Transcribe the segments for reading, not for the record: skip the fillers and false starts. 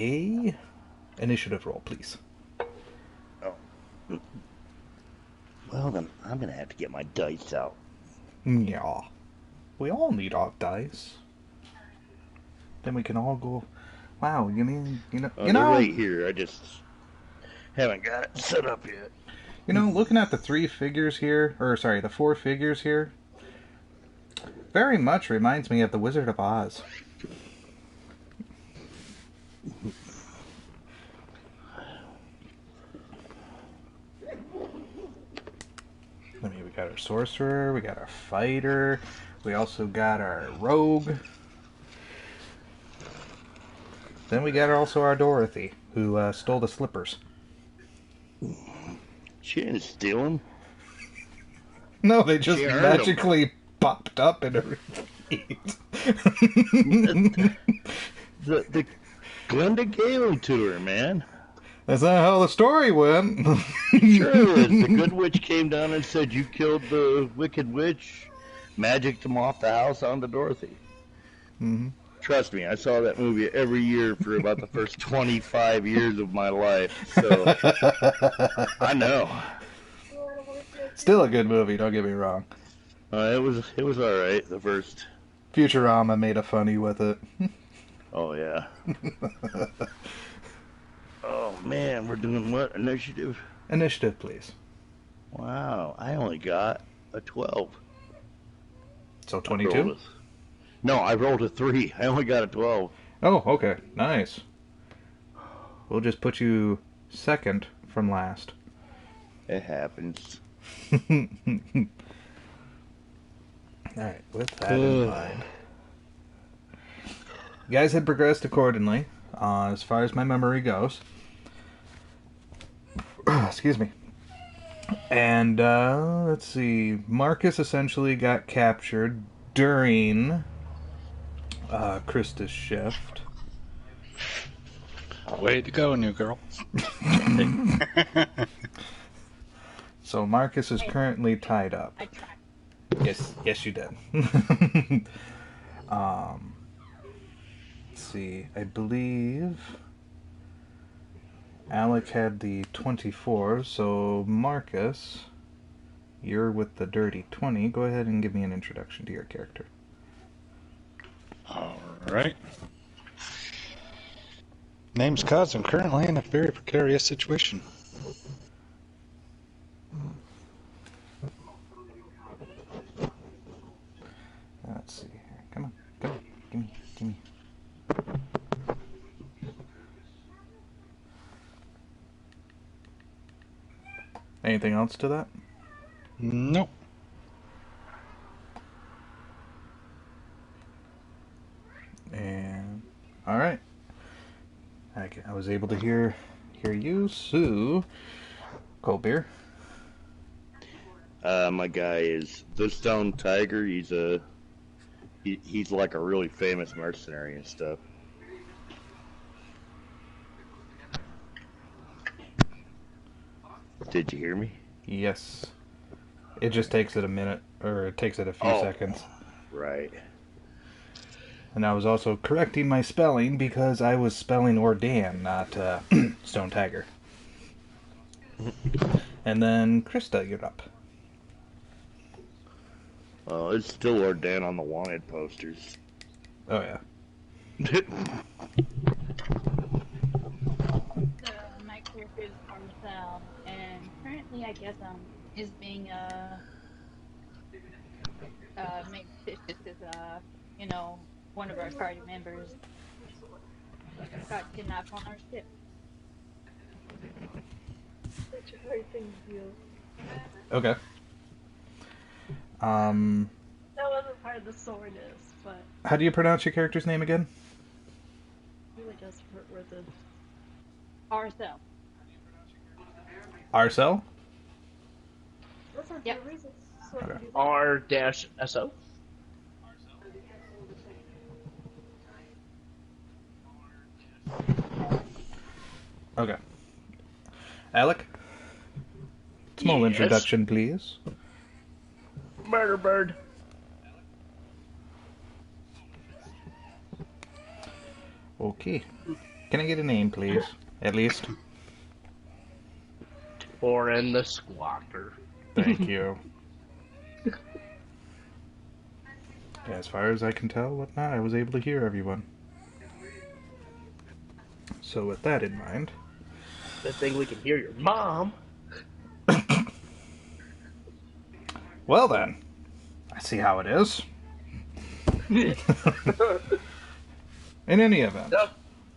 a initiative roll, please. Oh. Well, then I'm going to have to get my dice out. Yeah. We all need our dice. Then we can all go. Wow, you mean They're right here. I just haven't got it set up yet. Looking at the the 4 figures here, very much reminds me of the Wizard of Oz. We got our sorcerer, we got our fighter, we also got our rogue. Then we got also our Dorothy, who stole the slippers. She didn't steal them. No, they just magically popped up in her feet. the Glenda gave them to her, man. That's not how the story went. Sure it was. The good witch came down and said, "You killed the wicked witch." Magicked them off the house onto Dorothy. Mm-hmm. Trust me, I saw that movie every year for about the first 25 years of my life, so I know. Still a good movie, don't get me wrong. It was all right. The first. Futurama made a funny with it. Oh yeah. Oh man, we're doing what? Initiative? Initiative, please. Wow, I only got a 12. So 22? No, I rolled a 3. I only got a 12. Oh, okay. Nice. We'll just put you second from last. It happens. Alright, with that in mind. You guys had progressed accordingly, as far as my memory goes. Excuse me. And, let's see. Marcus essentially got captured during Krista's shift. Way to go, new girl. So Marcus is currently tied up. Yes, you did. Let's see. I believe Alec had the 24, so Marcus, you're with the dirty 20. Go ahead and give me an introduction to your character. Alright. Name's Cos. I'm currently in a very precarious situation. Let's see here. Come on. Gimme. Anything else to that? Nope. And all right, I was able to hear you, Sue. Cold beer. My guy is the Stone Tiger. He's like a really famous mercenary and stuff. Did you hear me? Yes. It just takes it a minute, or it takes it a few seconds. Right. And I was also correcting my spelling because I was spelling Ordan, not Stone Tiger. And then Krista, you're up. Well, it's still Ordan on the wanted posters. Oh yeah. My character is Marcel, and currently I guess is being made suspicious as one of our party members got kidnapped on our ship. Such a hard thing to do. Okay. That wasn't part of the soreness, but How do you pronounce your character's name again? really just worth it. Arcel. Arcel? That's our Yep. reason. So I Okay. can do that. R-SO. Okay. Alec? Small Yes? introduction, please. Murder bird. Okay. Can I get a name, please? At least. Torin the Squawker. Thank you. As far as I can tell, whatnot, I was able to hear everyone. So with that in mind... Good thing we can hear your mom. Well then, I see how it is. In any event.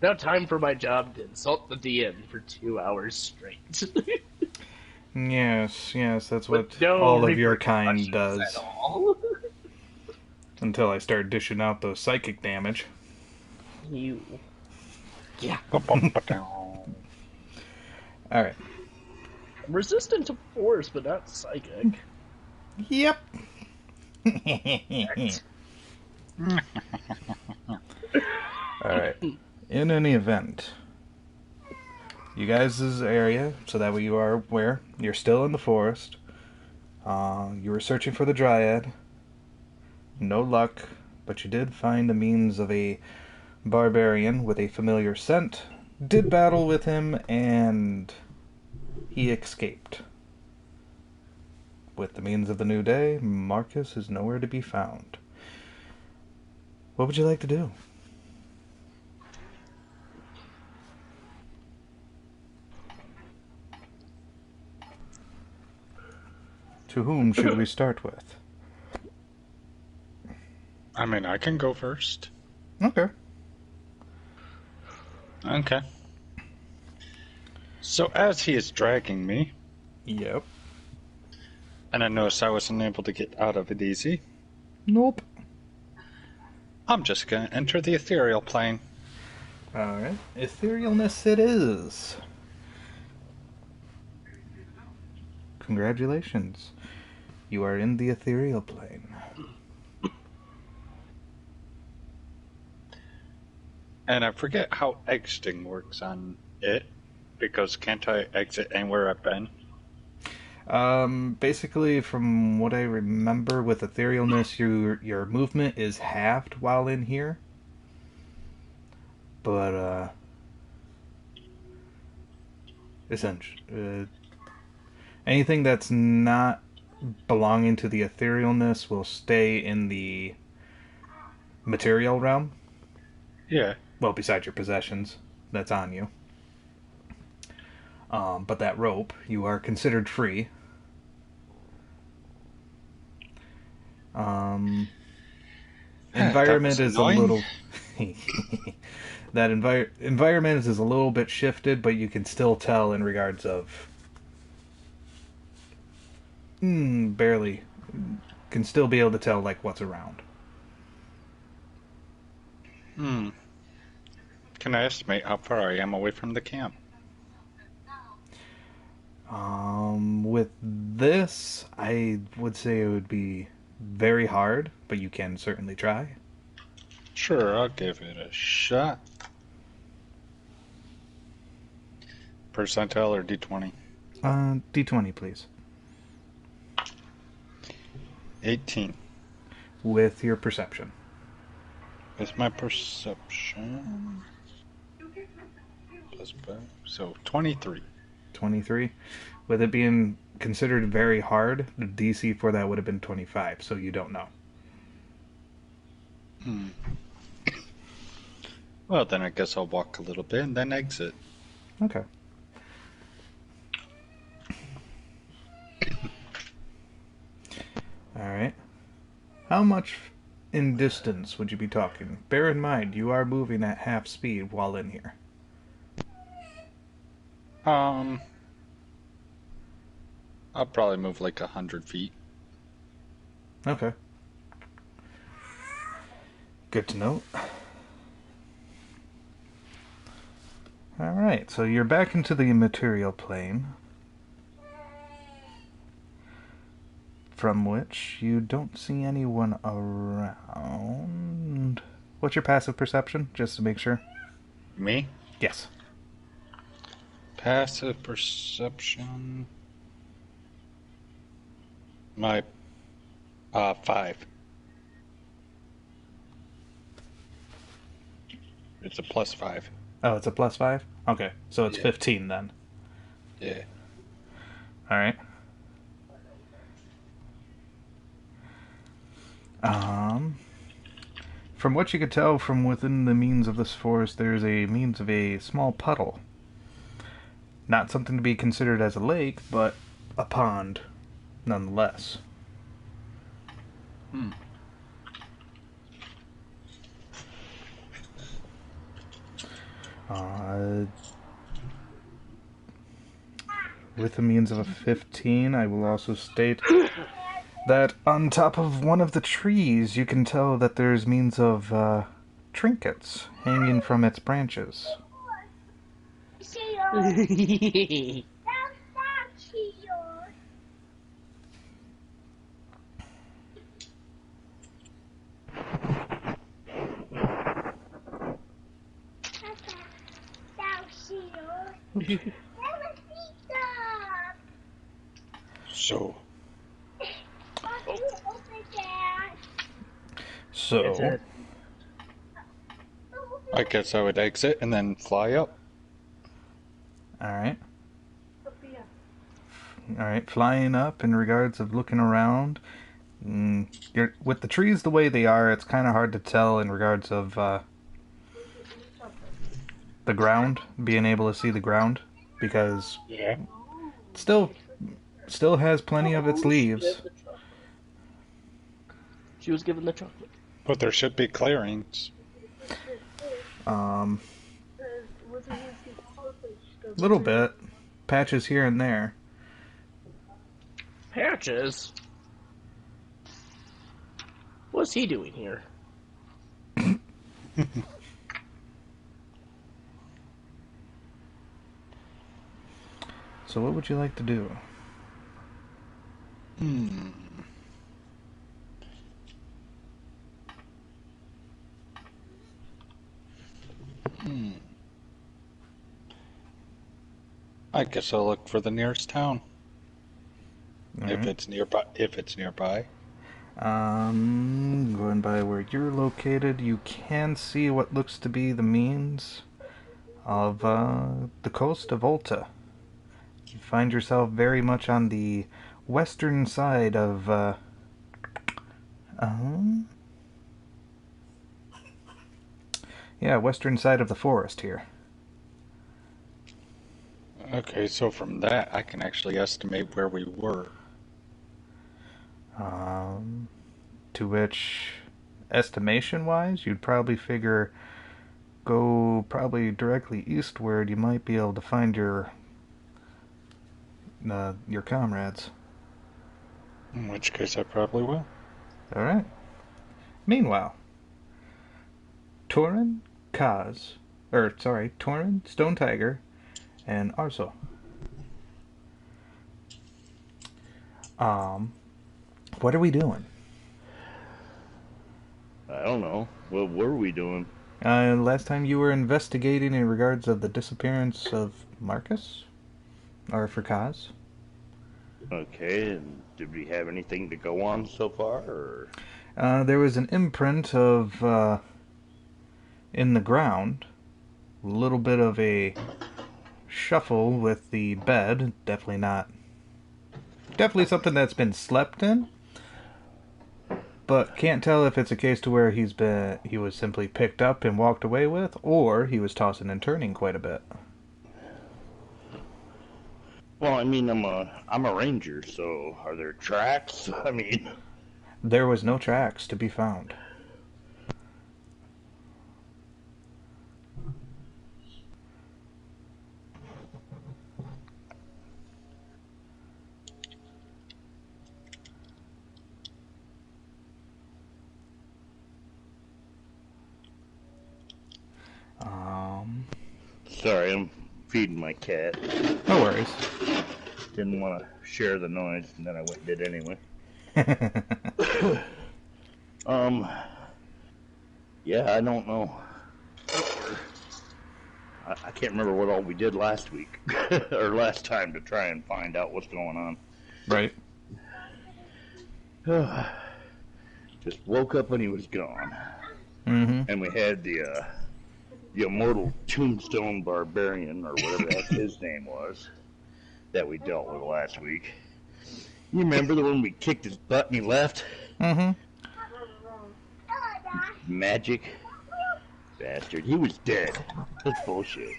Now time for my job to insult the DM for 2 hours straight. Yes, that's what No all of your kind does. at all. Until I start dishing out those psychic damage. You. Yeah. Alright. I'm resistant to force, but not psychic. Yep. Alright. In any event, you guys' area, so that way you are aware, you're still in the forest. You were searching for the Dryad. No luck, but you did find the means of a barbarian with a familiar scent. Did battle with him, and he escaped. With the means of the new day, Marcus is nowhere to be found. What would you like to do? To whom should we start with? I mean, I can go first. Okay. Okay. So as he is dragging me, Yep. and I noticed I wasn't able to get out of it easy, Nope. I'm just going to enter the Ethereal Plane. Alright. Etherealness it is. Congratulations. You are in the Ethereal Plane. And I forget how exiting works on it, because can't I exit anywhere I've been? Basically, from what I remember with Etherealness, your movement is halved while in here. But, essentially, anything that's not belonging to the Etherealness will stay in the material realm. Yeah. Well, besides your possessions, that's on you. But that rope, you are considered free. Environment is annoying. a little... that environment is a little bit shifted, but you can still tell in regards of... barely. Can still be able to tell, like, what's around. Can I estimate how far I am away from the camp? With this, I would say it would be very hard, but you can certainly try. Sure, I'll give it a shot. Percentile or D20? D20, please. 18. With your perception. With my perception... Plus 5. So, 23. 23. With it being considered very hard, the DC for that would have been 25, so you don't know. Well, then I guess I'll walk a little bit and then exit. Okay. Alright. How much in distance would you be talking? Bear in mind, you are moving at half speed while in here. I'll probably move like 100 feet. Okay. Good to know. Alright, so you're back into the material plane, from which you don't see anyone around. What's your passive perception, just to make sure? Me? Yes. Passive perception... My... 5. It's a plus 5. Oh, it's a +5? Okay, so it's Yeah. 15 then. Yeah. Alright. From what you could tell from within the means of this forest, there's a means of a small puddle. Not something to be considered as a lake, but a pond, nonetheless. Hmm. With the means of a 15, I will also state that on top of one of the trees, you can tell that there's means of trinkets hanging from its branches. So, So, I guess I would exit and then fly up. alright. Sophia. Alright, flying up in regards of looking around. With the trees the way they are, it's kind of hard to tell in regards of the ground, being able to see the ground, because Yeah. it still has plenty of its leaves. She was given the chocolate. But there should be clearings. Little bit, patches here and there. Patches? What's he doing here? So what would you like to do? I guess I'll look for the nearest town. If Alright. it's nearby. If it's nearby. Going by where you're located, you can see what looks to be the means of the coast of Ulta. You find yourself very much on the western side of western side of the forest here. Okay, so from that I can actually estimate where we were. To which, estimation-wise, you'd probably figure go probably directly eastward. You might be able to find your comrades. In which case I probably will. All right. Meanwhile, Torin, Torin, Stone Tiger, and Arso. What are we doing? I don't know. What were we doing? Last time you were investigating in regards of the disappearance of Marcus? Or for cause? Okay, and did we have anything to go on so far, or? There was an imprint of, in the ground. A little bit of a shuffle with the bed. Definitely something that's been slept in. But can't tell if it's a case to where he was simply picked up and walked away with, or he was tossing and turning quite a bit. Well, I mean, I'm a ranger, so are there tracks? I mean, There was no tracks to be found. sorry, I'm feeding my cat. No worries. Didn't want to share the noise, and then I went and did anyway. Yeah, I don't know. I can't remember what all we did last week, or last time, to try and find out what's going on. Right. Just woke up when he was gone. Mm-hmm. And we had the the immortal Tombstone Barbarian, or whatever the heck his name was, that we dealt with last week. You remember the one we kicked his butt and he left? Mm-hmm. Magic bastard. He was dead. That's bullshit.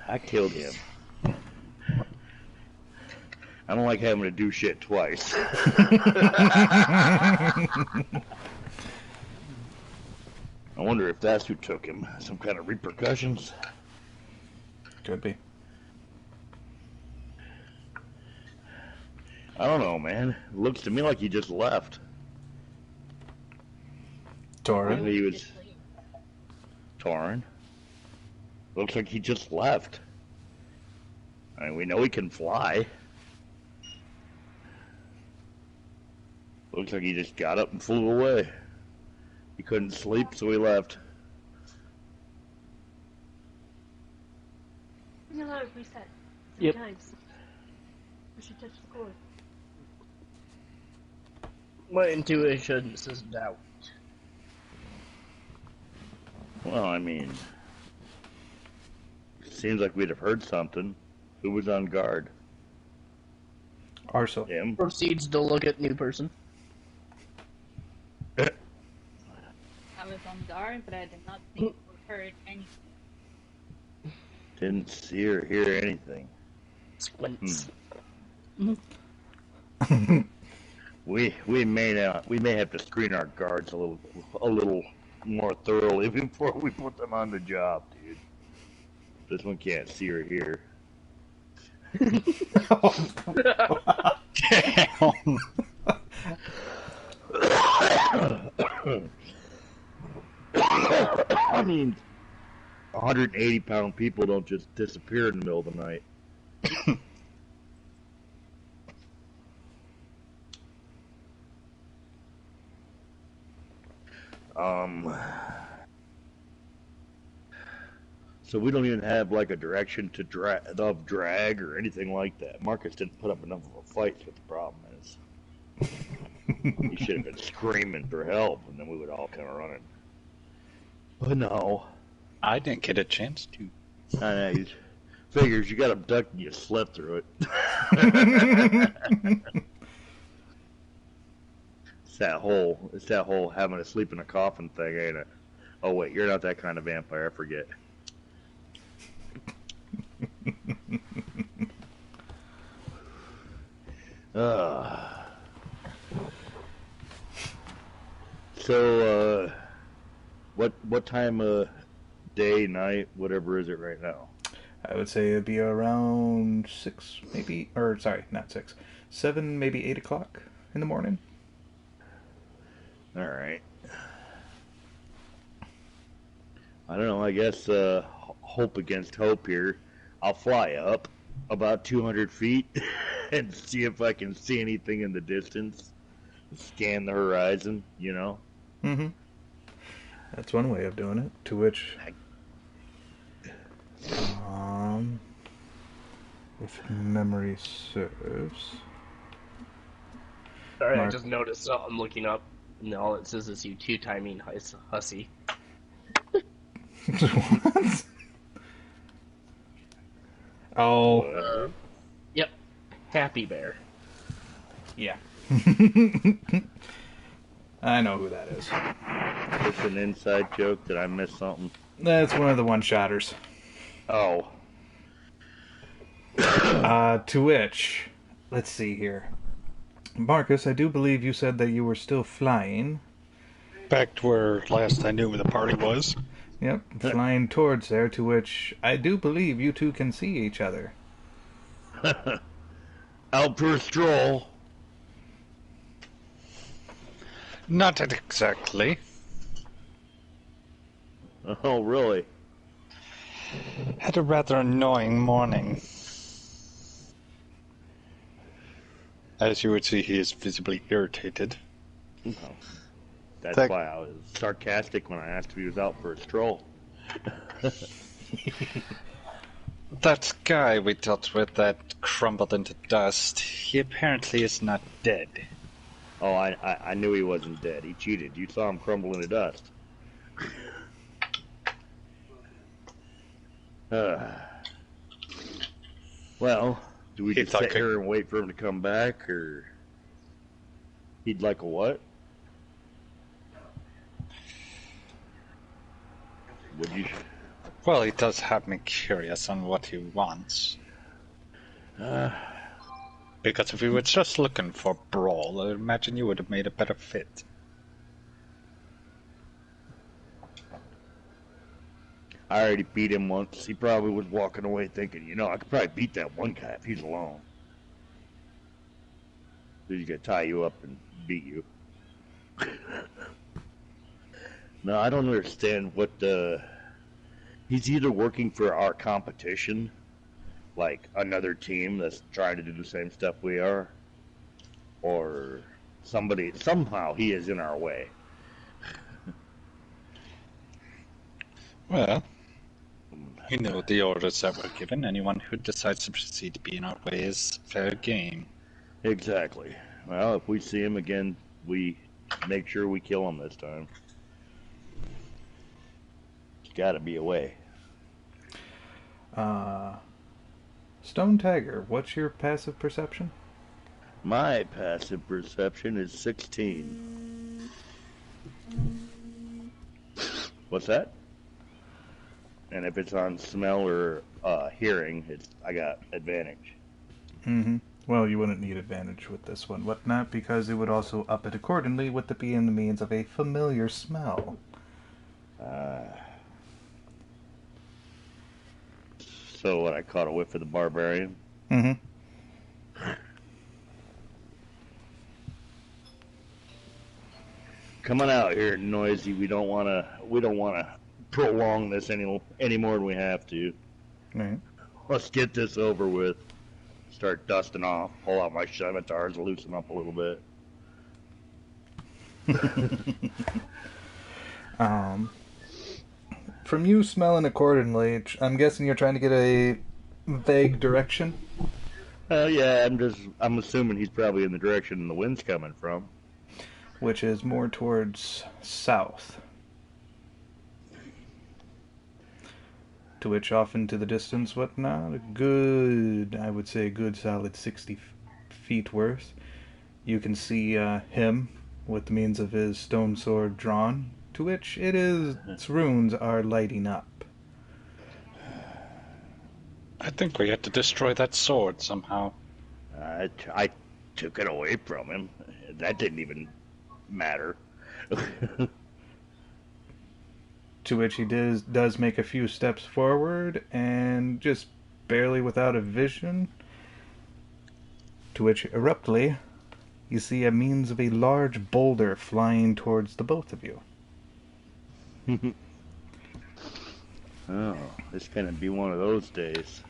I killed him. I don't like having to do shit twice. I wonder if that's who took him. Some kind of repercussions? Could be. I don't know, man. It looks to me like he just left. Torin. He was Torin. Looks like he just left. I mean, we know he can fly. Looks like he just got up and flew away. He couldn't sleep, so he left. You'll let it reset. Yep. Times. We should touch the cord. My intuition says doubt. Well, I mean, seems like we'd have heard something. Who was on guard? Arso. Him? Proceeds to look at new person. I was on guard, but I did not think or heard anything. Didn't see or hear anything. Squints. We may have to screen our guards a little more thoroughly before we put them on the job, dude. This one can't see or hear. I mean, 180-pound people don't just disappear in the middle of the night. So we don't even have like a direction to drag or anything like that. Marcus didn't put up enough of a fight. What the problem is. He should have been screaming for help, and then we would all come running. But no. I didn't get a chance to. I know. Figures you got abducted and you slept through it. It's that whole having to sleep in a coffin thing, ain't it? Oh wait, you're not that kind of vampire, I forget. So, what time of day, night, whatever is it right now? I would say it'd be around 6, maybe, or sorry, not 6, 7, maybe 8 o'clock in the morning. All right. I don't know. I guess hope against hope here. I'll fly up about 200 feet and see if I can see anything in the distance. Scan the horizon, you know. Mm-hmm. That's one way of doing it. To which, if memory serves. Alright, I Mark. just noticed something looking up, and all it says is you two-timing hussy. What? Oh. Yep. Happy Bear. Yeah. I know who that is. It's an inside joke. Did I miss something? That's one of the one-shotters. Oh. To which, let's see here. Marcus, I do believe you said that you were still flying. Back to where last I knew where the party was. Yep, flying towards there, to which I do believe you two can see each other. Out for a stroll. Not exactly. Oh, really? Had a rather annoying morning. As you would see, he is visibly irritated. Oh. That's That- why I was sarcastic when I asked if he was out for a stroll. That guy we dealt with that crumbled into dust, he apparently is not dead. Oh, I knew he wasn't dead. He cheated. You saw him crumble into dust. Uh, well, do we He'd just like sit here and wait for him to come back, or he'd like a what? Would you? Well, he does have me curious on what he wants. Because if he was just looking for brawl, I imagine you would have made a better fit. I already beat him once. He probably was walking away thinking, I could probably beat that one guy if he's alone. He's gonna tie you up and beat you. No, I don't understand what he's either working for our competition, like another team that's trying to do the same stuff we are, or somehow he is in our way. Well, you know the orders that were given. Anyone who decides to proceed to be in our way is fair game. Exactly. Well, if we see him again, we make sure we kill him this time. There's gotta be a way. Stone Tiger, what's your passive perception? My passive perception is 16. What's that? And if it's on smell or hearing, I got advantage. Mm-hmm. Well, you wouldn't need advantage with this one. Whatnot, because it would also up it accordingly with it being the means of a familiar smell. So what, I caught a whiff of the barbarian? Mm-hmm. Coming out here, Noisy. We don't wanna prolong this any more than we have to. Right. Let's get this over with. Start dusting off. Pull out my scimitars, loosen up a little bit. From you smelling accordingly, I'm guessing you're trying to get a vague direction? Yeah, I'm assuming he's probably in the direction the wind's coming from. Which is more towards south. To which off into the distance, whatnot, I would say a good solid 60 feet worth, you can see him with the means of his stone sword drawn, to which its runes are lighting up. I think we had to destroy that sword somehow. I took it away from him. That didn't even matter. To which he does make a few steps forward, and just barely without a vision, to which abruptly you see a means of a large boulder flying towards the both of you. Oh, this gonna be one of those days.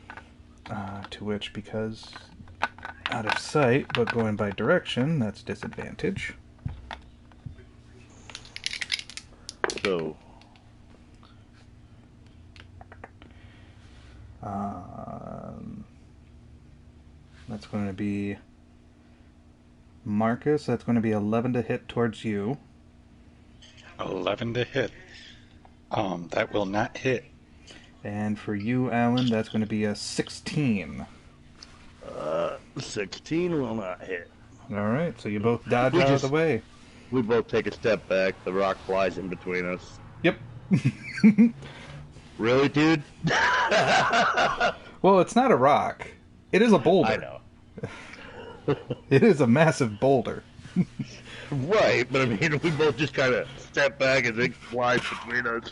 To which, because out of sight, but going by direction, that's disadvantage. So, that's going to be Marcus. That's going to be 11 to hit towards you. 11 to hit. That will not hit. And for you, Alan, that's going to be a 16. 16 will not hit. All right, so you both dodge out of the way. We both take a step back. The rock flies in between us. Yep. Really, dude? Well, it's not a rock. It is a boulder. I know. It is a massive boulder. Right, but I mean, we both just kind of step back and it flies between us.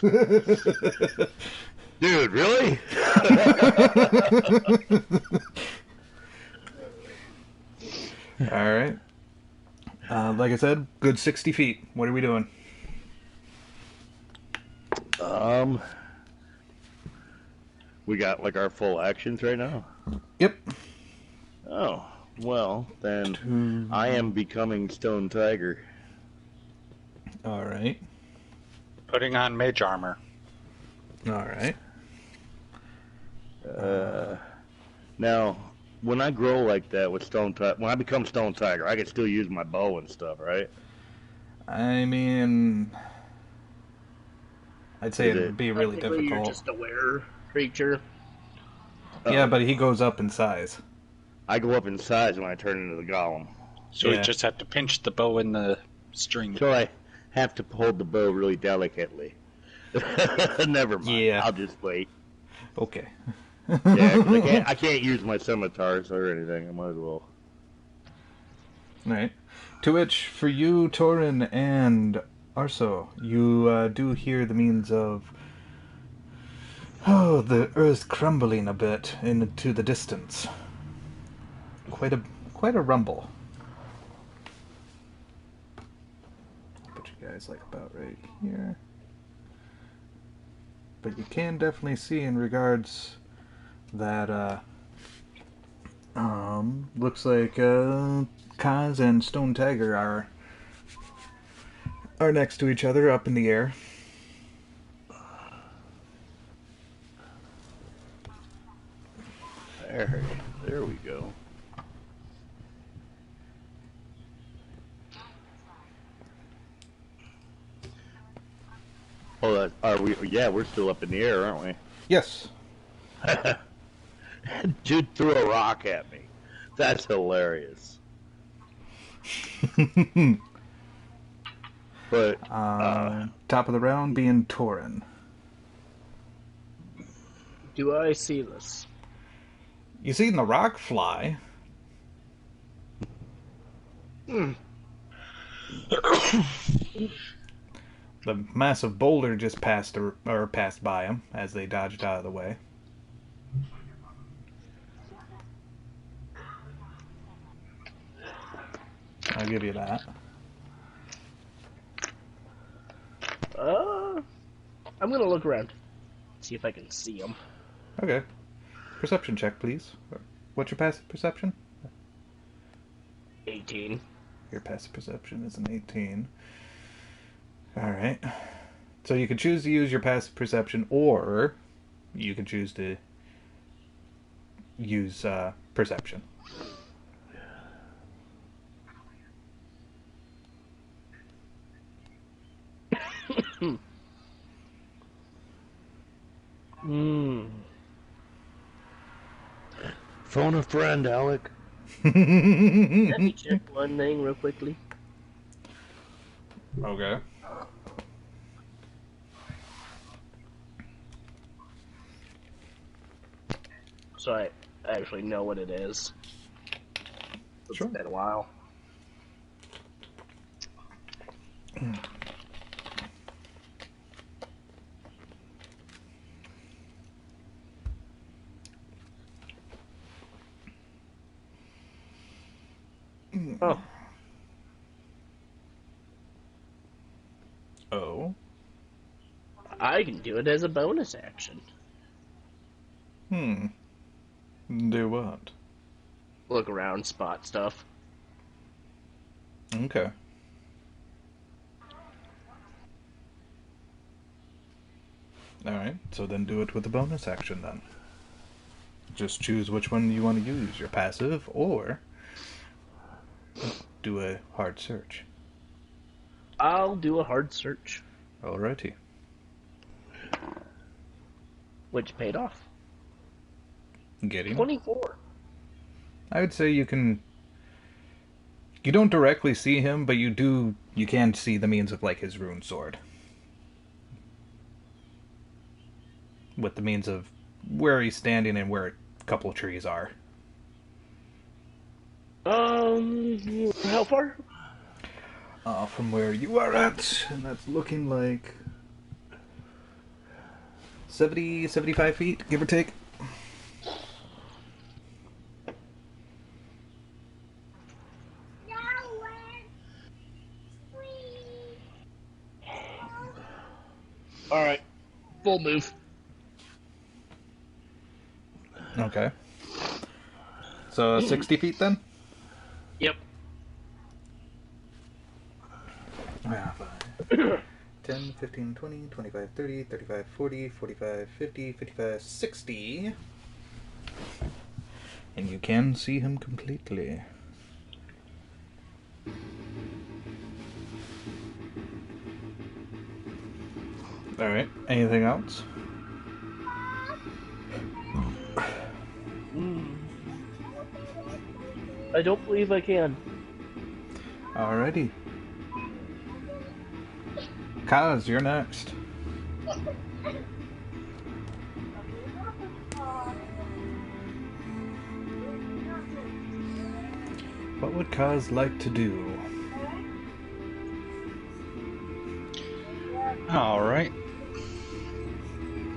Dude, really? All right. Like I said, good 60 feet. What are we doing? We got like our full actions right now. Yep. Oh, well, then I am becoming Stone Tiger. All right. Putting on mage armor. All right. Now, when I grow like that with when I become Stone Tiger, I can still use my bow and stuff, right? I mean, I'd say it would be really Technically, difficult. You're just a wearer creature. Yeah, but he goes up in size. I go up in size when I turn into the golem. So we Yeah. just have to pinch the bow in the string. So I have to hold the bow really delicately. Never mind. Yeah. I'll just wait. Okay. Yeah, 'cause I can't use my scimitars or anything. I might as well. Right. To which, for you, Torin and Arso, you do hear the means of the earth crumbling a bit into the distance. Quite a rumble. I'll put you guys like about right here. But you can definitely see in regards that looks like Kaz and Stone Tiger are next to each other up in the air. There we go. Oh, are we? Yeah, we're still up in the air, aren't we? Yes. Dude threw a rock at me. That's hilarious. But Top of the round being Torin. Do I see this? You seen the rock fly? The massive boulder just passed by him as they dodged out of the way. I'll give you that. I'm gonna look around, see if I can see him. Okay. Perception check, please. What's your passive perception? 18. Your passive perception is an 18. Alright. So you can choose to use your passive perception, or you can choose to use perception. phone a friend, Alec. Let me check one thing real quickly. Okay. So I actually know what it is. It's Sure. been a while. Oh. Oh. I can do it as a bonus action. Do what? Look around, spot stuff. Okay. Alright, so then do it with the bonus action then. Just choose which one you want to use, your passive, or do a hard search. I'll do a hard search, Alrighty. which paid off. Get him. 24. I would say you can... You don't directly see him, but you can see the means of, like, his rune sword. With the means of where he's standing and where a couple of trees are. How far? From where you are at, and that's looking like 70, 75 feet, give or take. Alright. Full move. Okay. So 60 feet then? Yep. 10, 15, 20, 25, 30, 35, 40, 45, 50, 55, 60. And you can see him completely. Alright, anything else? I don't believe I can. Alrighty. Kaz, you're next. What would Kaz like to do? Alright.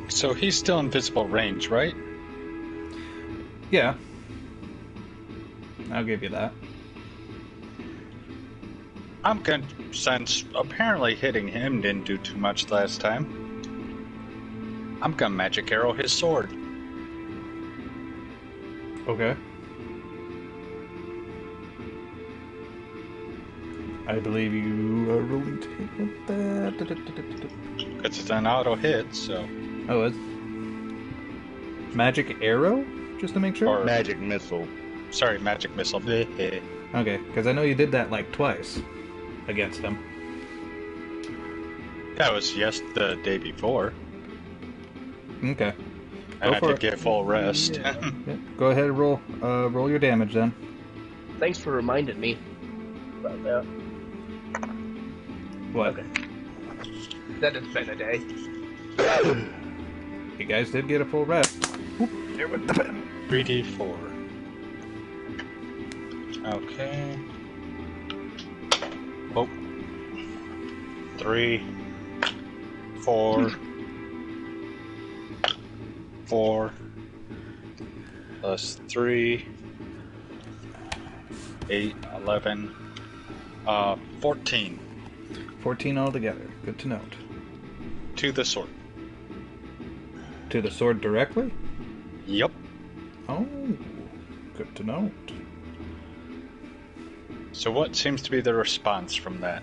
So he's still in visible range, right? Yeah. I'll give you that. I'm gonna, since apparently hitting him didn't do too much last time, I'm gonna magic arrow his sword. Okay. I believe you are rolling to hit with that. It's an auto hit, so. Oh, it's magic arrow? Just to make sure? Or- Magic missile. Sorry, magic missile. Okay, because I know you did that like twice against him. That was the day before. Okay. And I for did it. get full rest. Yeah. Go ahead and roll your damage then. Thanks for reminding me about that. What? Okay. That has been a day. You guys did get a full rest. Oop, there with the pen. 3d4. Okay. Oh. 3, 4, 4, plus 3, 8, 11, 14 14 altogether. Good to note. to the sword. To the sword directly? Yep. Oh, good to note. So what seems to be the response from that?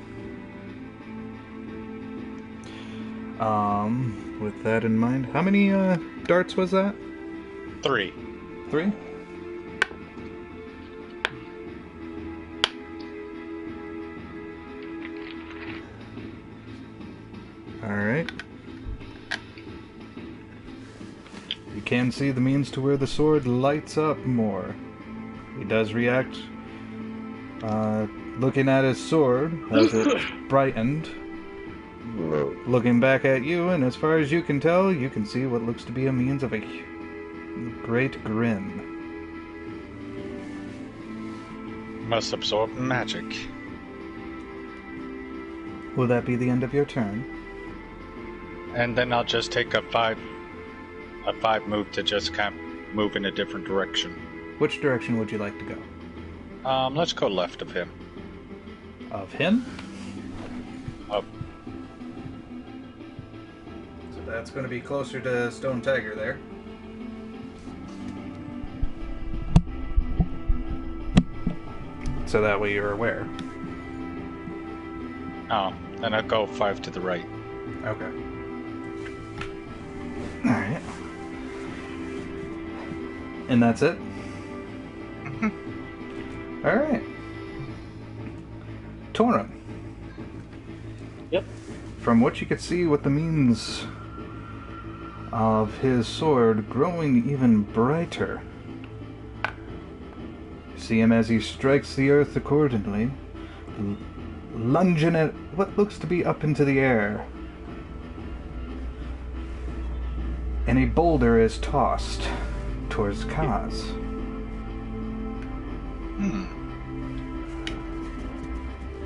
With that in mind, how many darts was that? 3. 3? Alright. You can see the means to where the sword lights up more. He does react, looking at his sword as it brightened. Looking back at you, and as far as you can tell, you can see what looks to be a means of a great grin. Must absorb magic. Will that be the end of your turn? And then I'll just take a 5 move to just kind of move in a different direction. Which direction would you like to go? Let's go left of him. Of him? Up. So that's going to be closer to Stone Tiger there. So that way you're aware. Oh, then I'll go 5 to the right. Okay. Alright. And that's it? Alright. Torum. Yep. From what you could see with the means of his sword growing even brighter, see him as he strikes the earth accordingly, lunging at what looks to be up into the air. And a boulder is tossed towards Kaz.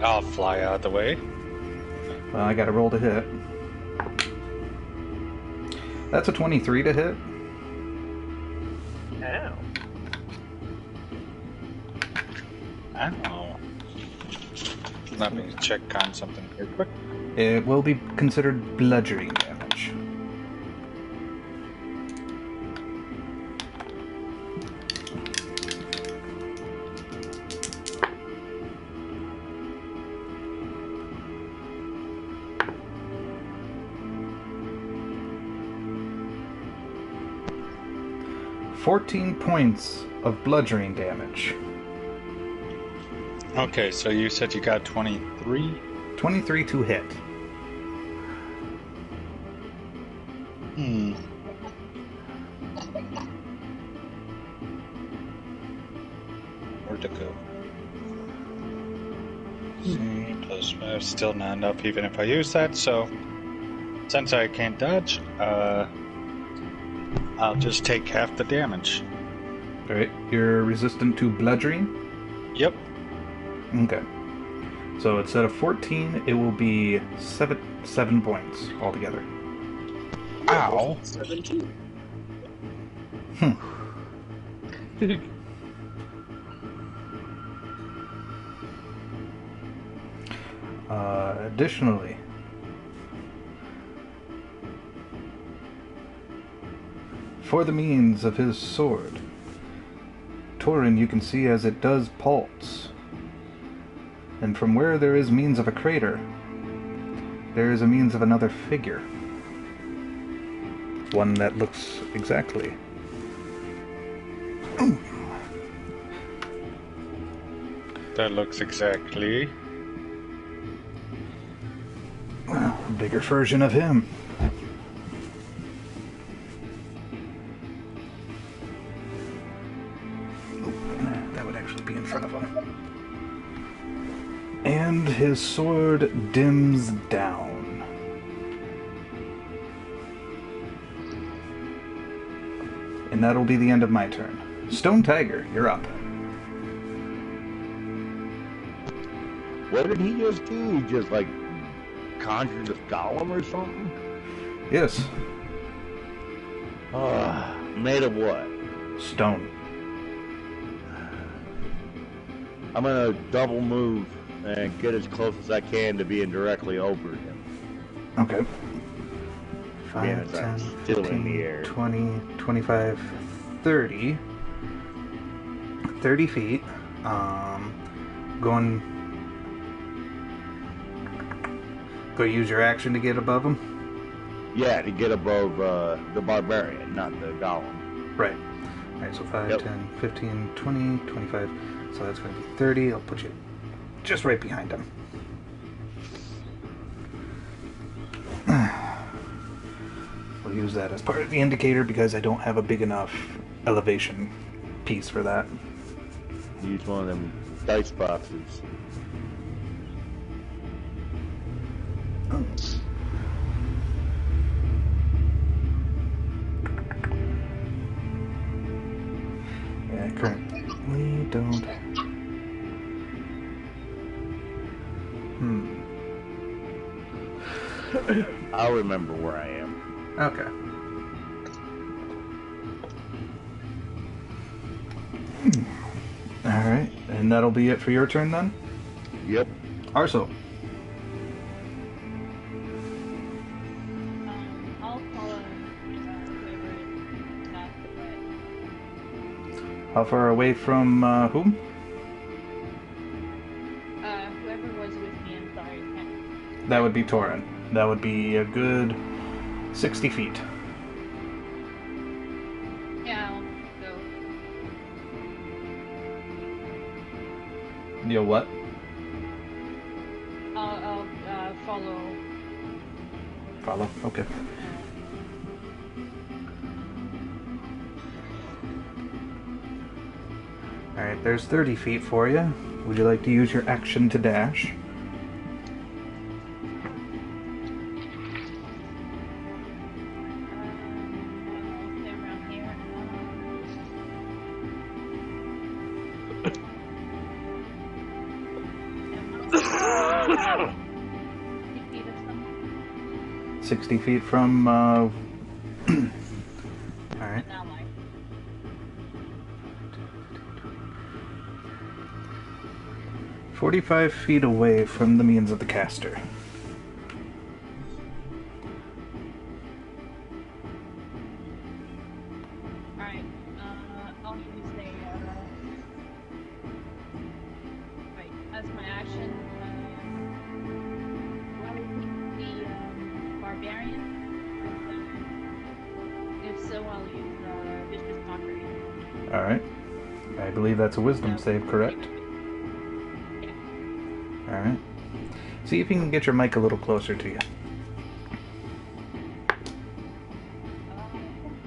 I'll fly out of the way. Well, I gotta roll to hit. That's a 23 to hit. Ow. I don't know. Let me check on something here quick. It will be considered bludgeoning damage. "14 points of bludgeoning damage. Okay, so you said you got 23? 23 to hit. to go. See, plus move, still not enough even if I use that, so since I can't dodge, I'll just take half the damage. Alright, you're resistant to bludgeoning? Yep. Okay. So instead of 14, it will be 7 points altogether. Ow. 17. Additionally, for the means of his sword, Torin, you can see as it does pulse. And from where there is means of a crater, there is a means of another figure. One that looks exactly. That looks exactly. Well, a bigger version of him. That would actually be in front of him. And his sword dims down. And that'll be the end of my turn. Stone Tiger, you're up. What did he just do? He just, like, conjured this golem or something? Yes, Made of what? stone. I'm gonna double move and get as close as I can to being directly over him. Okay. Yeah, 5, so 10, I'm still in 15, the air. 20, 25, 30. 30 feet. Going... Go use your action to get above him? Yeah, to get above the barbarian, not the golem. Right. Alright, so 5, Yep. 10, 15, 20, 25. So that's going to be 30. I'll put you just right behind him. We'll use that as part of the indicator because I don't have a big enough elevation piece for that. Use one of them dice boxes. Yeah, currently don't. I'll remember where I am. Okay. Alright, and that'll be it for your turn then? Yep. Arso. I'll follow whoever is not the way. How far away from whom? Whoever was with me, I'm sorry. That would be Torin. That would be a good 60 feet. Yeah, I'll go. You'll what? I'll follow. Follow. Okay. Alright, there's 30 feet for you. Would you like to use your action to dash? I'll stay around here. 50 feet or something. 60 feet from, Alright. Now, like, 45 feet away from the means of the caster. alright. I'll use wait, as my action, do I pick the barbarian? If so, I'll use vicious mockery. Alright. I believe that's a wisdom save, correct? Yeah. Alright. See if you can get your mic a little closer to you.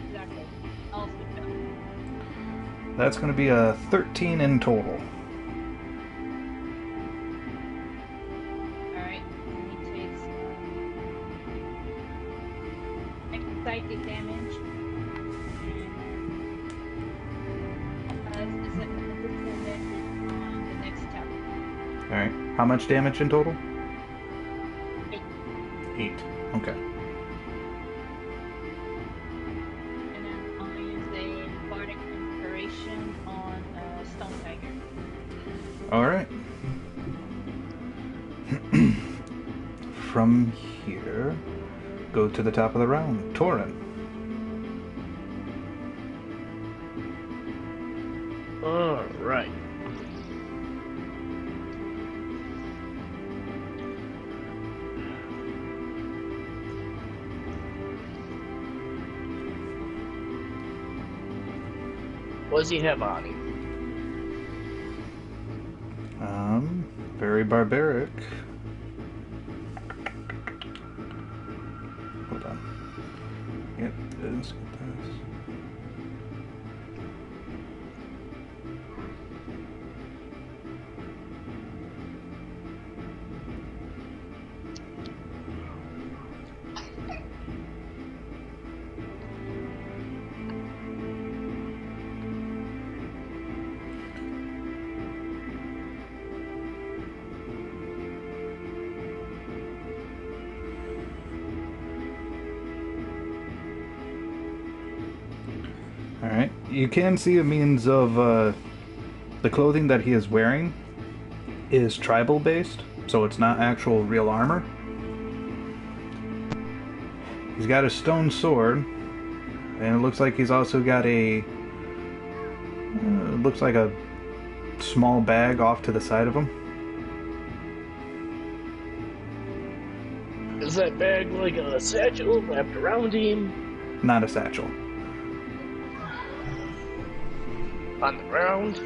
Exactly. I'll stick that. That's going to be a 13 in total. Alright. How much damage in total? 8. Okay. And then I'll use a bardic inspiration on Stone Tiger. Alright. From here, go to the top of the round. Torin. Alright. What does he have on him? Very barbaric. Hold on. Get this, get this. Alright, you can see a means of the clothing that he is wearing is tribal based, so it's not actual real armor. He's got a stone sword, and it looks like he's also got a looks like a small bag off to the side of him. Is that bag like a satchel wrapped around him? Not a satchel. On the ground?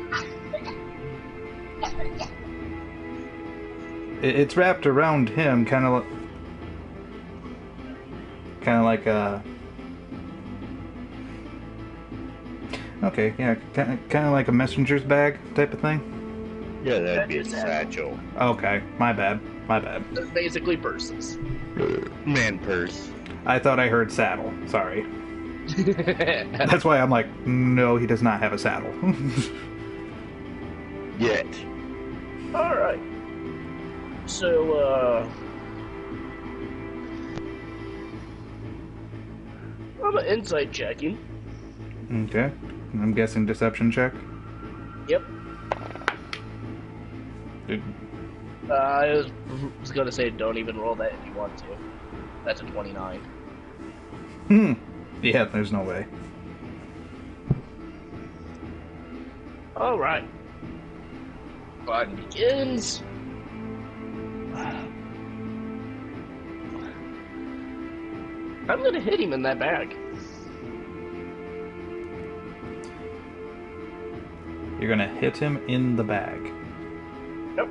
It's wrapped around him, kind of like a. Okay, yeah, kind of like a messenger's bag type of thing. Yeah, that'd be a satchel. Okay, my bad. They're basically purses. Man purse. I thought I heard saddle. Sorry. That's why I'm like, no, he does not have a saddle. Yet. Alright. So, I'm an insight checking. Okay. I'm guessing deception check. Yep. Dude. I was gonna say don't even roll that if you want to. That's a 29. Yeah, there's no way. Alright. Fun begins. I'm gonna hit him in that bag. You're gonna hit him in the bag. Nope.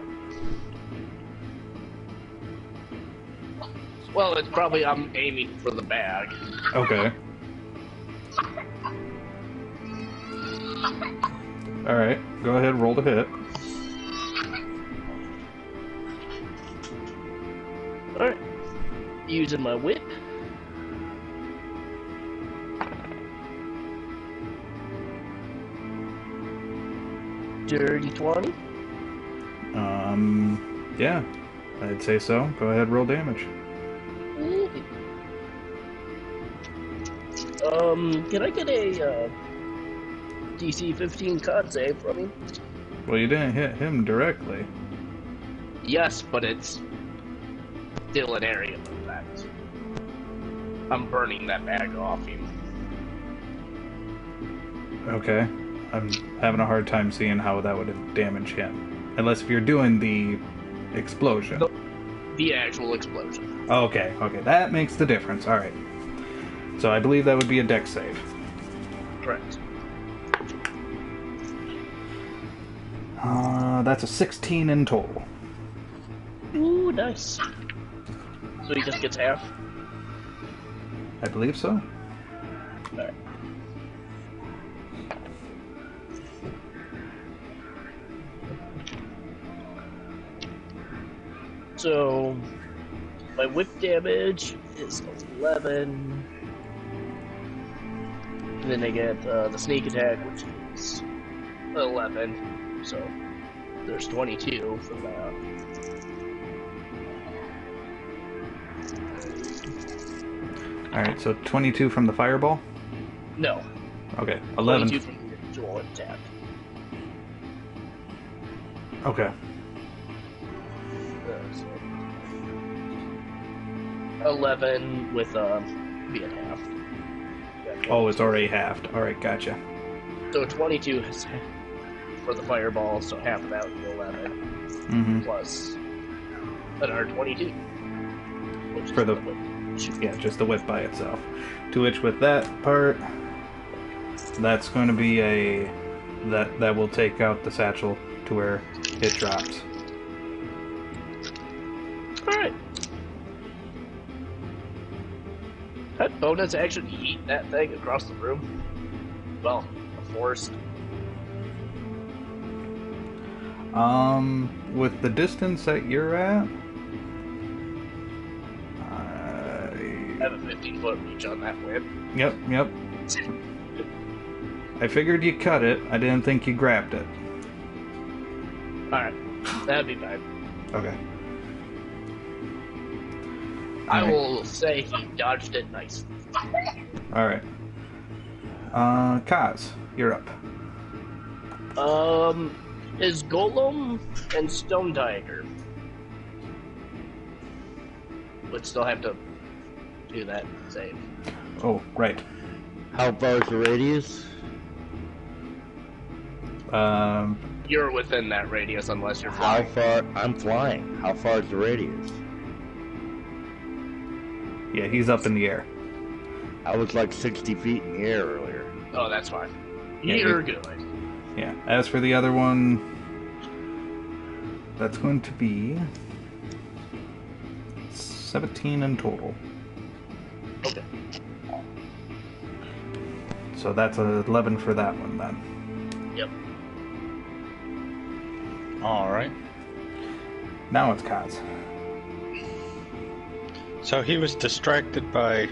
Well, it's probably I'm aiming for the bag. Okay. Alright, go ahead, roll to hit. Alright. Using my whip. Dirty 20. Yeah, I'd say so. Go ahead, roll damage. Can I get a DC 15 con save from him? Well, you didn't hit him directly. Yes, but it's still an area of effect. I'm burning that bag off him. Okay. I'm having a hard time seeing how that would damage him. Unless if you're doing the explosion. The actual explosion. Okay, that makes the difference. Alright. So I believe that would be a dex save. Correct. That's a 16 in total. Ooh, nice. So he just gets half? I believe so. Alright. So, my whip damage is 11. And then I get the sneak attack, which is 11. So, There's 22 for that. Alright, so 22 from the fireball? No. Okay, 11. 22 from the actual attack. Okay. So 11 with being half. Oh, it's already halved. Alright, gotcha. So 22 is for the fireball, so half of that would be 11. Mm-hmm. Plus another 22. Which For is the- whip. Yeah, just the whip by itself. To which with that part, that's going to be a... That will take out the satchel to where it drops. Alright. That bonus actually eat that thing across the room. Well, a forest. With the distance that you're at... I have a 15-foot reach on that whip. Yep. I figured you cut it. I didn't think you grabbed it. Alright. That'd be fine. Okay. I Alright. will say he dodged it nice. Alright. Kaz, you're up. Is Golem and Stone Tiger would still have to do that save. Oh, right. How far is the radius? You're within that radius unless you're How flying. far? I'm flying. How far is the radius? Yeah, he's up in the air. I was like 60 feet in the air earlier. Oh, that's fine. Yeah, You're you- good. Yeah. As for the other one, that's going to be 17 in total. Okay. So that's 11 for that one then. Yep. Alright. Now it's Kaz. So he was distracted by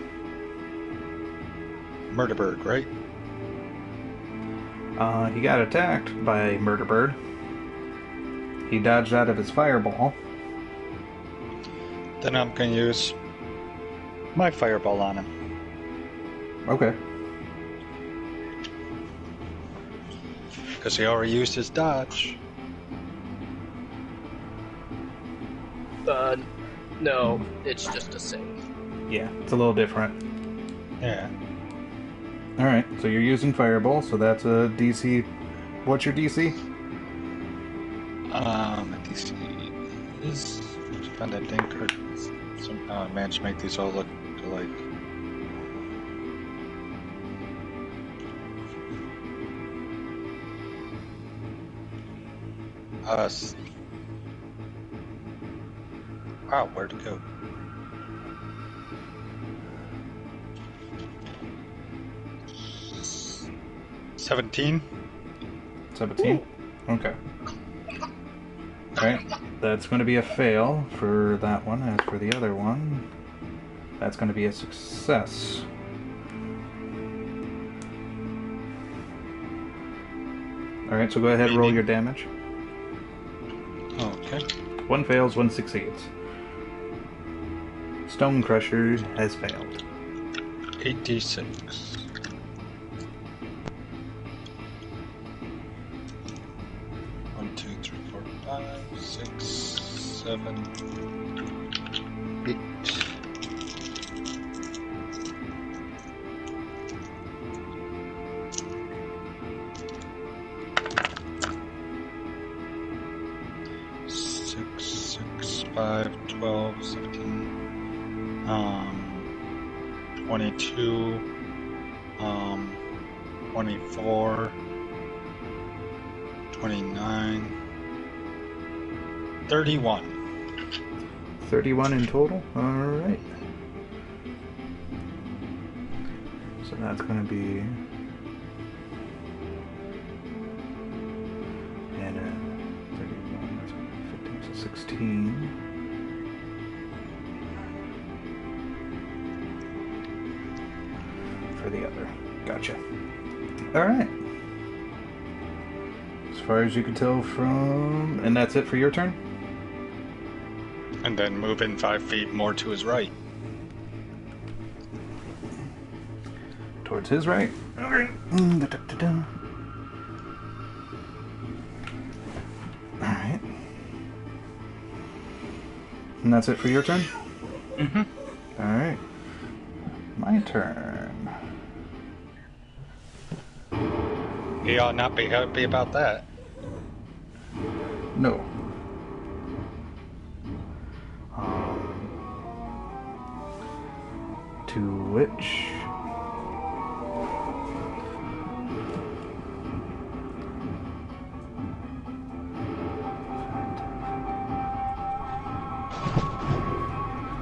Murderbird, right? He got attacked by Murderbird. He dodged out of his fireball. Then I'm gonna use my fireball on him. Okay. Because he already used his dodge. No, it's just a save. Yeah, it's a little different. Yeah. Alright, so you're using fireball, so that's a DC. What's your DC? DC is spend that dang card. Somehow I managed to make these all look alike. Wow, where'd it go? $17. 17? Okay. Alright, that's going to be a fail for that one. As for the other one, that's going to be a success. Alright, so go ahead and roll your damage. Okay. One fails, one succeeds. Stone Crusher has failed. 8d6. 1, 2, 3, 4, 5, 6, 7, 8. Six, 5, 12, 17, 22, 24, 29, 31. 31 in total? Alright. So that's going to be... And 31, that's 15, so 16. For the other. Gotcha. Alright. So far as you can tell from... And that's it for your turn? And then move in 5 feet more to his right. Towards his right. Okay. Alright. And that's it for your turn? Mm-hmm. Alright. My turn. He ought not be happy about that. No. To which...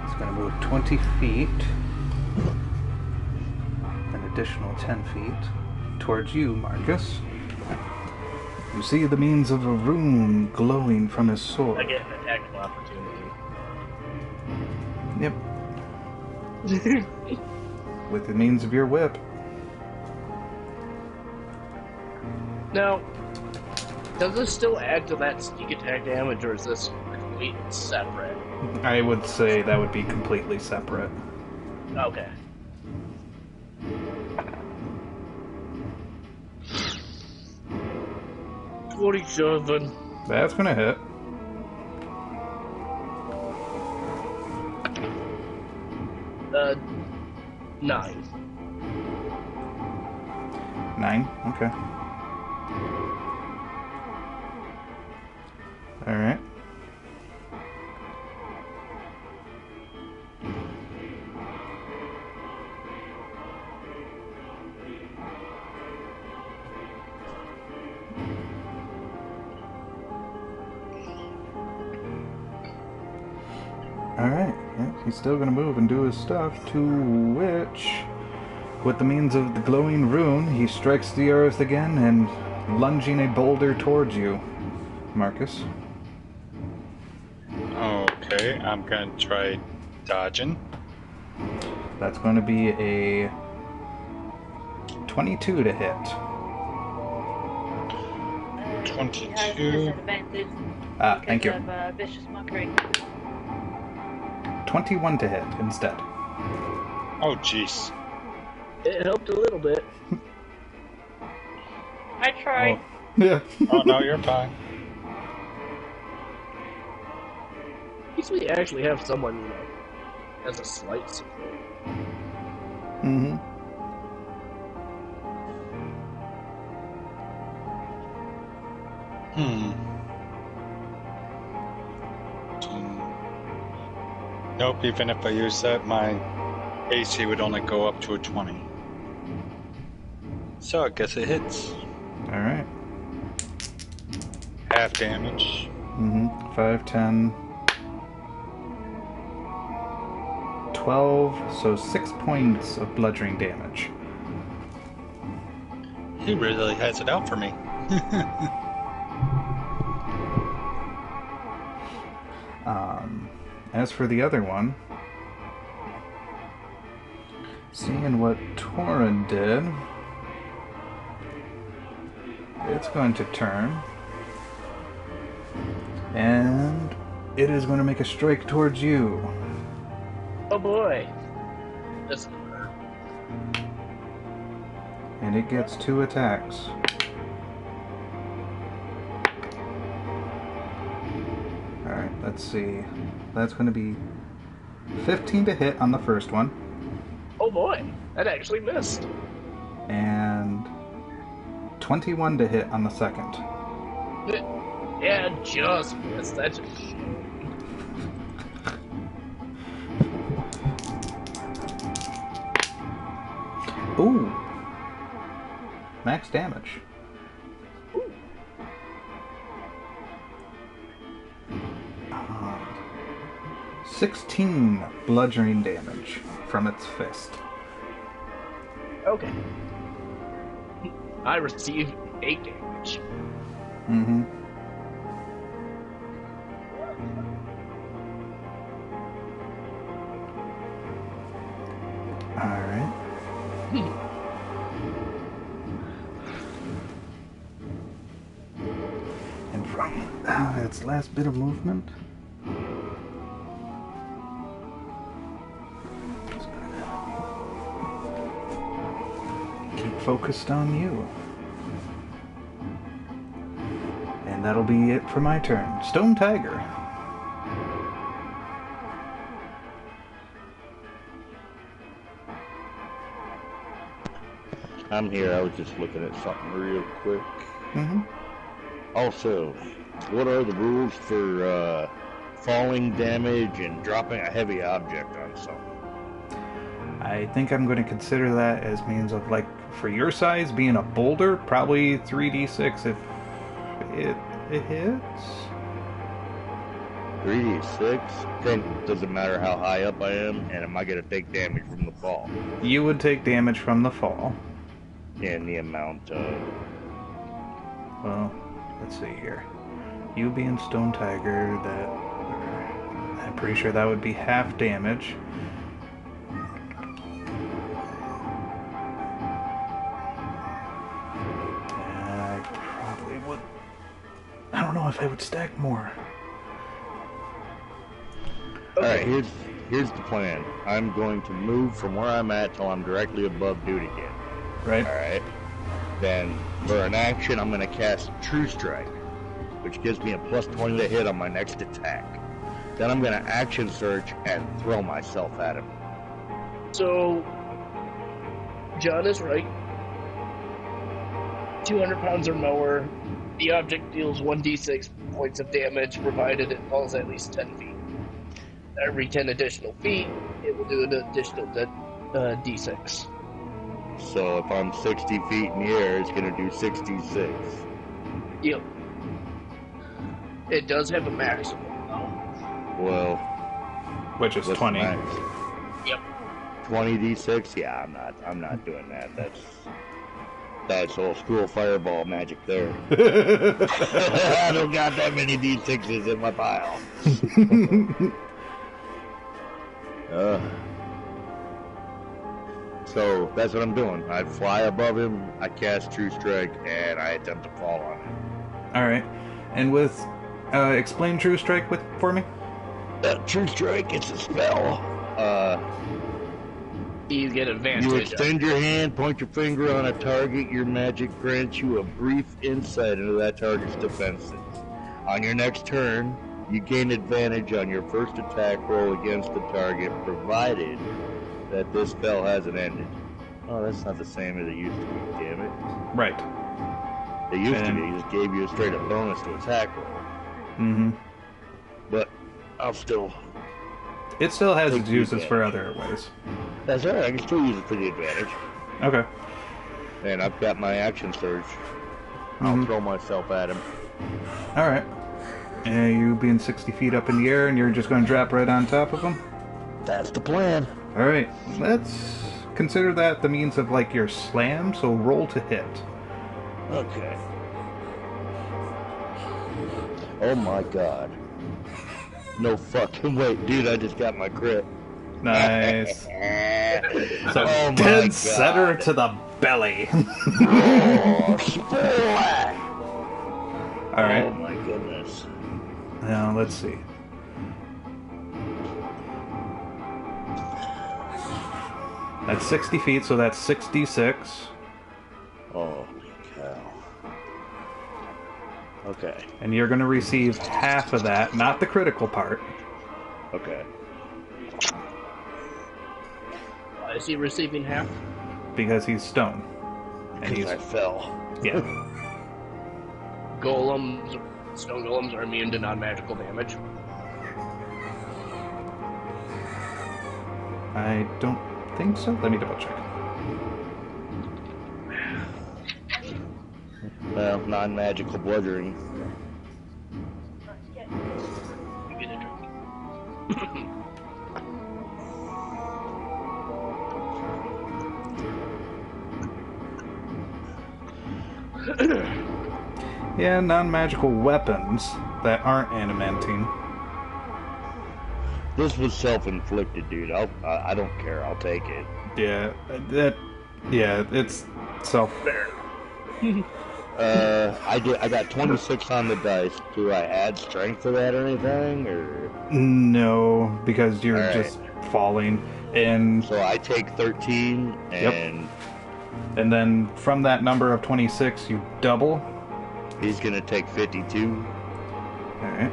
It's going to move 20 feet. An additional 10 feet. Towards you, Marcus. You see the means of a rune glowing from his sword. I get an attack of opportunity. Yep. With the means of your whip. Now, does this still add to that sneak attack damage, or is this completely separate? I would say that would be completely separate. Okay. $47. That's gonna hit. Uh, 9. 9? Okay. Alright. Alright, yeah, he's still gonna move and do his stuff, to which, with the means of the glowing rune, he strikes the earth again and lunging a boulder towards you, Marcus. Okay, I'm gonna try dodging. That's going to be a 22 to hit. 22. Disadvantage Thank you. because of vicious mockery. 21 to hit instead. Oh, jeez. It helped a little bit. I tried. Yeah. Oh, no, you're fine. At least we actually have someone, you know, as a slight support. Mm-hmm. Nope, even if I use that, my AC would only go up to a 20. So I guess it hits. Alright. Half damage. Mm-hmm. 5, 10, 12, so 6 points of bludgeoning damage. He really has it out for me. As for the other one, seeing what Torin did, it's going to turn, and it is going to make a strike towards you. Oh boy. This will hurt. And it gets 2 attacks. Alright, let's see. That's going to be 15 to hit on the first one. Oh boy. That actually missed. And 21 to hit on the second. Yeah, just missed. That's a Ooh! Max damage. 16 bludgeoning damage from its fist. Okay. I received 8 damage. Mm-hmm. Alright. Its last bit of movement. Keep focused on you. And that'll be it for my turn. Stone Tiger. I'm here. I was just looking at something real quick. Mm-hmm. Also, what are the rules for falling damage and dropping a heavy object on something? I think I'm going to consider that as means of, like, for your size, being a boulder, probably 3d6 if it hits. 3d6? Then doesn't matter how high up I am, and am I going to take damage from the fall? You would take damage from the fall. And the amount of... Well, let's see here. You being Stone Tiger, I'm pretty sure that would be half damage. I probably would... I don't know if I would stack more. Alright, here's the plan. I'm going to move from where I'm at till I'm directly above dude again. Right? Alright. Then, for an action, I'm going to cast True Strike, which gives me a plus 20 to hit on my next attack. Then I'm going to action search and throw myself at him. So, John is right. 200 pounds or more, the object deals 1d6 points of damage, provided it falls at least 10 feet. Every 10 additional feet, it will do an additional d6. So if I'm 60 feet in the air, it's going to do 66. Yep. It does have a maximum, though. Well, Which is what's 20. the max? Yep. 20 d6? Yeah, I'm not doing that. That's old school fireball magic there. I don't got that many d6s in my pile. So that's what I'm doing. I fly above him, I cast True Strike, and I attempt to fall on him. Alright. And with... explain True Strike for me? True Strike, it's a spell. You get advantage. You extend your hand, point your finger on a target. Your magic grants you a brief insight into that target's defenses. On your next turn, you gain advantage on your first attack roll against the target, provided that this spell hasn't ended. Oh, that's not the same as it used to be, damn it. Right. It used to be, it just gave you a straight up bonus to attack roll. Mm-hmm. But I'll still... It still has Take its the uses for advantage. other ways. That's alright, I can still use it for the advantage. Okay. And I've got my action surge. I'll throw myself at him. Alright. And you being 60 feet up in the air, and you're just going to drop right on top of him? That's the plan. Alright, let's consider that the means of, like, your slam, so roll to hit. Okay. Oh my god. No fucking way. Dude, I just got my crit. Nice. So, Oh my dead God. center to the belly. Oh, splat. Alright, Oh my goodness. now let's see. That's 60 feet, so that's 66. Holy cow. Okay. And you're going to receive half of that, not the critical part. Okay. Why is he receiving half? Because he's stone. And Because I fell. yeah. Golems, stone golems are immune to non-magical damage. I don't think so. Let me double check. Well, non-magical bludgeoning. You get a drink. Yeah, non-magical weapons that aren't animanting. This was self-inflicted, dude. I don't care. I'll take it. Yeah, it's self. Fair. I got 26 on the dice. Do I add strength to that or anything, or? No, because you're All right. just falling. And So I take 13, and and then from that number of 26, you double. he's gonna take 52. Alright.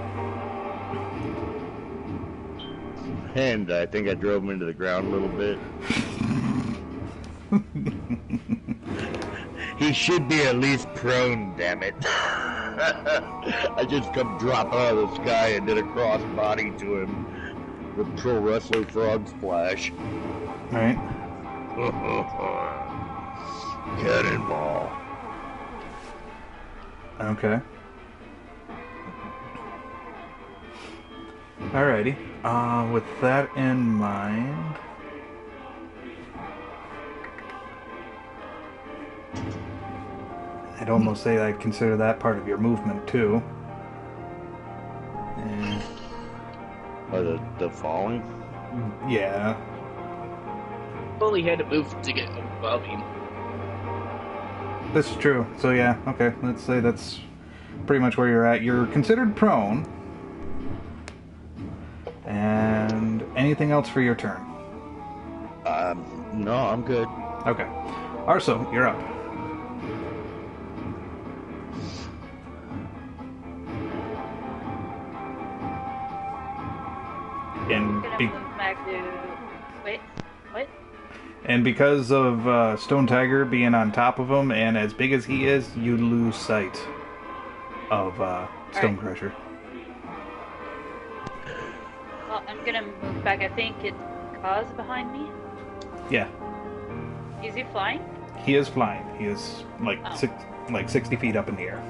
And I think I drove him into the ground a little bit. He should be at least prone, damn it. I just come drop out of the sky and did a crossbody to him with Pro Wrestler Frog Splash. Alright. Cannonball. Okay. Alrighty. With that in mind... I'd almost say I'd consider that part of your movement, too. And, Oh, the falling? yeah. Only had to move to get above him. This is true. So yeah, okay. Let's say that's pretty much where you're at. You're considered prone. And anything else for your turn? No, I'm good. Okay. Arso, you're up. I'm gonna move back to... Wait, what? And because of Stone Tiger being on top of him, and as big as he is, you lose sight of Stone Alright. Crusher. Well, I'm gonna move back. I think it's Kaz behind me. Yeah, Is he flying? he is flying. He is like Oh. 60 feet up in the air.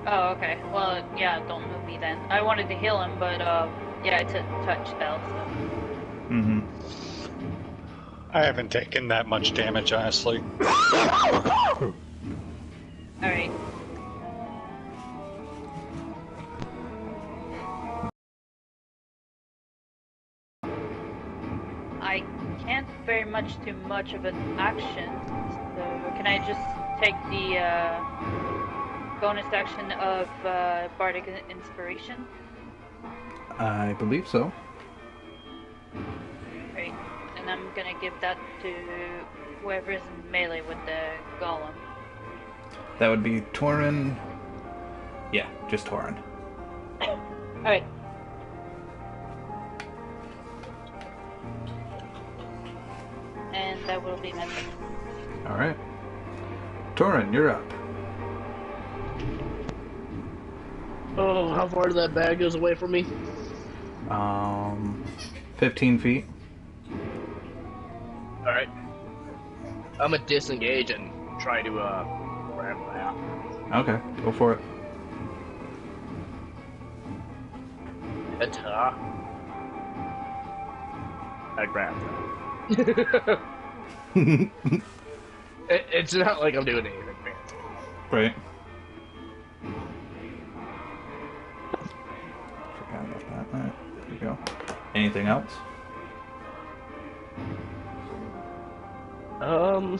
Oh, okay. Well, yeah, don't move me then. I wanted to heal him, but yeah, it's a touch spell, so... Mm-hmm. I haven't taken that much damage, honestly. Alright. I can't very much do much of an action, so can I just take the bonus action of Bardic Inspiration? I believe so. Right. And I'm gonna give that to whoever is in melee with the golem. That would be Torin. Yeah, just Torin. Alright. And that will be my turn. Alright. Torin, you're up. Oh, how far that bag goes away from me? 15 feet. Alright. I'm gonna disengage and try to grab that. Okay, go for it. I grabbed that. It's not like I'm doing anything fancy. Right. Forgot about that. Alright, there you go. Anything else? Oh.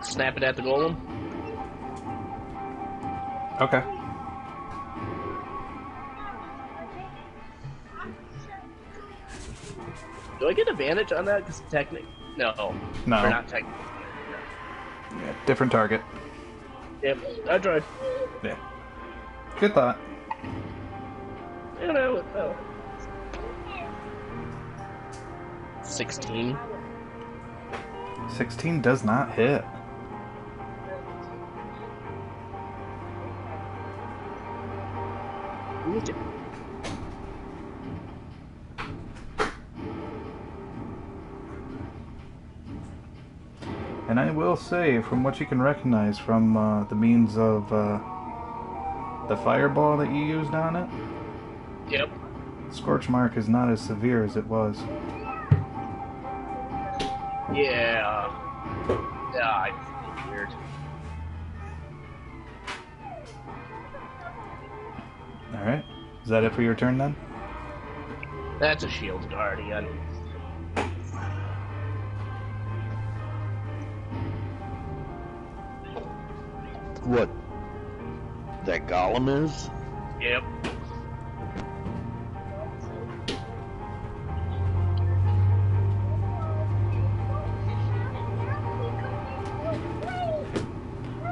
Snap it at the golem. Okay. Do I get advantage on that? Because technically, no. No. Or not technically. Yeah, different target. Yep, I tried. Yeah. Good thought. You know, 16. 16 does not hit. And I will say, from what you can recognize from the means of the fireball that you used on it, Yep. scorch mark is not as severe as it was. Yeah. Yeah, I feel weird. Alright. Is that it for your turn then? That's a shield guardian. What? That golem is? Yep.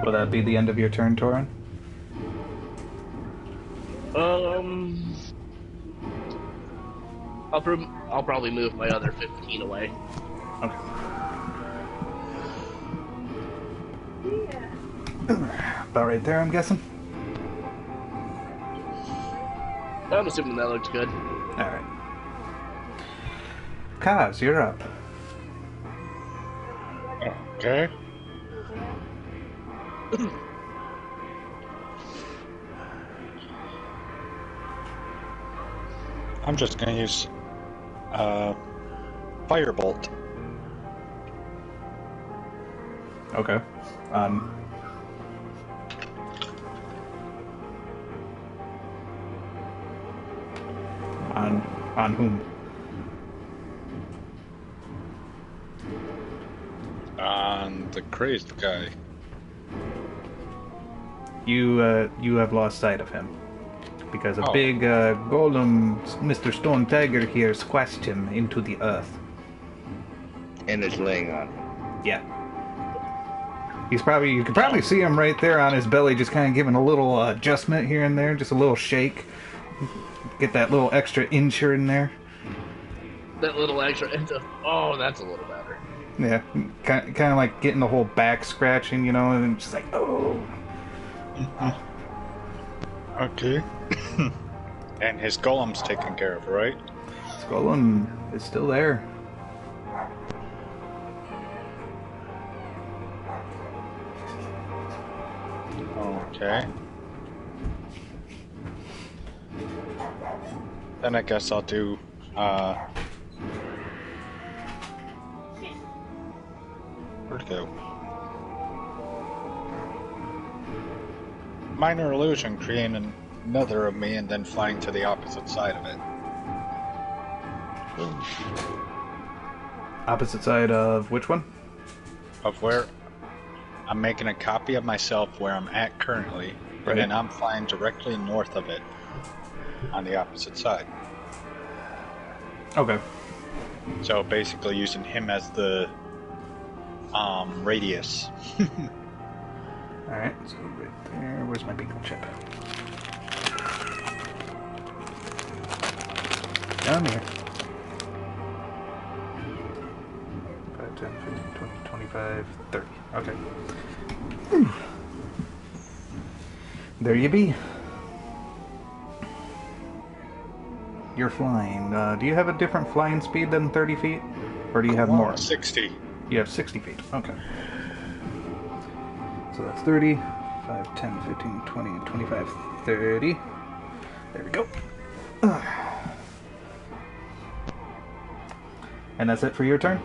Will that be the end of your turn, Torin? I'll probably move my other 15 away. Okay. About right there, I'm guessing? I'm assuming that looks good. Alright. Kaz, you're up. Okay. I'm just gonna use Firebolt. Okay. On whom? On the crazed guy. You have lost sight of him. Because a big golem, Mr. Stone Tiger here, squashed him into the earth. And it's laying on him. Yeah. You can probably see him right there on his belly, just kind of giving a little adjustment here and there, just a little shake. Get that little extra incher in there. That little extra. Oh, that's a little better. Yeah, kind of like getting the whole back scratching, you know, and just like, oh. Okay. And his golem's taken care of, right? His golem is still there. Okay. Then I guess I'll do, where'd it go? Minor illusion, creating another of me and then flying to the opposite side of it. Opposite side of which one? Of where I'm making a copy of myself where I'm at currently, Right. and then I'm flying directly north of it on the opposite side. Okay. So basically using him as the radius. Alright, so right there. Where's my beacon chip? Down here. 5, 10, 15, 20, 25, 30. Okay. There you be. You're flying. Do you have a different flying speed than 30 feet? Or do you have more? 60. You have 60 feet. Okay. So that's 30. 5, 10, 15, 20, 25, 30. There we go. And that's it for your turn?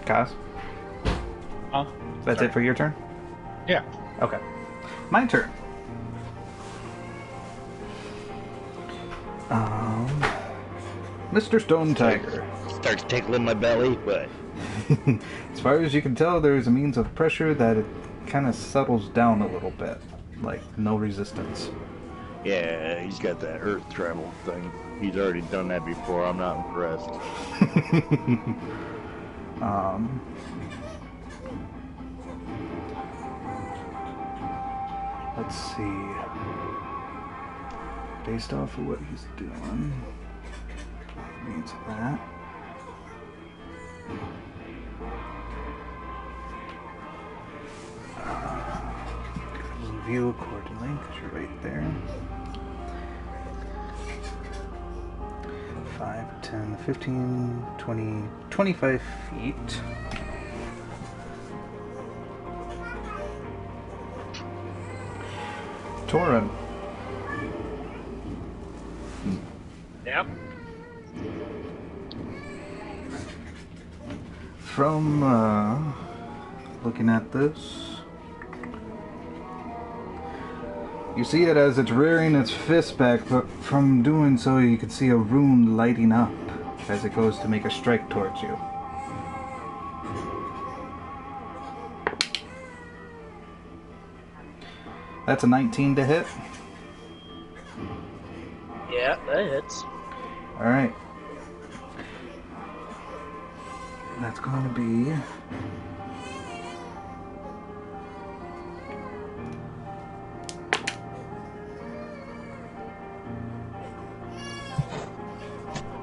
Kaz? Huh? That's Sorry. it for your turn? Yeah. Okay. My turn. Mr. Stone Tiger. Starts tickling my belly, but As far as you can tell, there's a means of pressure that it kind of settles down a little bit. Like, no resistance. yeah, he's got that earth travel thing. He's already done that before. I'm not impressed. Let's see. Based off of what he's doing, means that. Move you accordingly, because you're right there. 5, 10, 15, 20, 25 feet. Torin. Yep. From looking at this, you see it as it's rearing its fist back, but from doing so you can see a rune lighting up as it goes to make a strike towards you. That's a 19 to hit. Yeah, that hits. Alright. That's going to be...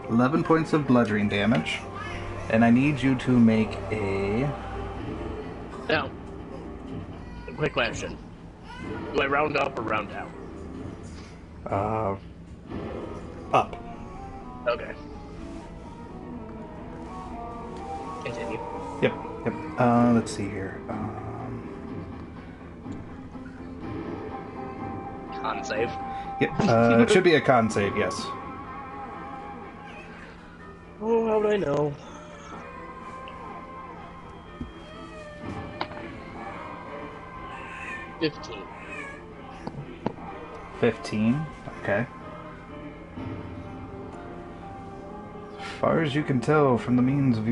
$11 points of bludgeoning damage. And I need you to make a... Now, a quick question. Do I round up or round down? Up. Okay. Continue. Yep. Let's see here. Con save. Yep. It should be a con save, yes. Oh, how would I know? $15. 15. Okay. As far as you can tell from the means of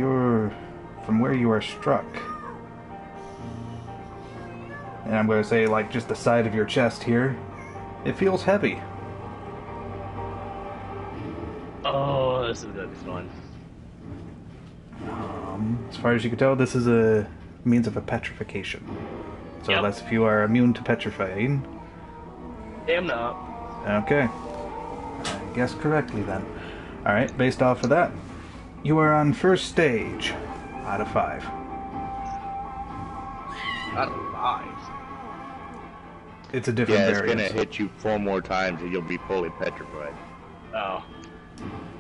from where you are struck, and I'm going to say like just the side of your chest here, it feels heavy. Oh, this is gonna be fun. As far as you can tell, this is a means of a petrification. So Yep. unless if you are immune to petrifying. Damn not. Okay. I guess correctly then. Alright, based off of that, you are on first stage out of 5. Out of 5. It's a different Yeah, it's variance. gonna hit you 4 more times and you'll be fully petrified. Oh.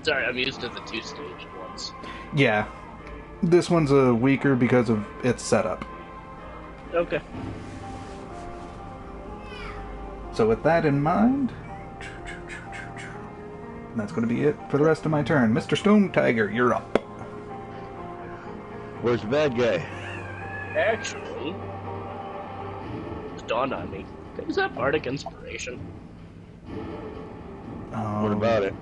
Sorry, I'm used to the 2-stage ones. Yeah. This one's a weaker because of its setup. Okay. So with that in mind, that's going to be it for the rest of my turn. Mr. Stone Tiger, you're up. Where's the bad guy? Actually, it's dawned on me. Is that Bardic Inspiration? What about it?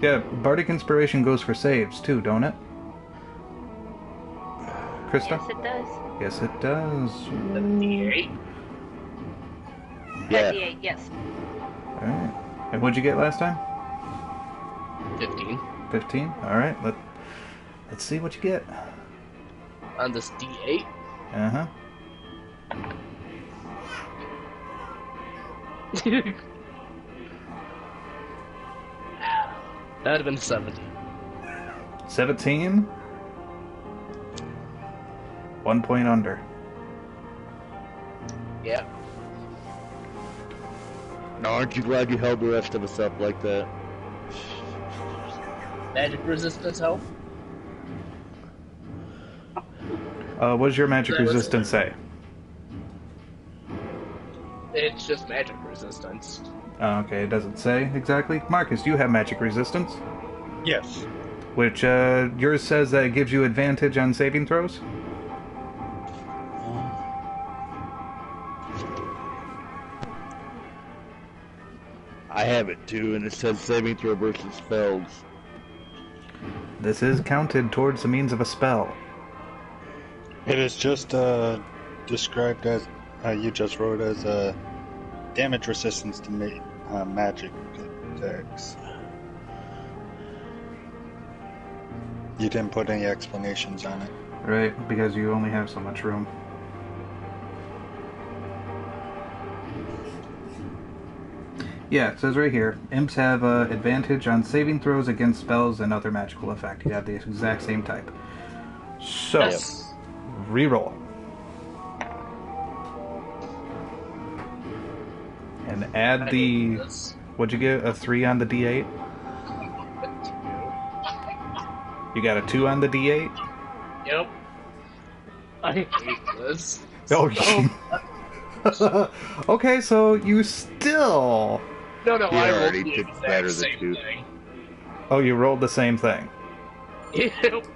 Yeah, Bardic Inspiration goes for saves too, don't it? Krista? Yes, it does. Yes, it does. The D8? Yeah. 38, yes. Alright. And what'd you get last time? 15. 15? Alright, let's see what you get. On this D8? Uh-huh. That'd have been 17. 17? 1 point under. Yeah. Now, aren't you glad you held the rest of us up like that? Magic resistance help? What does your magic That was- resistance say? It's just magic resistance. Okay, it doesn't say exactly. Marcus, do you have magic resistance? Yes. Which, yours says that it gives you advantage on saving throws? I have it too, and it says saving throw versus spells. This is counted towards the means of a spell. It is just described as, you just wrote as damage resistance to magic attacks. You didn't put any explanations on it. Right, because you only have so much room. Yeah, it says right here, imps have advantage on saving throws against spells and other magical effect. You have the exact same type. So, Yes. reroll. And add the... This. What'd you get? A 3 on the D8? You got a 2 on the D8? Yep. I hate this. Oh, So- okay, so you still... no, He I rolled already the did exact better than same 2. thing. Oh, you rolled the same thing. Yep.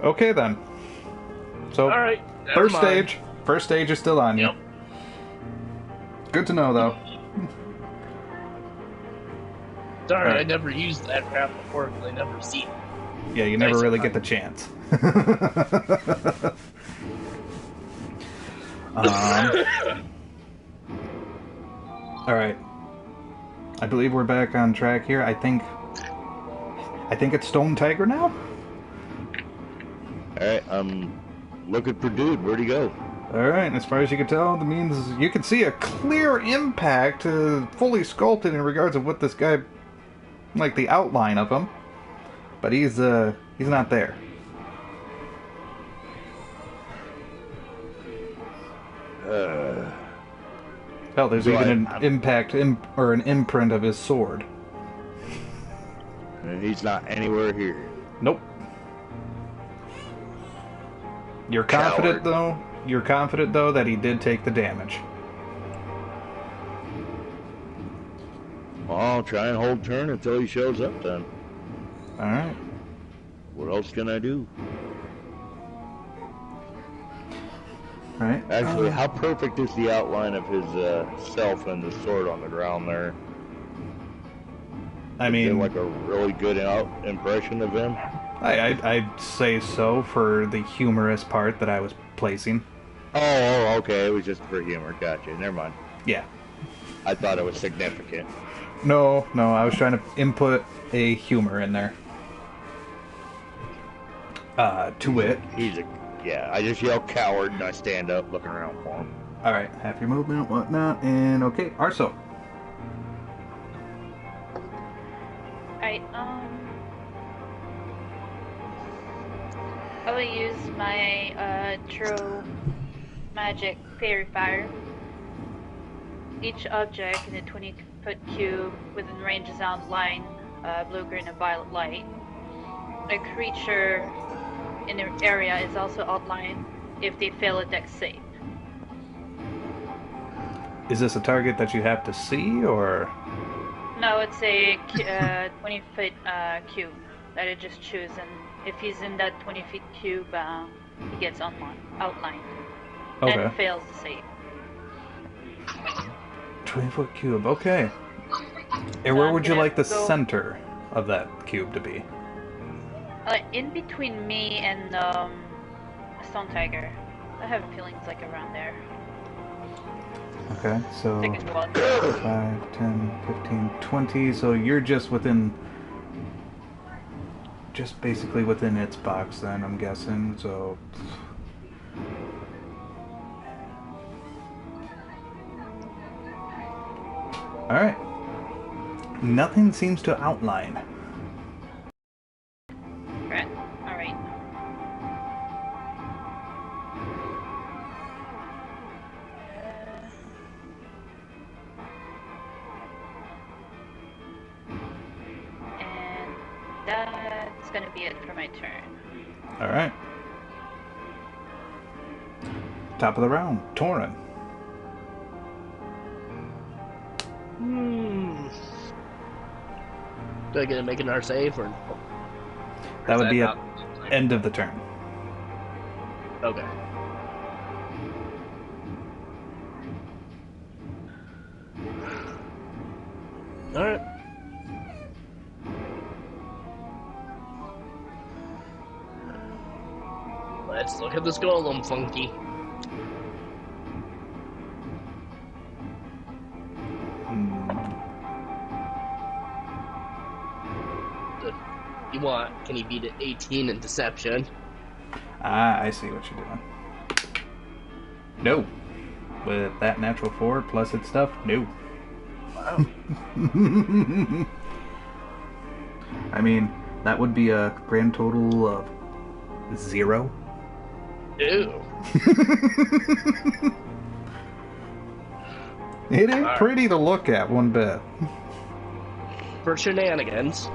Okay, then. So, Alright. first stage. First stage is still on you. Yep. Good to know, though. Sorry, Alright. I never used that crap before because I never see it. Yeah, you never Nice really try. get the chance. Alright. I believe we're back on track here. I think it's Stone Tiger now? Alright, I'm looking for dude. Where'd he go? Alright, as far as you can tell, that means you can see a clear impact, fully sculpted in regards of what this guy, like the outline of him. But he's not there. Hell, there's So even I'm- an impact, or an imprint of his sword. And he's not anywhere here. Nope. You're confident, though? You're confident, though, that he did take the damage. Well, I'll try and hold turn until he shows up then. Alright. What else can I do? Right. Actually, how perfect is the outline of his self and the sword on the ground there? I Is it mean, like a really good impression of him? I'd say so for the humorous part that I was placing. Oh, okay. It was just for humor. Gotcha. Never mind. Yeah. I thought it was significant. No, I was trying to input a humor in there. To wit. Yeah, I just yell coward and I stand up looking around for him. Alright, half your movement, whatnot, and okay, Arso. Alright, I will use my true magic clarifier. Each object in a 20-foot cube within range is outlined blue, green, and violet light. A creature in the area is also outlined if they fail a dex save. Is this a target that you have to see, or...? No, it's a 20-foot cube that I just choose, and if he's in that 20-foot cube, he gets outlined. Okay. And fails the save. 20-foot cube, okay. And where would you like the center of that cube to be? In between me and Stone Tiger. I have a feeling it's like around there. Okay, so Take a walk. 5, 10, 15, 20, so you're just within... Just basically within its box then, I'm guessing, so... Alright. Nothing seems to outline. Right. Alright. And that's gonna be it for my turn. Alright. Top of the round, Torin. Do I get to make another save or? That would be at not- end of the turn. Okay. Alright. Let's look at this golem, Funky. You want? Can he beat it 18 in deception? Ah, I see what you're doing. No. With that natural 4 plus its stuff, no. Wow. I mean, that would be a grand total of 0. Ew. It ain't pretty to look at one bit. For shenanigans.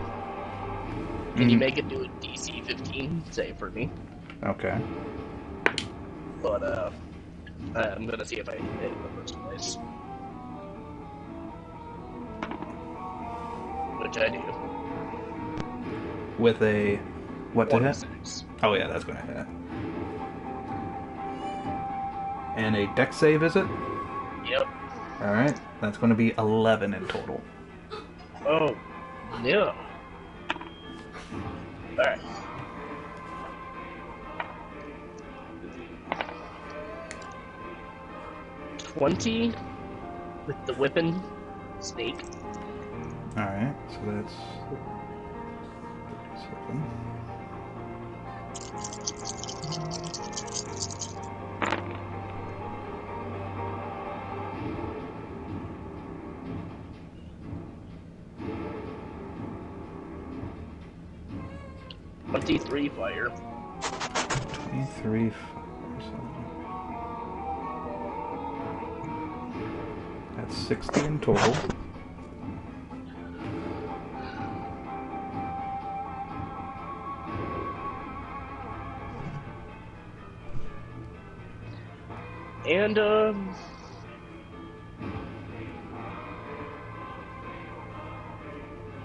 Can you make it do a DC 15 save for me? Okay. But I'm gonna see if I hit it in the first place. Which I do. With a... What to hit? 26. Oh yeah, that's gonna hit. And a dex save, is it? Yep. Alright, that's gonna be 11 in total. Oh, no. Alright. $20 with the whipping snake. Alright, so that's... 37. $23 fire. 23 fire, so... That's 60 in total. And,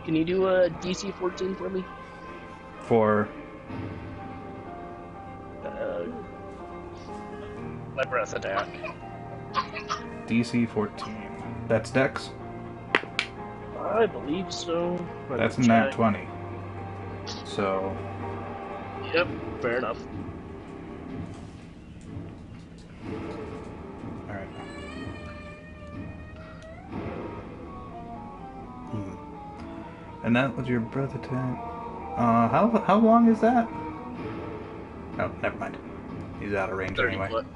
can you do a DC 14 for me? For... My breath attack. DC 14. That's dex? I believe so. Let That's me a nat check. 20. So... Yep, fair enough. Alright. And that was your breath attack. How long is that? Oh, never mind. He's out of range 30 anyway. foot.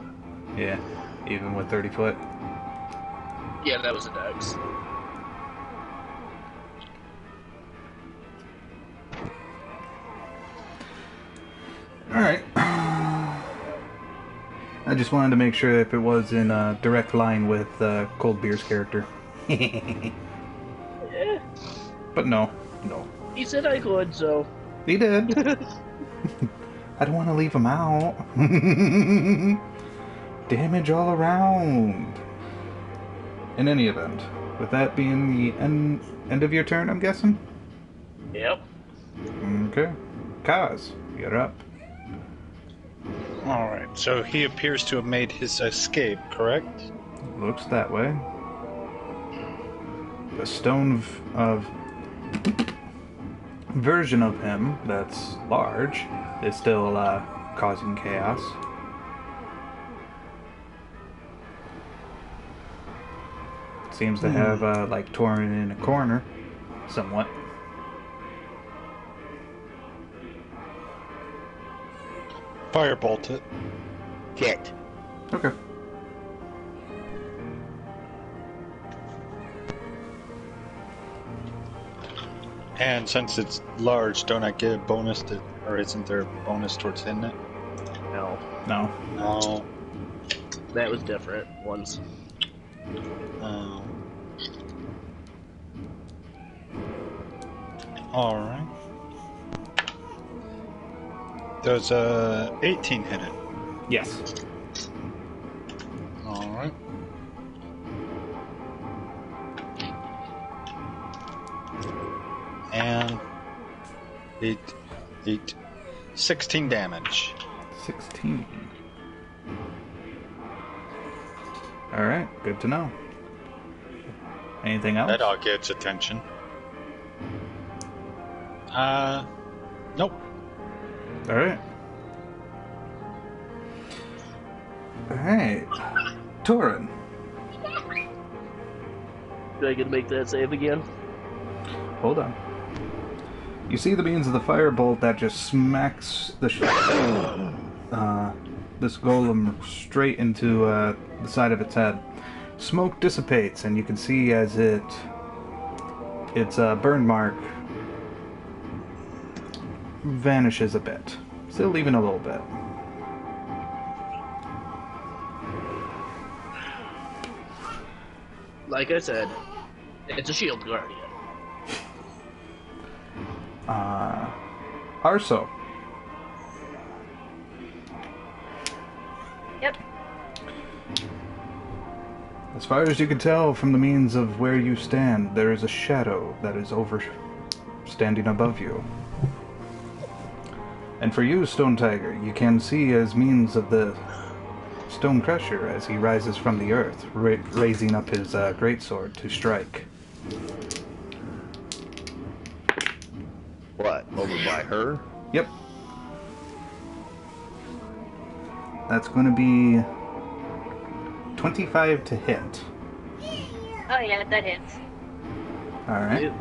Yeah, even with 30 foot. Yeah, that was a dex. Alright. I just wanted to make sure if it was in a direct line with Cold Beer's character. Yeah, But no. he said I could, so. He did. I don't want to leave him out. Damage all around. In any event, with that being the end of your turn, I'm guessing? Yep. Okay. Kaz, you're up. Alright, so he appears to have made his escape, correct? Looks that way. The stone of version of him that's large is still causing chaos. Seems to have like torn in a corner somewhat. Firebolt it. Kicked. Okay. And since it's large, don't I get a bonus to, or isn't there a bonus towards hitting it? No, No. No. that was different ones. Oh. Alright. Does 18 hit it? Yes. Alright. And 16 damage. 16. Alright, good to know. Anything else? That all gets attention. Nope. Alright. Alright. Torin. Do I get to make that save again? Hold on. You see the beams of the firebolt that just smacks the this golem straight into the side of its head. Smoke dissipates, and you can see as its burn mark vanishes a bit, still leaving a little bit. Like I said, it's a shield guardian. Arso. Yep. As far as you can tell from the means of where you stand, there is a shadow that is standing above you. And for you, Stone Tiger, you can see as means of the Stone Crusher as he rises from the earth, raising up his greatsword to strike. What? Over by her? Yep. That's going to be 25 to hit. Oh yeah, that hits. Alright.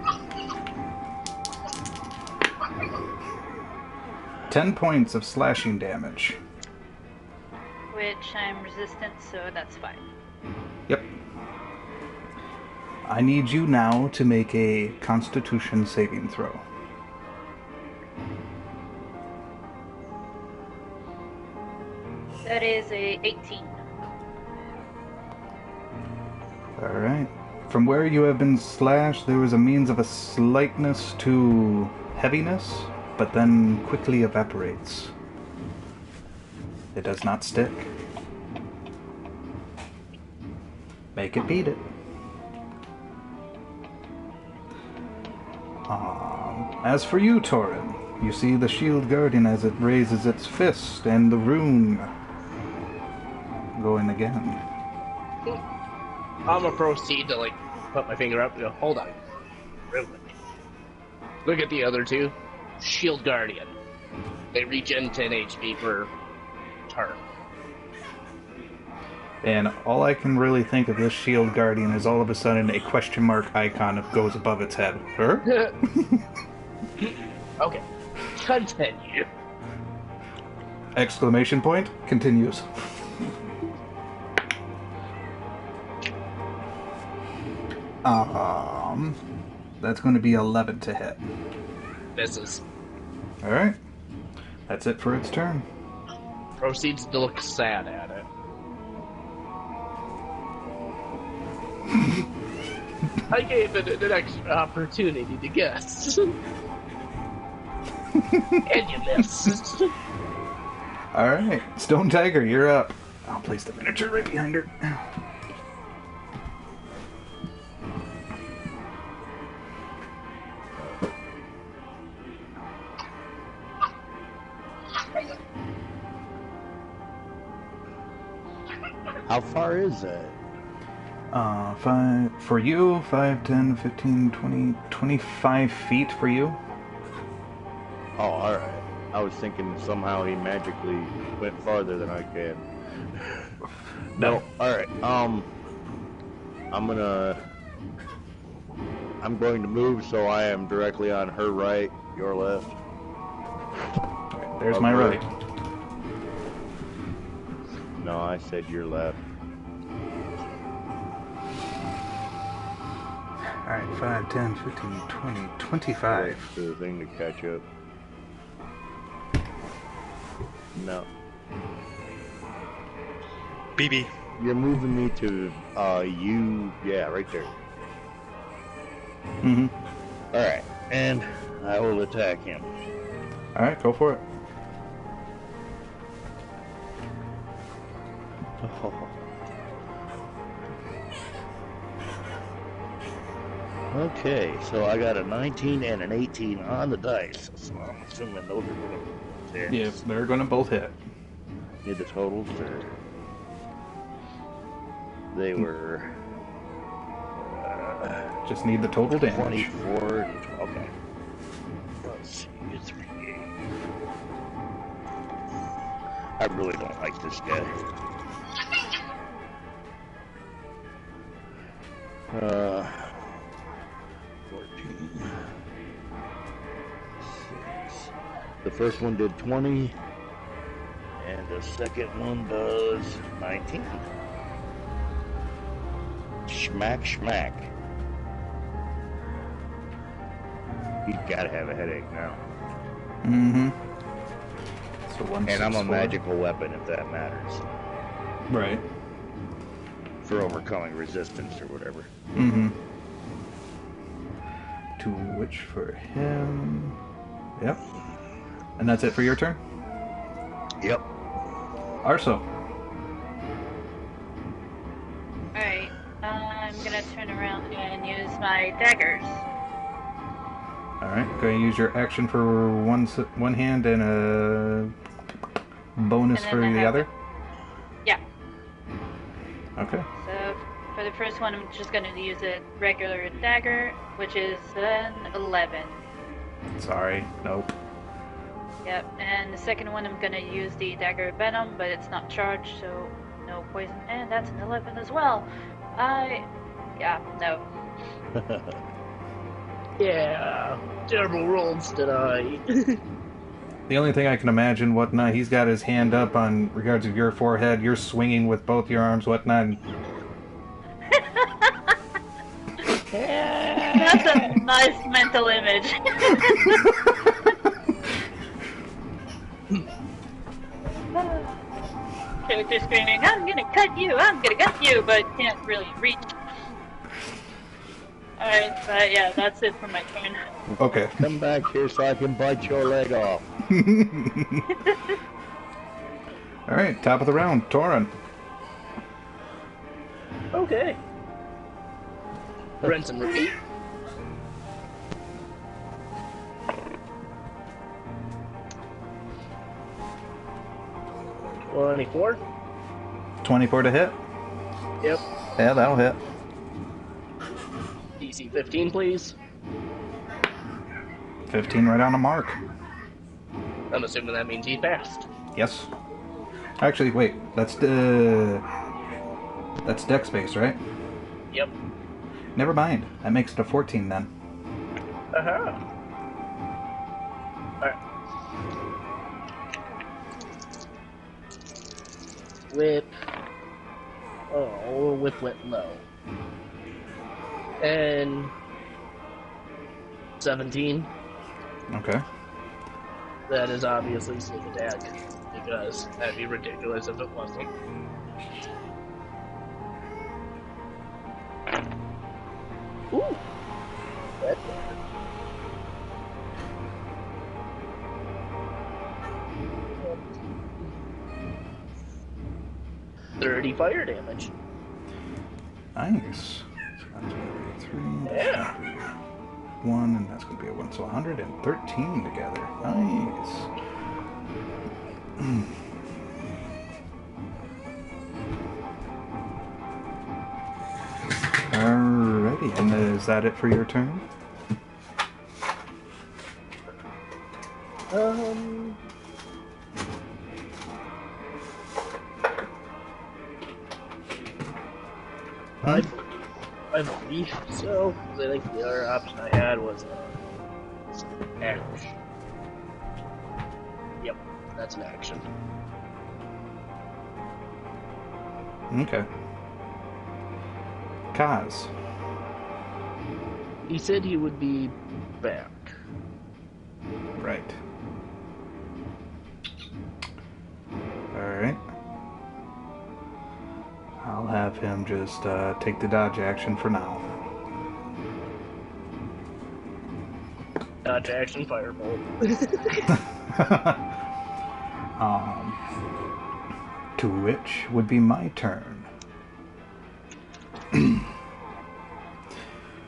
10 points of slashing damage. Which I'm resistant, so that's fine. Yep. I need you now to make a Constitution saving throw. That is a 18. Alright. From where you have been slashed, there was a means of a slightness to heaviness, but then quickly evaporates. It does not stick. Make it beat it. As for you, Torin, you see the shield guardian as it raises its fist and the rune going again. I'm gonna proceed to put my finger up and go, hold on. Really? Look at the other two. Shield Guardian. They regen 10 HP per turn. And all I can really think of this shield guardian is all of a sudden a question mark icon goes above its head. Her? Okay. Continue. Exclamation point. Continues. That's going to be 11 to hit. Misses. Alright. That's it for its turn. Proceeds to look sad at it. I gave it an extra opportunity to guess. And you missed. Alright. Stone Tiger, you're up. I'll place the miniature right behind her. How far is that? 5 for you, 5, 10, 15, 20, 25 feet for you. Oh, alright. I was thinking somehow he magically went farther than I can. No, alright. I'm going to move so I am directly on her right, your left. There's my right. No, I said your left. Alright, 5, 10, 15, 20, 25. The thing to catch up. No. BB. You're moving me to, you, yeah, right there. Mm-hmm. Alright, and I will attack him. Alright, go for it. Okay, so I got a 19 and an 18 on the dice, so I'm assuming those are going to hit. Yes, they're going to both hit. Need the totals, or they were Just need the total damage. 24 and 12. Okay. Let's see, 3. I really don't like this guy. 14. 6. The first one did 20, and the second one does 19. Schmack, schmack. He's gotta have a headache now. Mm-hmm. So one, And I'm a 6, 4. magical weapon, if that matters. Right. For overcoming resistance or whatever. Mm-hmm. To which for him... Yep. And that's it for your turn? Yep. Arso. Alright, I'm gonna turn around and use my daggers. Alright, going to use your action for one hand and a bonus And for then I the have other? Yeah. Okay. So for the first one, I'm just gonna use a regular dagger, which is an 11. Sorry, nope. Yep, and the second one I'm gonna use the dagger of venom, but it's not charged, so no poison. And that's an 11 as well. No. Yeah, terrible rolls tonight. The only thing I can imagine, whatnot, he's got his hand up on regards of your forehead, you're swinging with both your arms, whatnot. And That's a nice mental image. Character screaming, I'm gonna cut you, but can't really reach. Alright, but yeah, that's it for my turn. okay. Come back here so I can bite your leg off. Alright, top of the round, Torin. Okay. Rinse and repeat. $24. 24 to hit? Yep. Yeah, that'll hit. DC 15, please. 15 right on the mark. I'm assuming that means he passed. Yes. Actually, wait, that's dex space, right? Yep. Never mind. That makes it a 14 then. Uh-huh. Alright. Whip. Oh, whip went low. And 17. Okay. That is obviously sneak attack, because that'd be ridiculous if it wasn't. Ooh! That bad. 30 fire damage. Nice. So that's going to be 3. Yeah. 1, and that's going to be a 1. So 113 together. Nice. Alrighty, and is that it for your turn? I believe so, because I think the other option I had was action. Yep, that's an action. Okay. Kaz. He said he would be back. Right. Alright. I'll have him just take the dodge action for now. Dodge action, firebolt. To which would be my turn.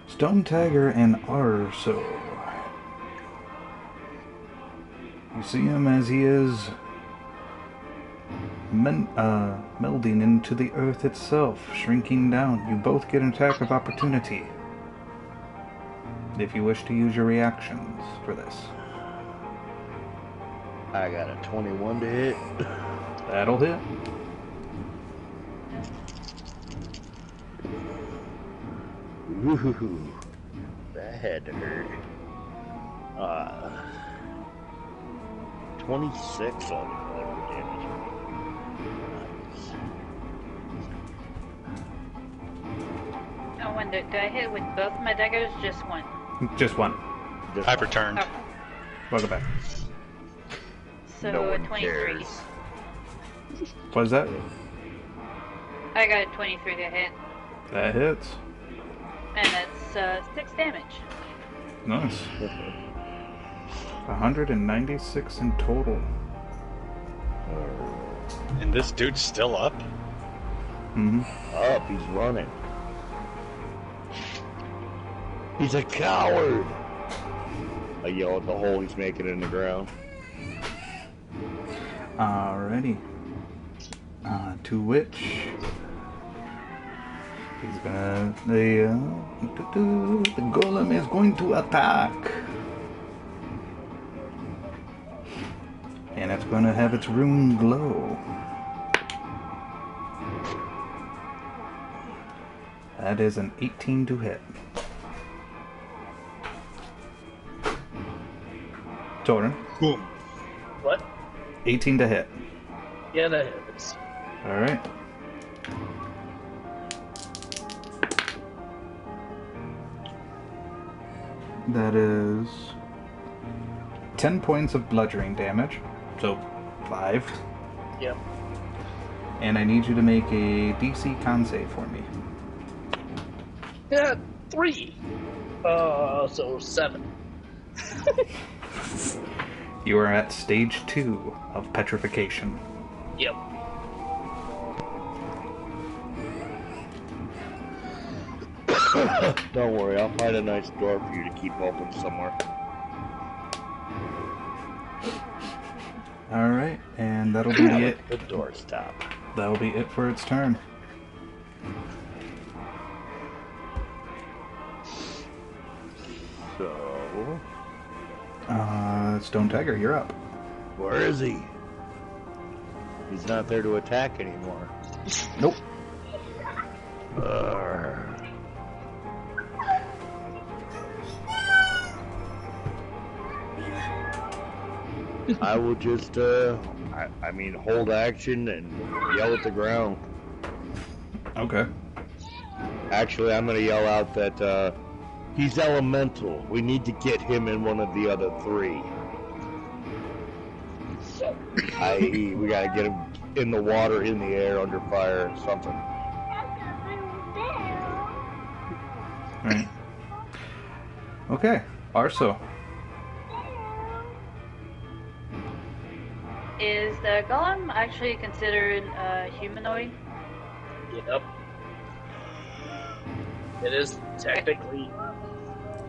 Stone Tiger and Arso. You see him as he is melding into the earth itself, shrinking down. You both get an attack of opportunity if you wish to use your reactions for this. I got a 21 to hit. That'll hit. Ooh, that had to hurt. 26 altogether damage. I wonder, do I hit with both my daggers? Just one. Just one. Just I've returned. Okay. Welcome back. So No one 23. cares. What is that? I got a 23 to hit, That hits. and that's 6 damage. Nice. 196 in total. And this dude's still up? Mm-hmm. Up, he's running. He's a coward! I yell at the hole he's making in the ground. Alrighty. To which he's gonna the golem is going to attack, and it's gonna have its rune glow. That is an 18 to hit. Torin. Boom. What? 18 to hit. Yeah, that happens. Alright. That is 10 points of bludgeoning damage. So 5. Yep. And I need you to make a DC con save for me. Yeah, 3. So 7. You are at stage 2 of petrification. Yep. Don't worry, I'll find a nice door for you to keep open somewhere. Alright, and that'll be it. The door stop. That'll be it for its turn. So, Stone Tiger, you're up. where is he? He's not there to attack anymore. Nope. I will just, hold action and yell at the ground. Okay. Actually, I'm going to yell out that he's elemental. We need to get him in one of the other 3. I.e., we got to get him in the water, in the air, under fire, something. Right. Okay. Arso. Is the golem actually considered humanoid? Yep. It is technically.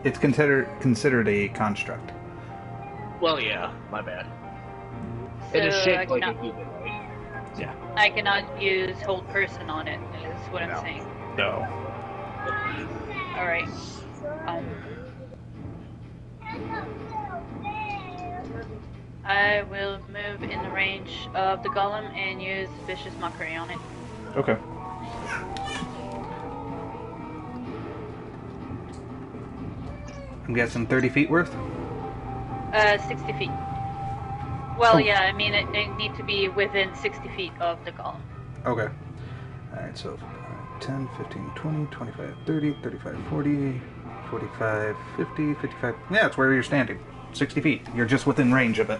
It's considered a construct. Well, yeah, my bad. So It is I shaped like a cannot, humanoid. Yeah. I cannot use hold person on it, is what I'm saying. No. Alright. I will move in the range of the golem and use Vicious Mockery on it. Okay. I'm guessing 30 feet worth? 60 feet. Well, Oh. yeah, I mean, it need to be within 60 feet of the golem. Okay. Alright, so 10, 15, 20, 25, 30, 35, 40, 45, 50, 55. Yeah, it's where you're standing. 60 feet. You're just within range of it.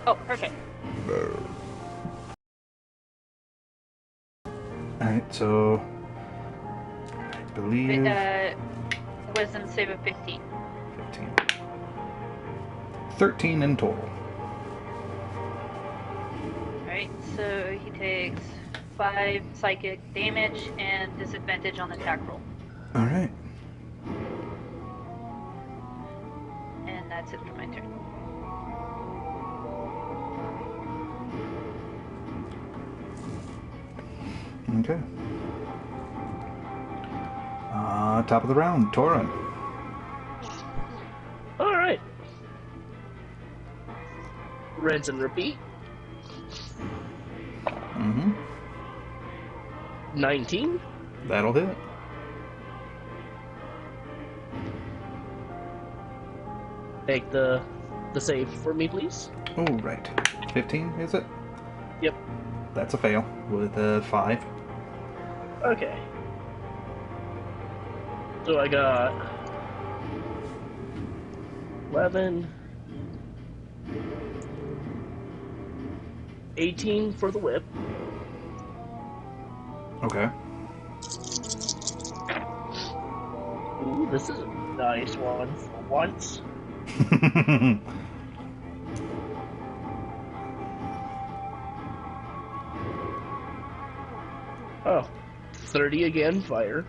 Oh, perfect. Alright, so I believe Wisdom save of 15. 15. 13 in total. Alright, so he takes 5 psychic damage and disadvantage on attack roll. Alright. And that's it for my turn. Okay. Top of the round, Torin. Alright. Rinse and repeat. Mm-hmm. 19. That'll hit. Make the save for me, please. Oh, right. 15, is it? Yep. That's a fail with a 5. Okay. So I got 11, 18 for the whip. Okay. Ooh, this is a nice one for once. Oh, 30 again, fire.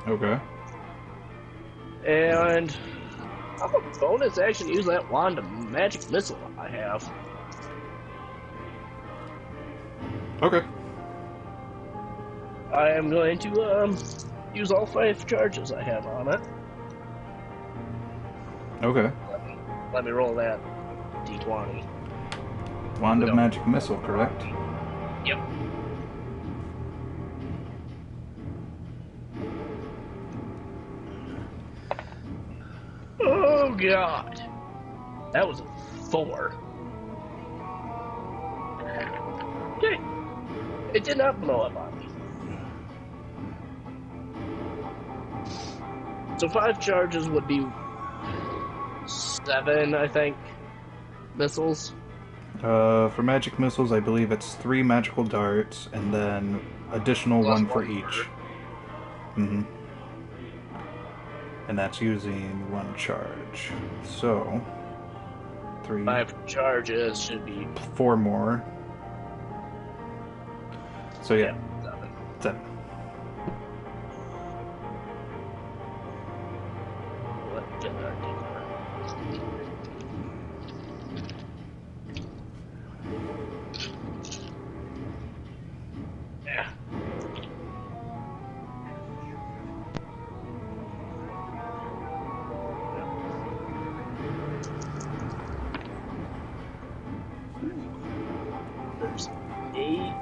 Okay. And I'm a bonus action use that wand of magic missile I have. Okay. I am going to use all 5 charges I have on it. Okay. Let me roll that d20. Wand of magic missile, correct? Yep. Oh god. That was a 4. Okay. It did not blow up on me. So 5 charges would be 7, I think, missiles. For magic missiles, I believe it's 3 magical darts, and then additional Plus 1 for one each. Mm-hmm. And that's using 1 charge. So, 3... 5 charges should be 4 more. So yeah, 7. 7. What did I do? Yeah. There's 8.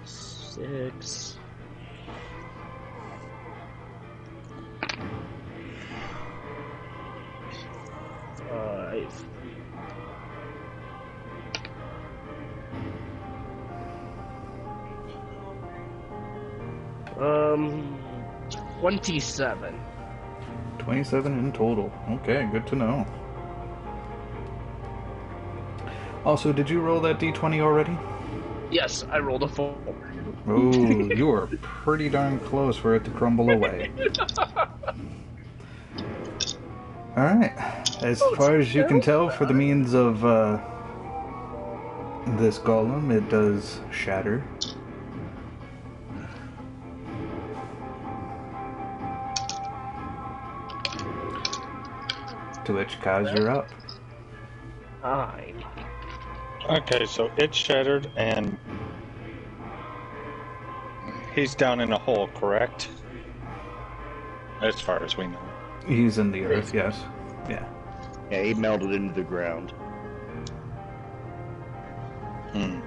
6. 5. 27. 27 in total. Okay, good to know. Also, did you roll that d20 already? Yes, I rolled a 4. Ooh, you are pretty darn close for it to crumble away. Alright, as far as you can tell, for the means of this golem, it does shatter. To which, Kaz, you're up. 9. Okay, so it's shattered and he's down in a hole, correct? As far as we know. He's in the earth, yes. Yeah. Yeah, he melted into the ground. Hmm.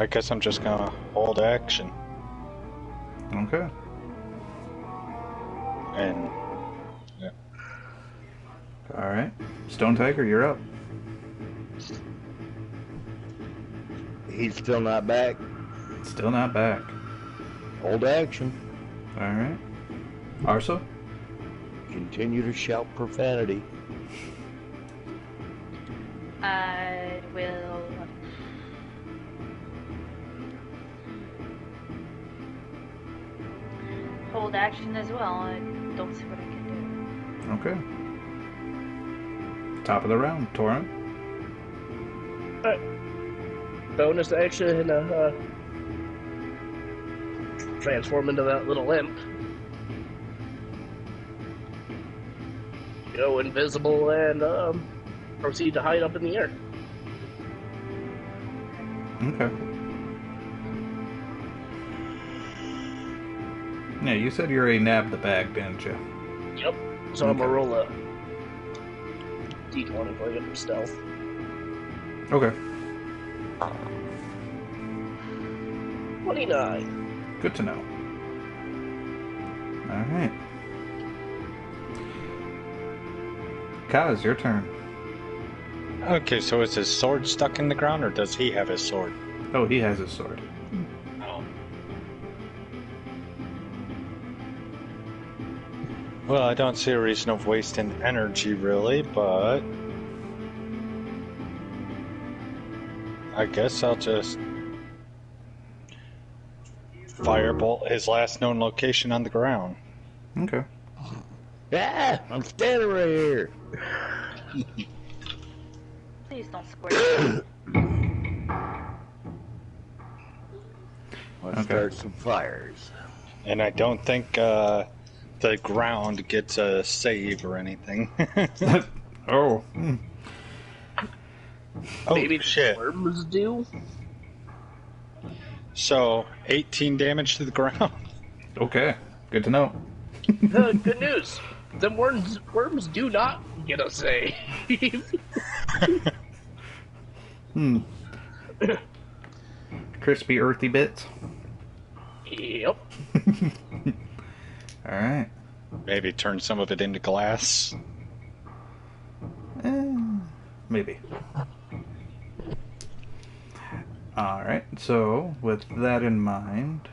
I guess I'm just gonna hold action. Okay. And yeah. Alright. Stone Tiger, you're up. He's still not back. Still not back. Hold action. Alright. Arso? Continue to shout profanity. I will. Hold action as well. I don't see what I can Okay. Top of the round, Torin. Bonus action, transform into that little imp. Go invisible and proceed to hide up in the air. Okay. Yeah, you said you already nabbed the bag, didn't you? Yep. So I'm gonna roll a d20 for you for stealth. Okay. 29. Good to know. Alright. Kaz, your turn. Okay, so is his sword stuck in the ground, or does he have his sword? Oh, he has his sword. Oh. Well, I don't see a reason of wasting energy, really, but I guess I'll just firebolt his last known location on the ground. Okay. Ah, I'm standing right here. Please don't squirt. Let's start some fires. And I don't think the ground gets a save or anything. Oh. Oh, Maybe shit. the worms do? So, 18 damage to the ground. Okay. Good to know. Good news. The worms do not get a save. Crispy, earthy bits. Yep. Alright. Maybe turn some of it into glass. Maybe. Alright, so with that in mind,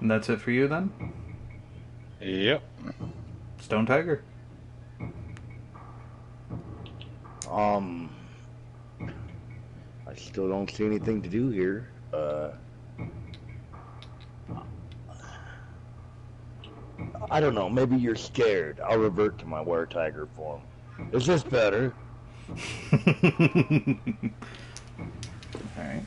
and that's it for you then? Yep. Stone Tiger. I still don't see anything to do here. I don't know, maybe you're scared. I'll revert to my were-tiger form. Is this better? Alright.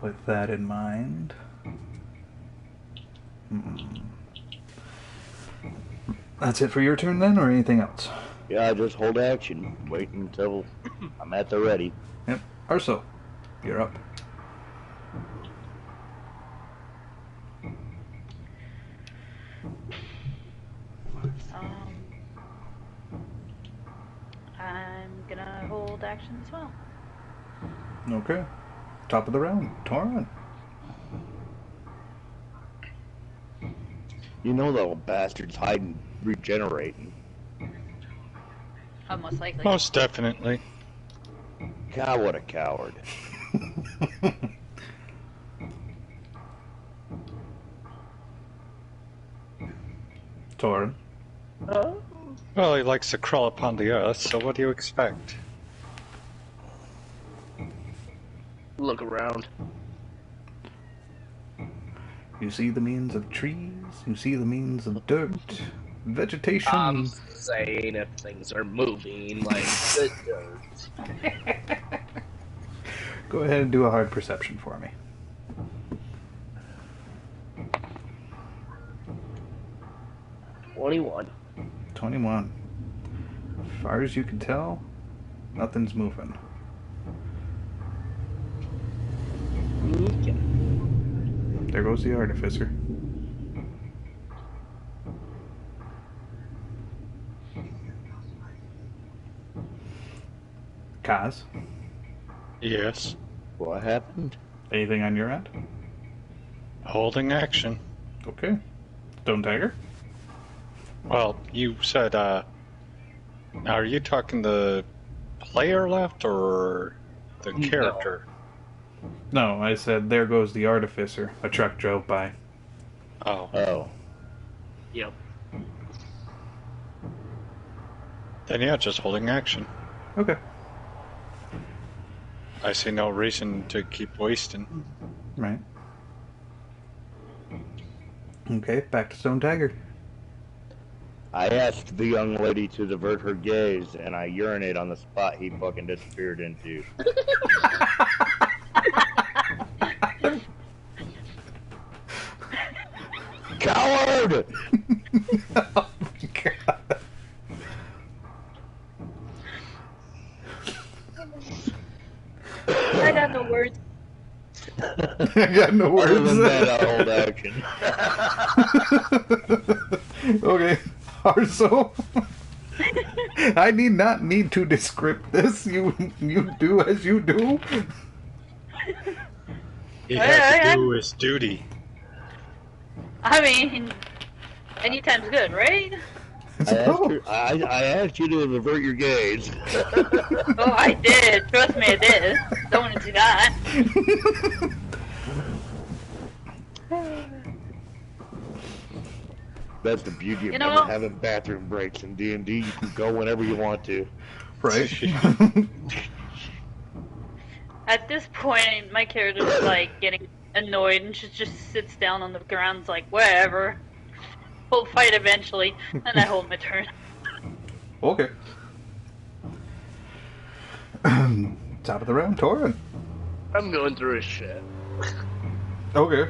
With that in mind, that's it for your turn then, or anything else? Yeah, just hold action. Wait until I'm at the ready. Yep. Arso, you're up. I'm gonna hold action as well. Okay. Top of the round, Torin. You know the old bastard's hiding, regenerating. Most likely. Most definitely. God, what a coward. Torin. Well, he likes to crawl upon the earth, so what do you expect? Look around. You see the means of trees, you see the means of dirt, vegetation. I'm saying if things are moving like the dirt. Go ahead and do a hard perception for me. 21. 21. As far as you can tell, nothing's moving. Okay. There goes the artificer. Kaz, Yes. What happened? anything on your end? Holding action. Okay. Stone Tiger? Well, you said, now are you talking the player left or the character? No, I said there goes the artificer. A truck drove by. Oh. Oh. Yep. Then yeah, just holding action. Okay. I see no reason to keep wasting. Right. Okay, back to Stone Tiger. I asked the young lady to divert her gaze, and I urinate on the spot he fucking disappeared into. Coward! Oh my god. I got no words. I got no words. Other than that, I'll hold action. Okay, Arso. I not need to descript this. You do as you do. He had to do his duty. I mean, anytime's good, right? I asked you to avert your gaze. Oh, I did. Trust me, I did. Don't want to do that. That's the beauty of You never know- having bathroom breaks in D&D. You can go whenever you want to. Right? At this point, my character's like getting annoyed and she just sits down on the ground, and is like, whatever. We'll fight eventually. And I hold my turn. Okay. Top of the round, Torin. I'm going through his shit. Okay.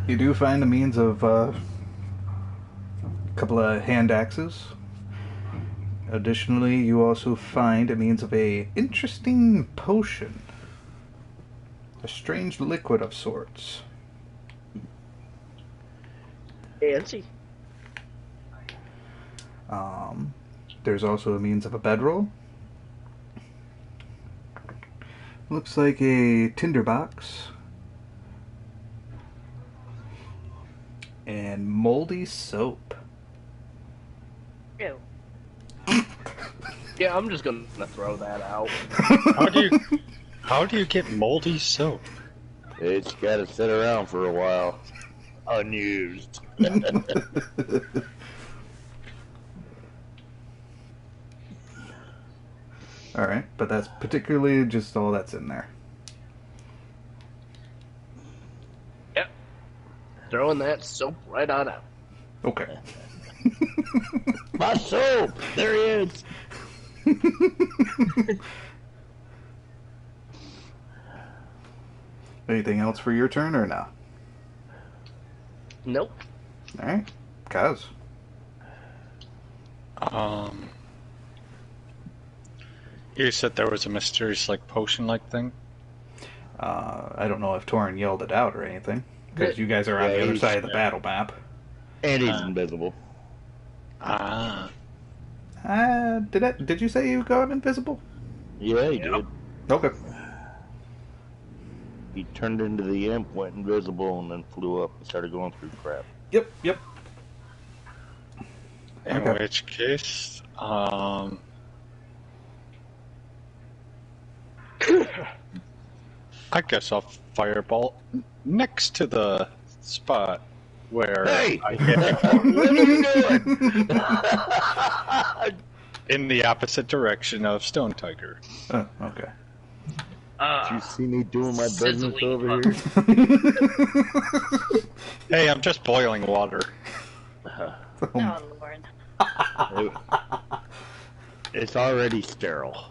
You do find the means of a couple of hand axes. Additionally, you also find a means of a interesting potion. A strange liquid of sorts. Fancy. There's also a means of a bedroll. Looks like a tinderbox. And moldy soap. Ew. Yeah, I'm just gonna throw that out. How do you get moldy soap? It's got to sit around for a while. Unused. Alright, but that's particularly just all that's in there. Yep. Throwing that soap right on out. Okay. My soap! There he is! Anything else for your turn or no? Nope. Alright. Kaz. You said there was a mysterious, like, potion-like thing? I don't know if Torin yelled it out or anything. Because you guys are on Yeah, the other he's- side of the battle map. And he's invisible. Ah. Did you say you got invisible? Yeah, he Yep. did. Okay. He turned into the imp, went invisible, and then flew up and started going through crap. Yep. In Okay. which case, I guess I'll firebolt next to the spot where Hey! I hit What are you doing? in the opposite direction of Stone Tiger. Oh, okay. Did you see me doing my business Sizzling over hot. here? Hey, I'm just boiling water. Oh, Lord. It's already sterile.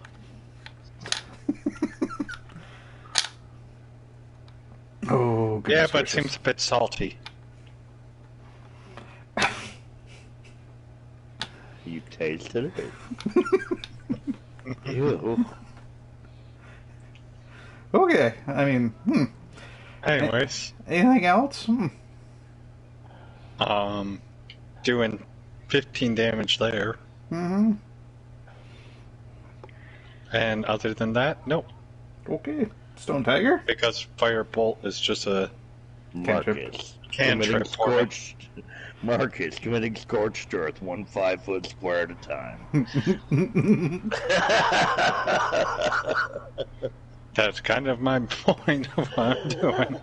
Oh, goodness Yeah, but it gracious. seems a bit salty. You tasted it? Ew. Okay, I mean, Anyways, anything else? doing 15 damage there. Mm-hmm. And other than that, no. Okay. Stone Tiger? Because Firebolt is just a Marcus. cantrip for me. Scorched. Marcus committing scorched earth 1 5-foot square at a time. That's kind of my point of what I'm doing.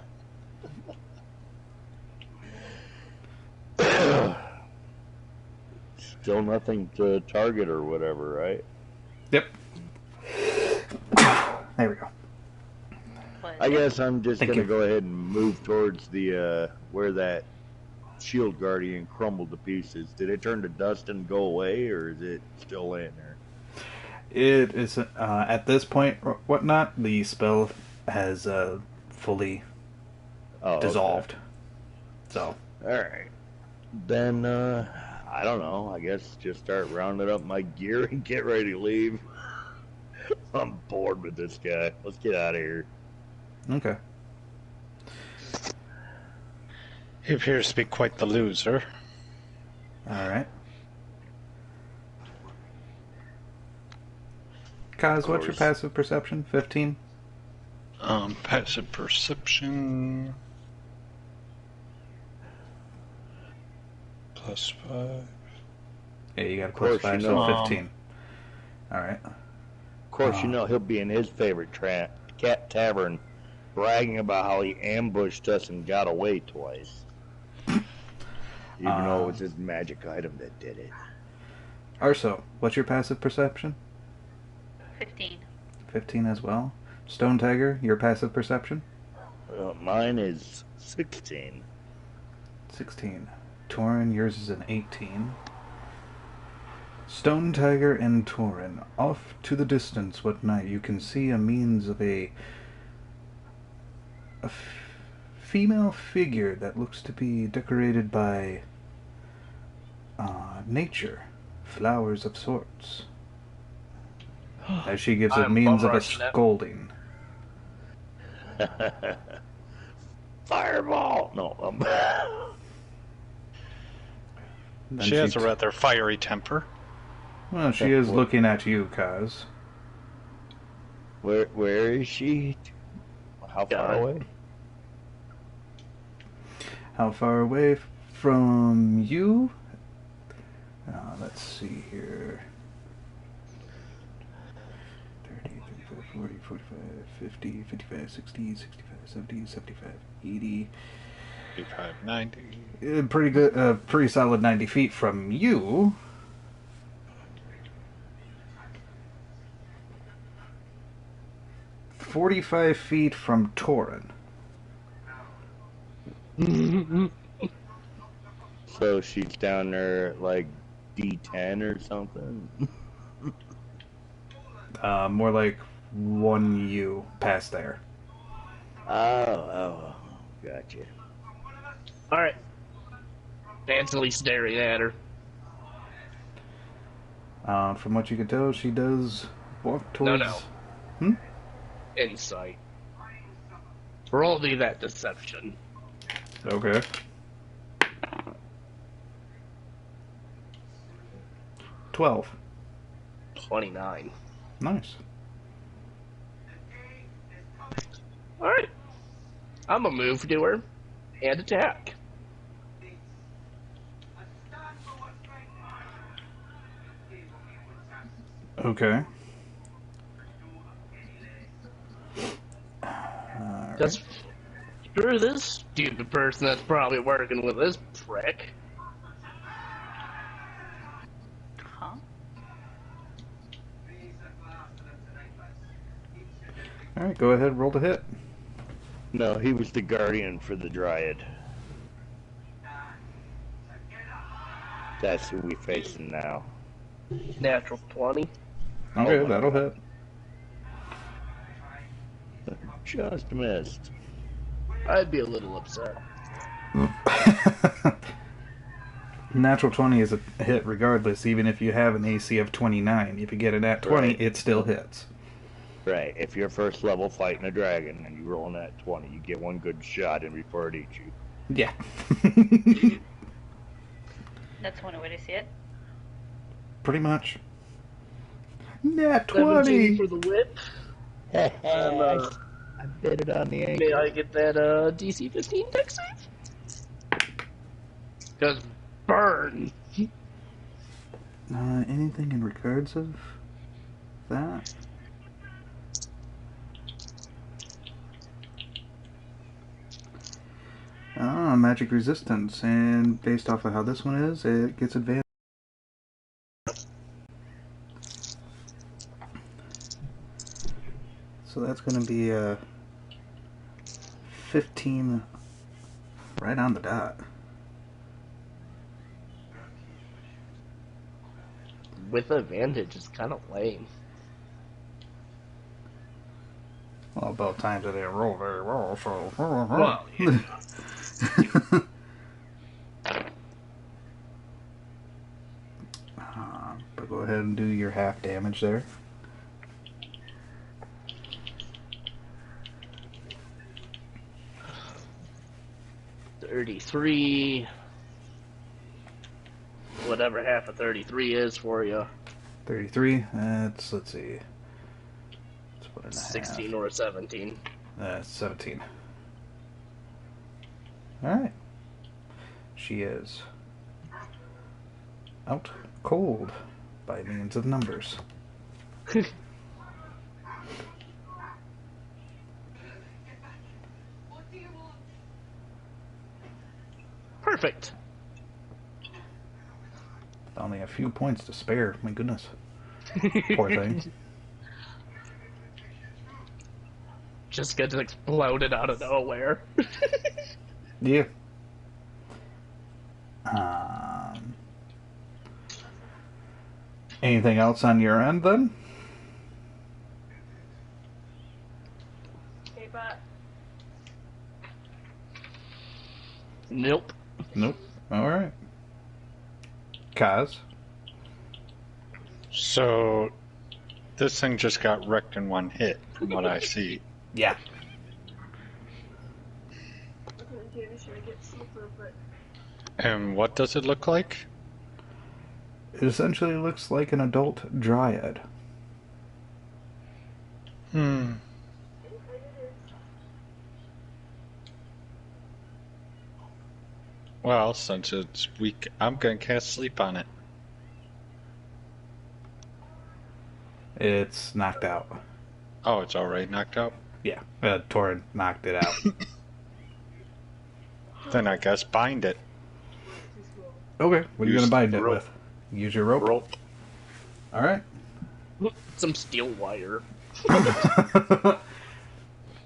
Still nothing to target or whatever, right? Yep. There we go. But, I guess I'm just Thank gonna you. go ahead and move towards the where that shield guardian crumbled to pieces. Did it turn to dust and go away, or is it still in there? It is, at this point, whatnot, the spell has fully Oh, dissolved. So, Okay. All right. Then I don't know. I guess just start rounding up my gear and get ready to leave. I'm bored with this guy. Let's get out of here. okay. He appears to be quite the loser. Alright. Kaz, what's your course. passive perception? 15? Passive perception. +5. Yeah, you got a Of course, +5, you so know. 15. Alright. Of course, you know he'll be in his favorite cat tavern, bragging about how he ambushed us and got away twice. Even though it was his magic item that did it. Arso, what's your passive perception? 15. 15 as well. Stone Tiger, your passive perception? Mine is 16. 16. Torin, yours is an 18. Stone Tiger and Torin, off to the distance what night you can see a means of a female figure that looks to be decorated by nature, flowers of sorts. As she gives a means of a scolding. Fireball! No, Then She has a rather fiery temper. Well, she is looking at you, Kaz. Where is she? How far away? How far away from you? Let's see here. 30, 35, 40, 45, 50, 55, 60, 65, 70, 75, 80. 85, 90. Pretty good, pretty solid 90 feet from you. "45 feet from Torin." So she's down there like D10 or something? More like 1 U past there. Oh, gotcha. Alright. Fancily staring at her. From what you can tell, she does walk towards... No. Insight. Roll me that deception. Okay. 12. 29. Nice. Alright. I'm gonna move to her and attack. Okay. Just screw this stupid person that's probably working with this prick. Huh? Alright, go ahead, roll to hit. No, he was the guardian for the Dryad. That's who we facing now. Natural 20. Okay, that'll hit. Just missed. I'd be a little upset. Natural 20 is a hit regardless, even if you have an AC of 29. If you get it at 20, Right. it still hits. Right, if you're first level fighting a dragon and you roll in that 20, you get one good shot in before it eats you. Yeah. That's one way to see it. Pretty much. Nat 17 20! for the whip. I bet it on the ankle. May I get that DC 15 deck save? Because burn. Anything in regards of that? Magic resistance, and based off of how this one is, it gets advantage. So that's going to be 15 right on the dot. With advantage is kind of lame. Well, both times I didn't roll very well, so... Well, yeah. But go ahead and do your half damage there. $33. Whatever half of 33 is for you. 33, that's, let's see. Let's put it in a 16 half. or a 17. 17. Alright. She is out cold by means of numbers. Perfect. Only a few points to spare. My goodness. Poor thing. Just gets exploded out of nowhere. Yeah. Anything else on your end then? Okay, but Nope. Nope. Alright. Kaz? So, this thing just got wrecked in one hit, from what I see. Yeah. okay, should I get super, but And what does it look like? It essentially looks like an adult dryad. Hmm. Well, since it's weak, I'm gonna cast sleep on it. It's knocked out. Oh, it's already knocked out? Yeah. Torrent knocked it out. Then I guess bind it. Okay. What are you Use going to bind it rope. with? Use your rope? Rope. Alright. Some steel wire.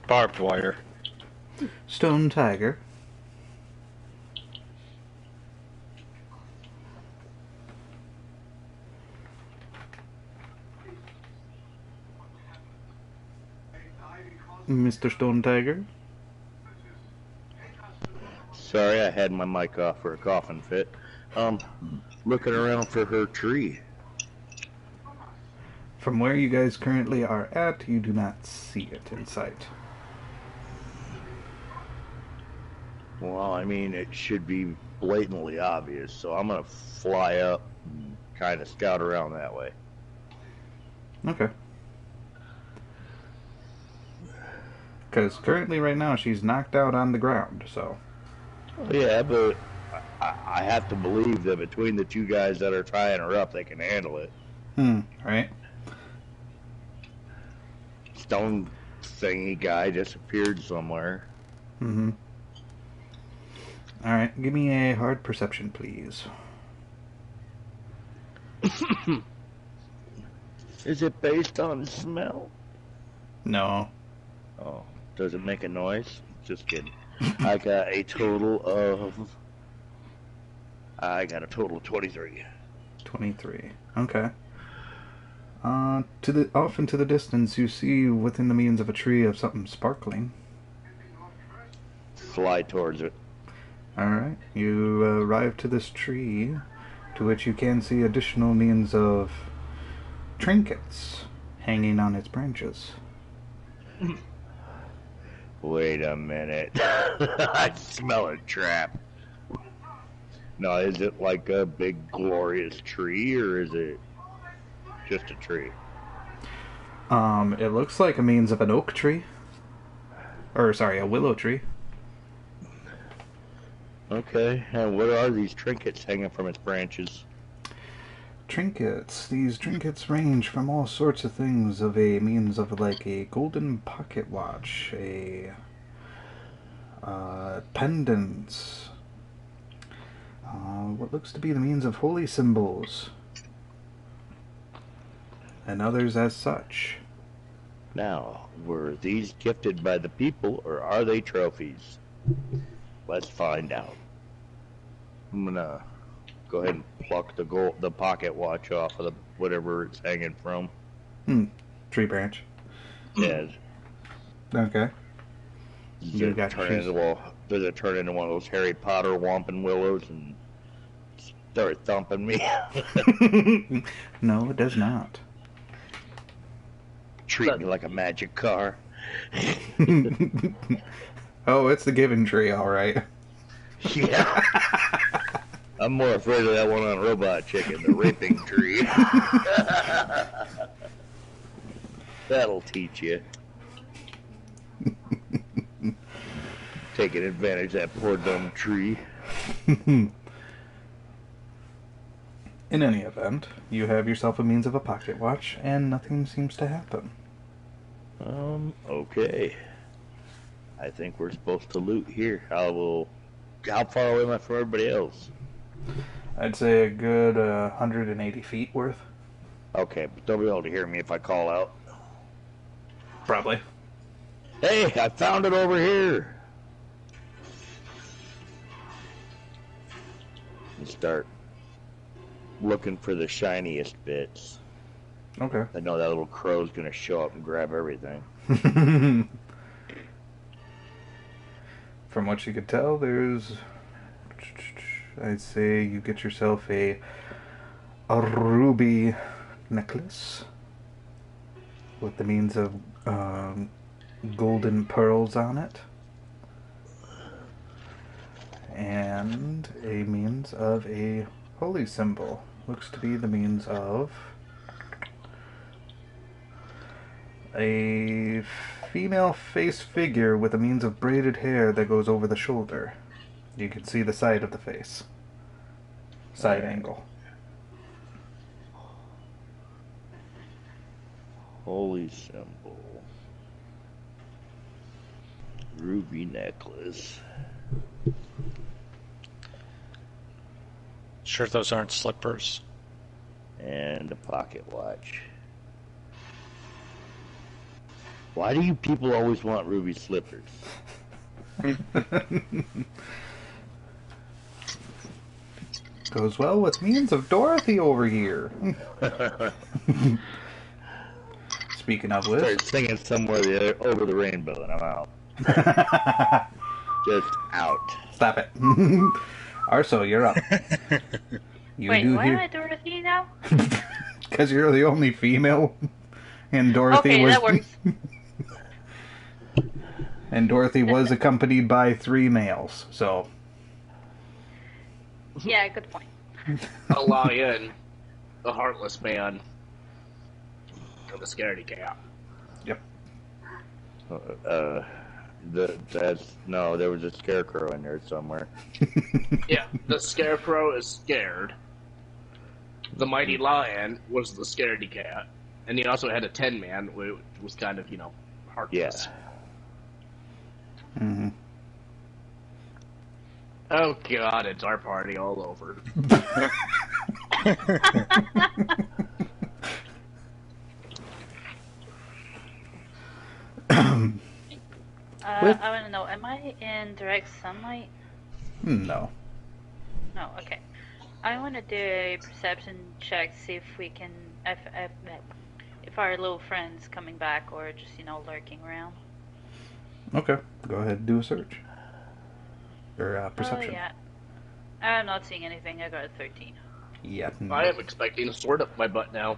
Barbed wire. Stone tiger. Mr. Stone Tiger. Sorry, I had my mic off for a coughing fit. Looking around for her tree. From where you guys currently are at, you do not see it in sight. Well, I mean, it should be blatantly obvious, so I'm gonna fly up and kind of scout around that way. Okay. Because currently, right now, she's knocked out on the ground, so... Yeah, but I have to believe that between the two guys that are tying her up, they can handle it. Right? Stone thingy guy disappeared somewhere. Alright, give me a hard perception, please. Is it based on smell? No. Oh, does it make a noise? Just kidding. I got a total of 23. 23. Okay. Off into the distance, you see within the means of a tree of something sparkling. Fly towards it. Alright, you arrive to this tree, to which you can see additional means of trinkets hanging on its branches. Wait a minute. I smell a trap. Now, is it like a big glorious tree, or is it just a tree? It looks like a means of an oak tree. Or, sorry, a willow tree. Okay, and what are these trinkets hanging from its branches? Trinkets. These trinkets range from all sorts of things of a means of like a golden pocket watch, a pendants, what looks to be the means of holy symbols, and others as such. Now, were these gifted by the people, or are they trophies? Let's find out. I'm gonna go ahead and pluck the pocket watch off of the whatever it's hanging from. Tree branch. Yes. Okay. Does it turn into one of those Harry Potter whomping willows and start thumping me? No, it does not. Treat me like a magic car. Oh, it's the Given Tree, alright. Yeah. I'm more afraid of that one on Robot Chicken, the Ripping Tree. That'll teach you. Taking advantage of that poor dumb tree. In any event, you have yourself a means of a pocket watch, and nothing seems to happen. Okay. I think we're supposed to loot here. How far away am I from everybody else? I'd say a good 180 feet worth. Okay, but they'll be able to hear me if I call out. Probably. Hey, I found it over here. And start looking for the shiniest bits. Okay. I know that little crow's gonna show up and grab everything. From what you could tell, there's... I'd say you get yourself a ruby necklace with the means of golden pearls on it, and a means of a holy symbol. Looks to be the means of a female face figure with a means of braided hair that goes over the shoulder. You can see the side of the face. Side angle. Holy symbol. Ruby necklace. Sure those aren't slippers? And a pocket watch. Why do you people always want ruby slippers? Goes well with means of Dorothy over here. Speaking of which, Start singing somewhere over the rainbow and I'm out. Just out. Stop it. Arso, you're up. You Wait, do why hear... am I Dorothy now? Because you're the only female, and Dorothy Okay, was... that works. And Dorothy was accompanied by 3 males, so... Yeah, good point. A lion, a heartless man, and a scaredy cat. Yep. No, there was a scarecrow in there somewhere. Yeah, the scarecrow is scared. The mighty lion was the scaredy cat. And he also had a 10-man, which was kind of, heartless. Yeah. Mm-hmm. Oh god, it's our party all over. I want to know, am I in direct sunlight? No. No, okay. I want to do a perception check, see if we can, if our little friend's coming back or just, lurking around. Okay, go ahead and do a search. Or perception. Oh, yeah. I'm not seeing anything. I got a 13. Yeah. No. I am expecting a sword up my butt now.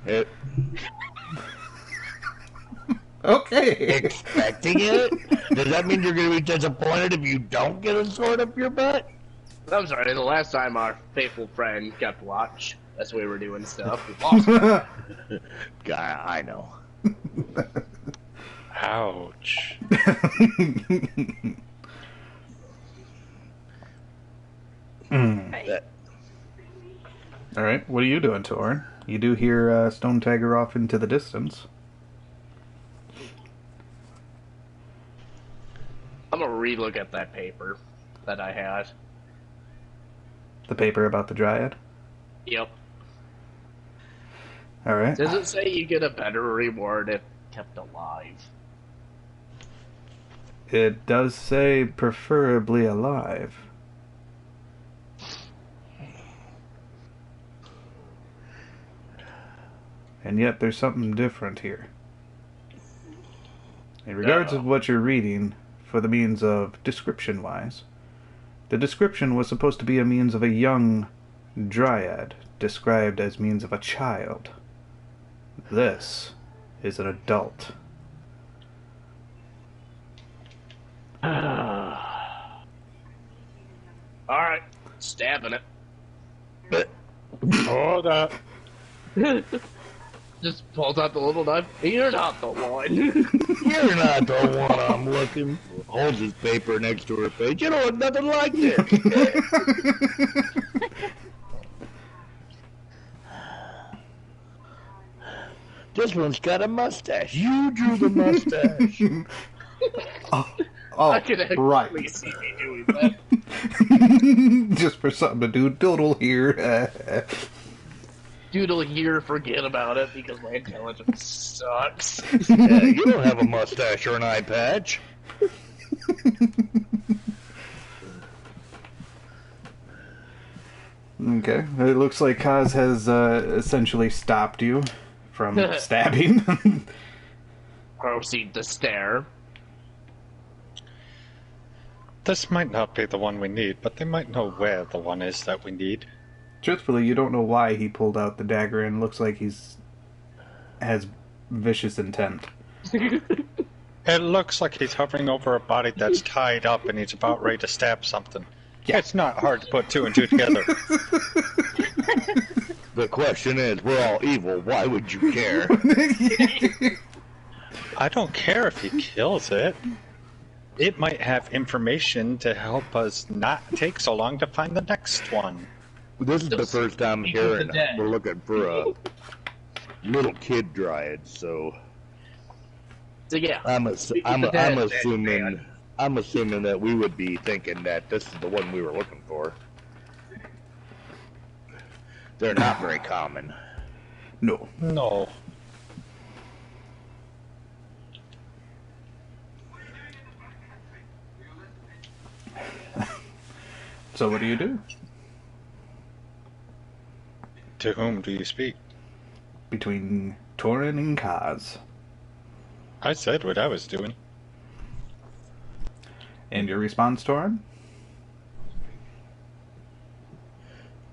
It, Okay. expecting it? Does that mean you're going to be disappointed if you don't get a sword up your butt? I'm sorry, the last time our faithful friend kept watch, that's the way we're doing stuff. We lost. Guy, I know. Ouch. Right. Alright, what are you doing, Torn? You do hear Stone Tiger off into the distance. I'm gonna relook at that paper that I had. The paper about the Dryad? Yep. Alright. Does it say you get a better reward if kept alive? It does say preferably alive. And yet there's something different here. In regards of what you're reading, for the means of description-wise, the description was supposed to be a means of a young dryad, described as means of a child. This is an adult. Alright, stabbing it. Hold up. Just pulls out the little knife. You're not the one. You're not the one I'm looking for. Holds his paper next to her face. You don't look nothing like this. This one's got a mustache. You drew the mustache. I could actually right. see me doing that. Just for something to do. Doodle here. Doodle here, forget about it because my intelligence sucks. Yeah, you don't have a mustache or an eye patch. Okay. It looks like Kaz has essentially stopped you from stabbing. Proceed to stare. This might not be the one we need, but they might know where the one is that we need. Truthfully, you don't know why he pulled out the dagger, and looks like has vicious intent. It looks like he's hovering over a body that's tied up and he's about ready to stab something. Yeah. It's not hard to put two and two together. The question is, we're all evil. Why would you care? I don't care if he kills it. It might have information to help us not take so long to find the next one. This is the first time hearing we're looking for a little kid dryad, so yeah, I'm assuming that we would be thinking that this is the one we were looking for. They're not very common. No. No. So what do you do? To whom do you speak? Between Torin and Kaz. I said what I was doing. And your response, Torin?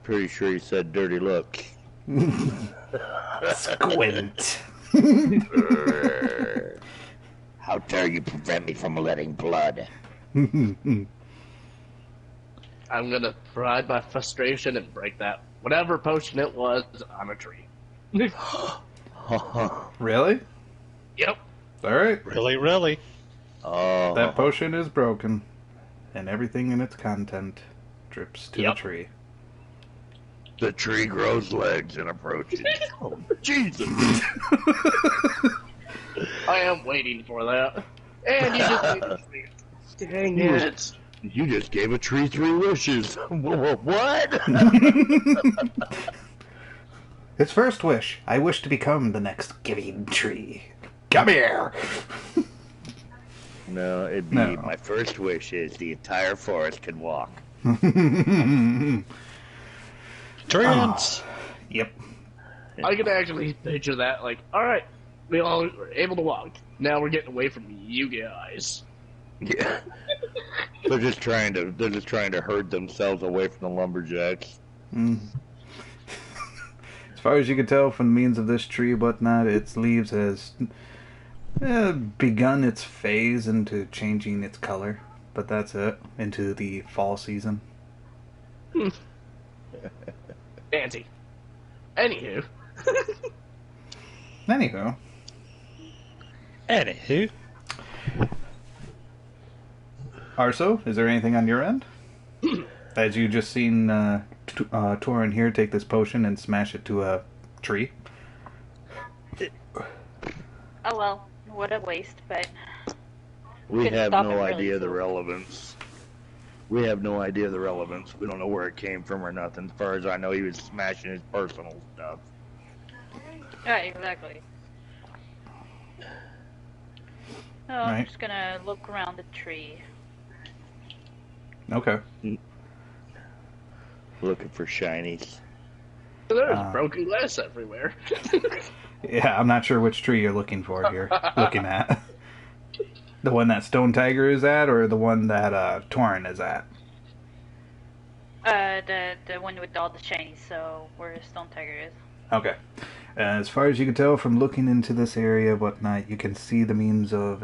Pretty sure he said dirty look. Squint. How dare you prevent me from letting blood? I'm gonna ride my frustration and break that whatever potion it was on a tree. Really? Yep. Alright. Really? That potion is broken, and everything in its content drips to the tree. The tree grows legs and approaches. Oh, Jesus! I am waiting for that. And you just waited for me. Dang it. You just gave a tree 3 wishes. What? His first wish: I wish to become the next giving tree. Come here! No, it'd be my first wish is the entire forest can walk. Giants! Yep. I can actually picture that, like, alright, we all were able to walk. Now we're getting away from you guys. Yeah. They're just trying to herd themselves away from the lumberjacks. Mm. As far as you can tell from the means of this tree, whatnot, its leaves has begun its phase into changing its color, but that's it, into the fall season. Fancy. Anywho. Anywho. Arso, is there anything on your end? As you just seen Torin here take this potion and smash it to a tree. Oh well, what a waste, but... We Couldn't have stop no it really idea the soon. relevance. We have no idea the relevance. We don't know where it came from or nothing. As far as I know, he was smashing his personal stuff. Right, exactly. Oh, I'm Right. just gonna look around the tree. Okay. Looking for shinies. There's broken glass everywhere. Yeah, I'm not sure which tree you're looking for here. Looking at. The one that Stone Tiger is at, or the one that Torin is at? The one with all the shinies, so where Stone Tiger is. Okay. As far as you can tell from looking into this area, whatnot, you can see the means of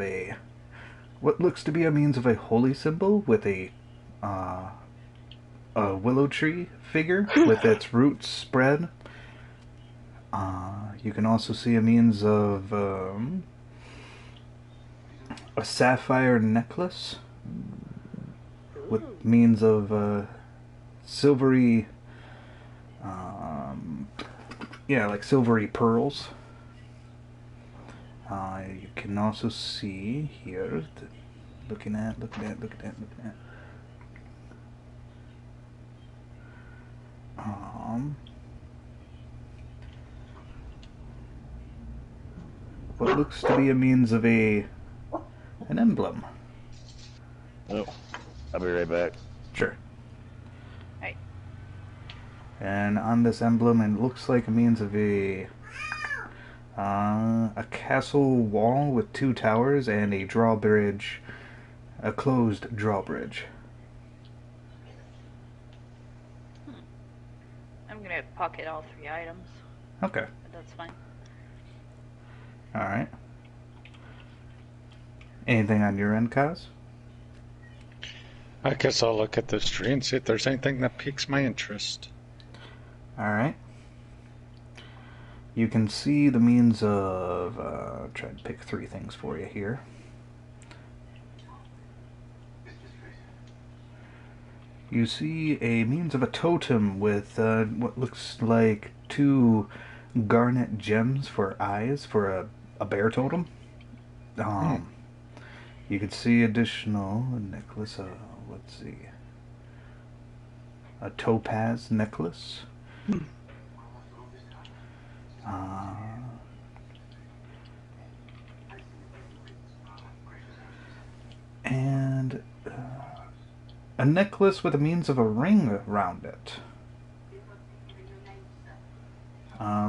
what looks to be a means of a holy symbol with a willow tree figure with its roots spread. You can also see a means of a sapphire necklace with means of silvery, like silvery pearls. You can also see here, looking at. What looks to be a means of an emblem. Oh, I'll be right back. Sure. Right. And on this emblem, it looks like a means of a castle wall with 2 towers and a drawbridge, a closed drawbridge. I'm gonna pocket all 3 items. Okay. But that's fine. Alright. Anything on your end, Kaz? I guess I'll look at this tree and see if there's anything that piques my interest. Alright. You can see the means of... try to pick 3 things for you here. You see a means of a totem with what looks like 2 garnet gems for eyes for a bear totem. You could see additional necklace. Let's see, a topaz necklace. And a necklace with a means of a ring around it.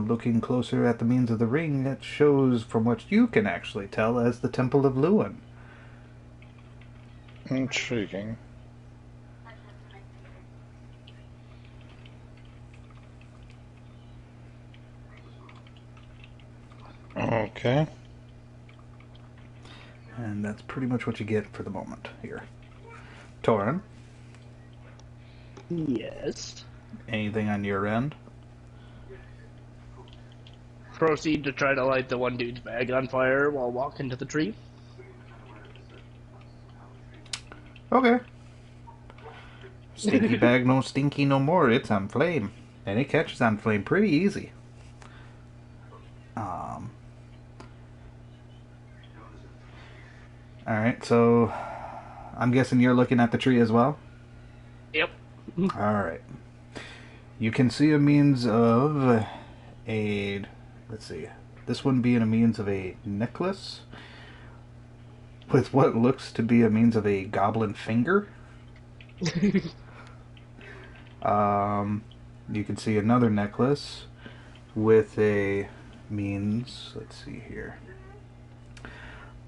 Looking closer at the means of the ring, it shows, from what you can actually tell, as the Temple of Lewin. Intriguing. Okay. And that's pretty much what you get for the moment here. Torin, Yes. anything on your end? Proceed to try to light the one dude's bag on fire while walking to the tree. Okay. Stinky bag no stinky no more. It's on flame. And it catches on flame pretty easy. Alright, so I'm guessing you're looking at the tree as well? Yep. Alright. You can see a means of a... Let's see. This one being a means of a necklace with what looks to be a means of a goblin finger. You can see another necklace with a means, let's see here,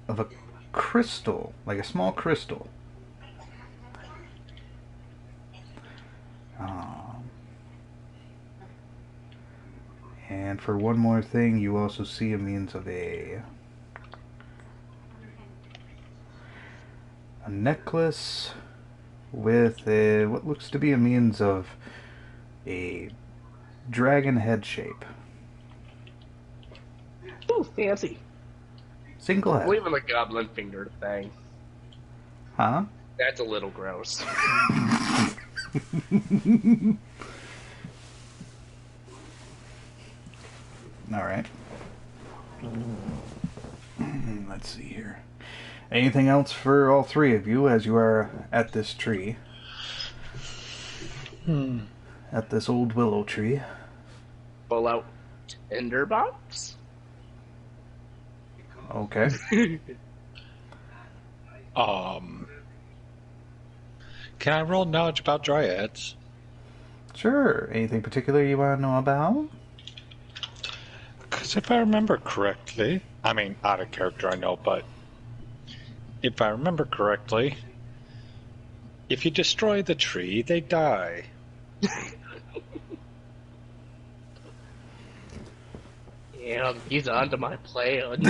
of a crystal, like a small crystal. And for one more thing, you also see a means of a necklace with a, what looks to be a means of a dragon head shape. Ooh, fancy. Single head. Leaving the goblin finger thing. Huh? That's a little gross. Alright. Let's see here. Anything else for all 3 of you as you are at this tree? At this old willow tree. Pull out tinderbox. Okay. Can I roll knowledge about dryads? Sure. Anything particular you want to know about? Because if I remember correctly, I mean, out of character I know, but if I remember correctly, if you destroy the tree, they die. Yeah, he's onto my plan.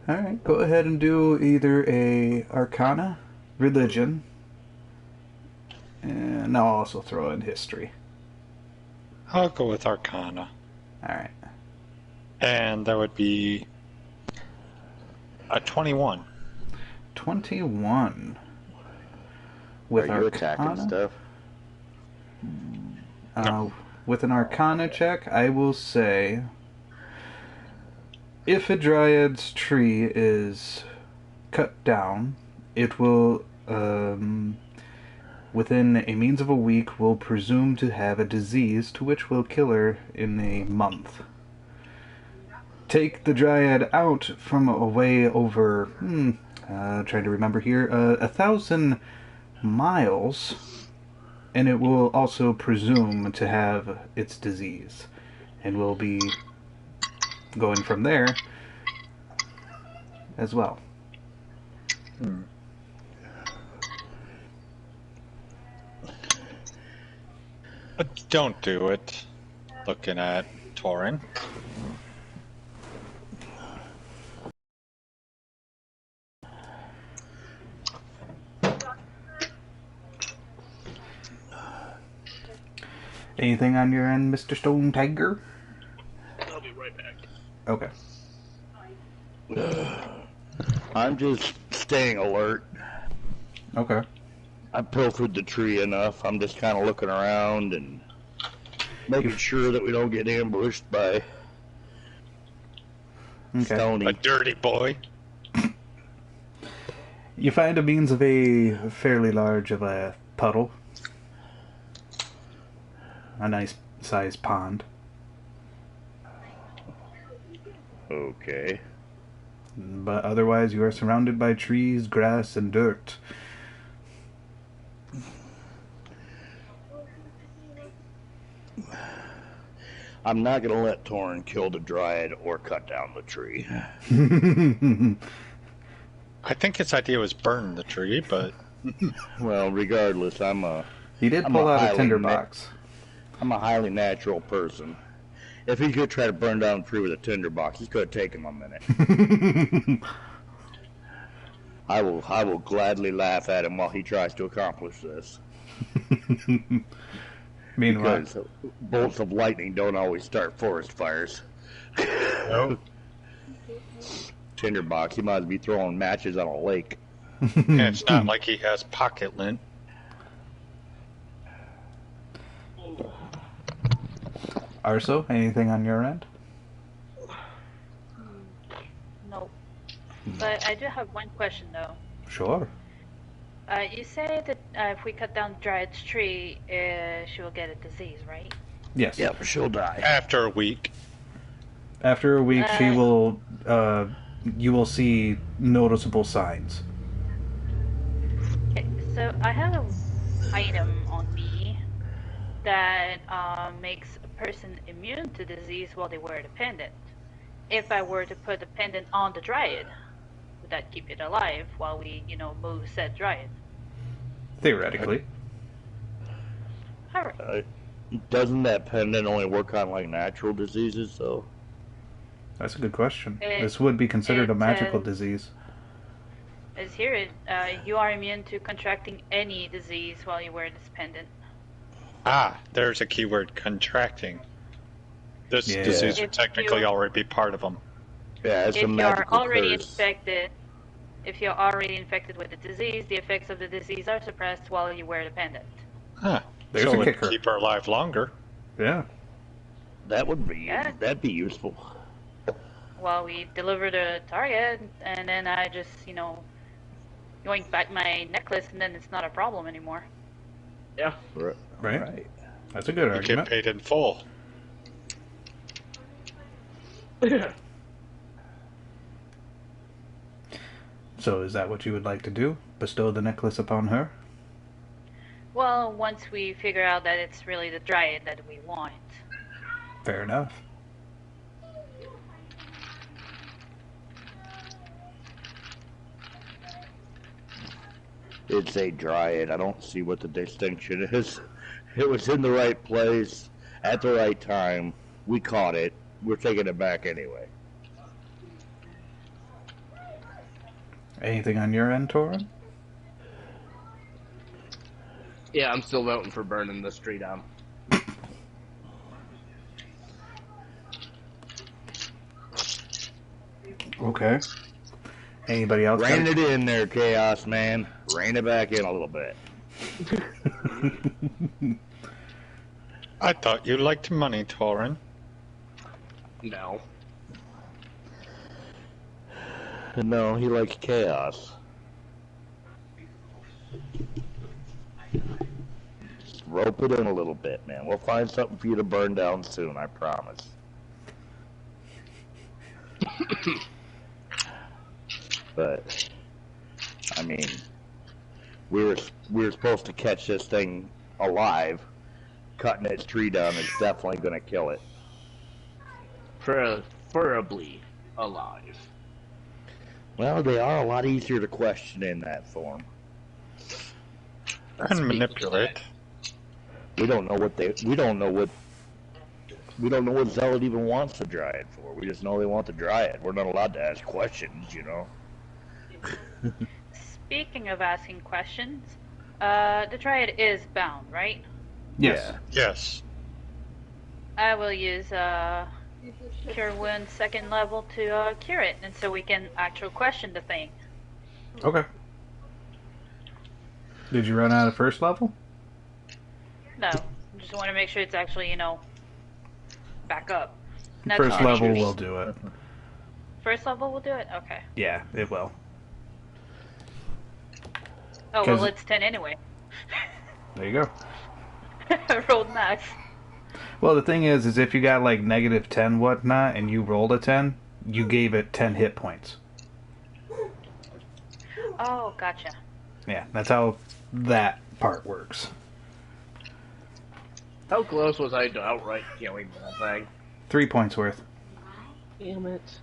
Alright, go ahead and do either a Arcana, Religion, and I'll also throw in History. I'll go with Arcana. Alright. And that would be a 21. 21. With Are you Arcana? attacking stuff? With an Arcana check, I will say, if a Dryad's tree is cut down, it will, within a means of a week, will presume to have a disease to which will kill her in a month. Take the Dryad out from away over, trying to remember here, 1,000 miles, and it will also presume to have its disease, and will be going from there as well. Don't do it. Looking at Torin. Anything on your end, Mr. Stone Tiger? I'll be right back. Okay. I'm just staying alert. Okay. I pilfered the tree enough. I'm just kind of looking around and making sure that we don't get ambushed by Stony. A dirty boy. You find a means of a fairly large of a puddle. A nice sized pond. Okay. But otherwise you are surrounded by trees, grass, and dirt. I'm not going to let Torin kill the Dryad or cut down the tree. I think his idea was burn the tree, but... Well, regardless, He did pull out a tinderbox. I'm a highly natural person. If he could try to burn down a tree with a tinderbox, it could take him a minute. I will gladly laugh at him while he tries to accomplish this. Meanwhile, Because bolts of lightning don't always start forest fires. No. Tinderbox, he might be throwing matches on a lake. And it's not like he has pocket lint. Arso, anything on your end? Nope. But I do have one question though. Sure. You say that if we cut down Dryad's tree, she will get a disease, right? Yes. Yep, she'll die. After a week. After a week, she will. You will see noticeable signs. Okay, so I have an item on me that makes a person immune to disease while they wear the pendant. If I were to put the pendant on the Dryad, would that keep it alive while we, move said Dryad? Theoretically. Alright. Doesn't that pendant only work on like natural diseases though? That's a good question. This would be considered a magical disease. As here, you are immune to contracting any disease while you wear this pendant. Ah, there's a keyword, contracting. This disease would technically already be part of them. Yeah, it's a If you're magical already curse. infected, if you're already infected with the disease, the effects of the disease are suppressed while you wear the pendant. Huh. There's so a it would kicker. keep her alive longer. Yeah. That'd be useful. While we deliver the target, and then I just, yoink back my necklace, and then it's not a problem anymore. Yeah. Right. That's a good You get argument. paid in full. So is that what you would like to do? Bestow the necklace upon her? Well, once we figure out that it's really the Dryad that we want. Fair enough. It's a Dryad. I don't see what the distinction is. It was in the right place at the right time. We caught it. We're taking it back anyway. Anything on your end, Torin? Yeah, I'm still voting for burning this tree down. Okay. Anybody else? Rein it in there, Chaos Man. Rein it back in a little bit. I thought you liked money, Torin. No. No, he likes chaos. Just rope it in a little bit, man. We'll find something for you to burn down soon, I promise. But, I mean, we were supposed to catch this thing alive. Cutting its tree down is definitely going to kill it. Preferably alive. Well, they are a lot easier to question in that form. And manipulate. We don't know what Zealot even wants the Dryad for. We just know they want the Dryad. We're not allowed to ask questions, you know. Speaking of asking questions, the Dryad is bound, right? Yes. Yeah. Yes. I will use Cure Wound 2nd level to cure it, and so we can actual question the thing. Okay. Did you run out of first level? No, just want to make sure it's actually, back up. Not First to level injury. will do it. First level will do it? Okay. Yeah, it will. Oh, 'Cause- well, it's 10 anyway. There you go. I rolled nice. Well, the thing is if you got like -10 whatnot and you rolled a 10, you gave it 10 hit points. Oh, gotcha. Yeah, that's how that part works. How close was I to outright killing that thing? 3 points worth. Damn it.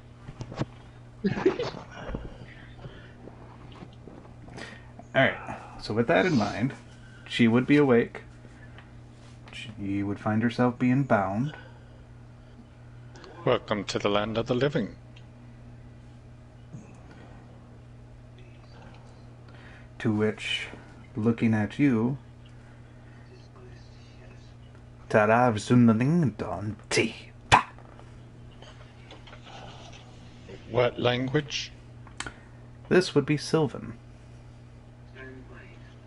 Alright, so with that in mind, she would be awake. She would find herself being bound. Welcome to the land of the living. To which, looking at you, Tarav Zunalingdon T. What language? This would be Sylvan.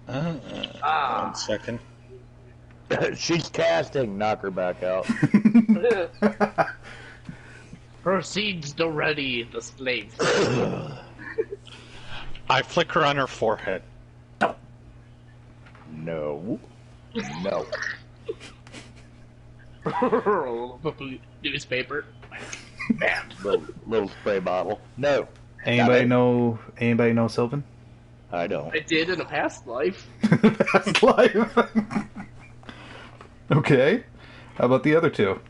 One second. She's casting. Knock her back out. Proceeds to ready the slave. I flicker on her forehead. No. No. Newspaper. Little spray bottle. No. Anybody know Sylvan? I don't. I did in a past life. Past life. Okay. How about the other two?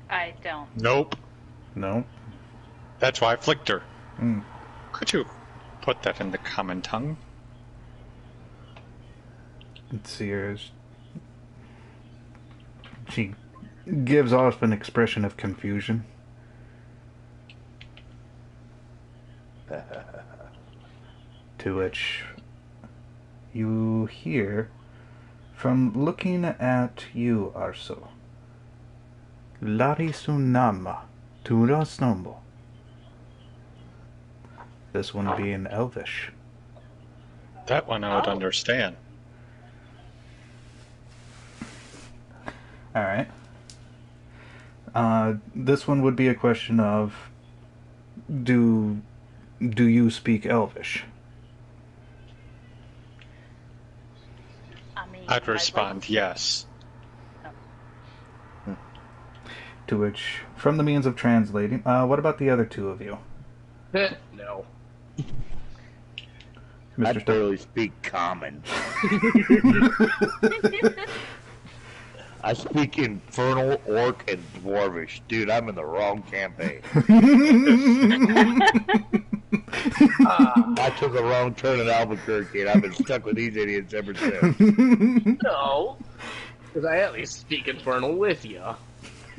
I don't. Nope. No. That's why I flicked her. Mm. Could you put that in the common tongue? Let's see her. She gives off an expression of confusion. To which you hear from looking at you, Arso. Lari Sunama Turasnombo. This one being Elvish. That one I would understand. Alright. This one would be a question of do you speak Elvish? I mean, I'd respond yes. To which, from the means of translating, what about the other two of you? No. I Mr. barely speak common. I speak Infernal, Orc, and Dwarvish. Dude, I'm in the wrong campaign. I took a wrong turn in Albuquerque, and I've been stuck with these idiots ever since. No. Because I at least speak Infernal with you.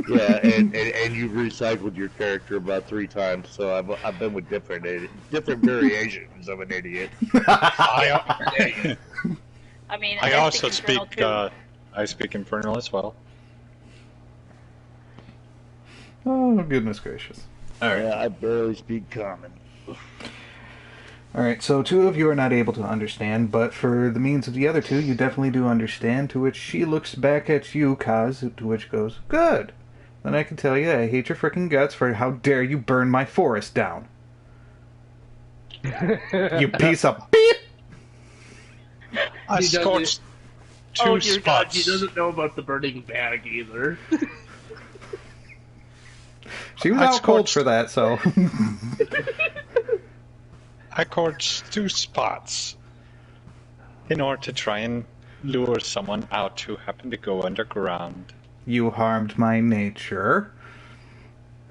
Yeah, and you've recycled your character about 3 times, so I've been with different variations of an idiot. I I mean, also Infernal speak. too. I speak Infernal as well. Oh, goodness gracious. Alright. Yeah, I barely speak common. Alright, so two of you are not able to understand, but for the means of the other two, you definitely do understand, to which she looks back at you, Kaz, to which goes, good! Then I can tell you I hate your frickin' guts for how dare you burn my forest down. You piece of beep! I He scorched Oh two dear God, spots. he doesn't know about the burning bag either. She was I out cold scorched- for that, so... I scorched 2 spots in order to try and lure someone out who happened to go underground. You harmed my nature.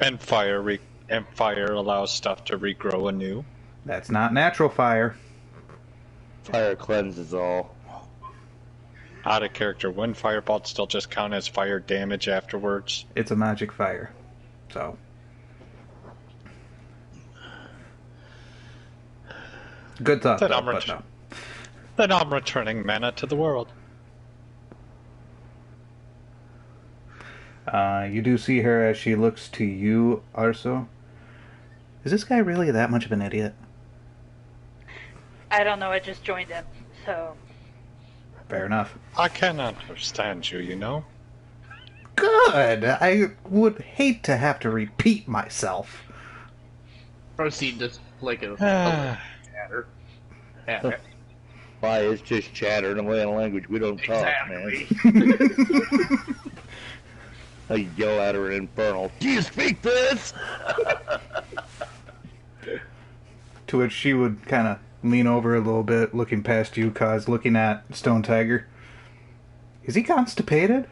And fire allows stuff to regrow anew. That's not natural fire. Fire cleanses all. Out of character, wouldn't fireballs still just count as fire damage afterwards? It's a magic fire. So... Good thought, Then though, I'm, but no. then I'm returning mana to the world. You do see her as she looks to you, Arso. Is this guy really that much of an idiot? I don't know, I just joined him, so... Fair enough. I can understand you, you know. Good! I would hate to have to repeat myself. Proceed to like a chatter. Yeah, Why, it's just chatter in a way of language we don't talk, exactly. man. I yell at her in Infernal. Do you speak this? To which she would kind of lean over a little bit, looking past you, Kaz, looking at Stone Tiger. Is he constipated?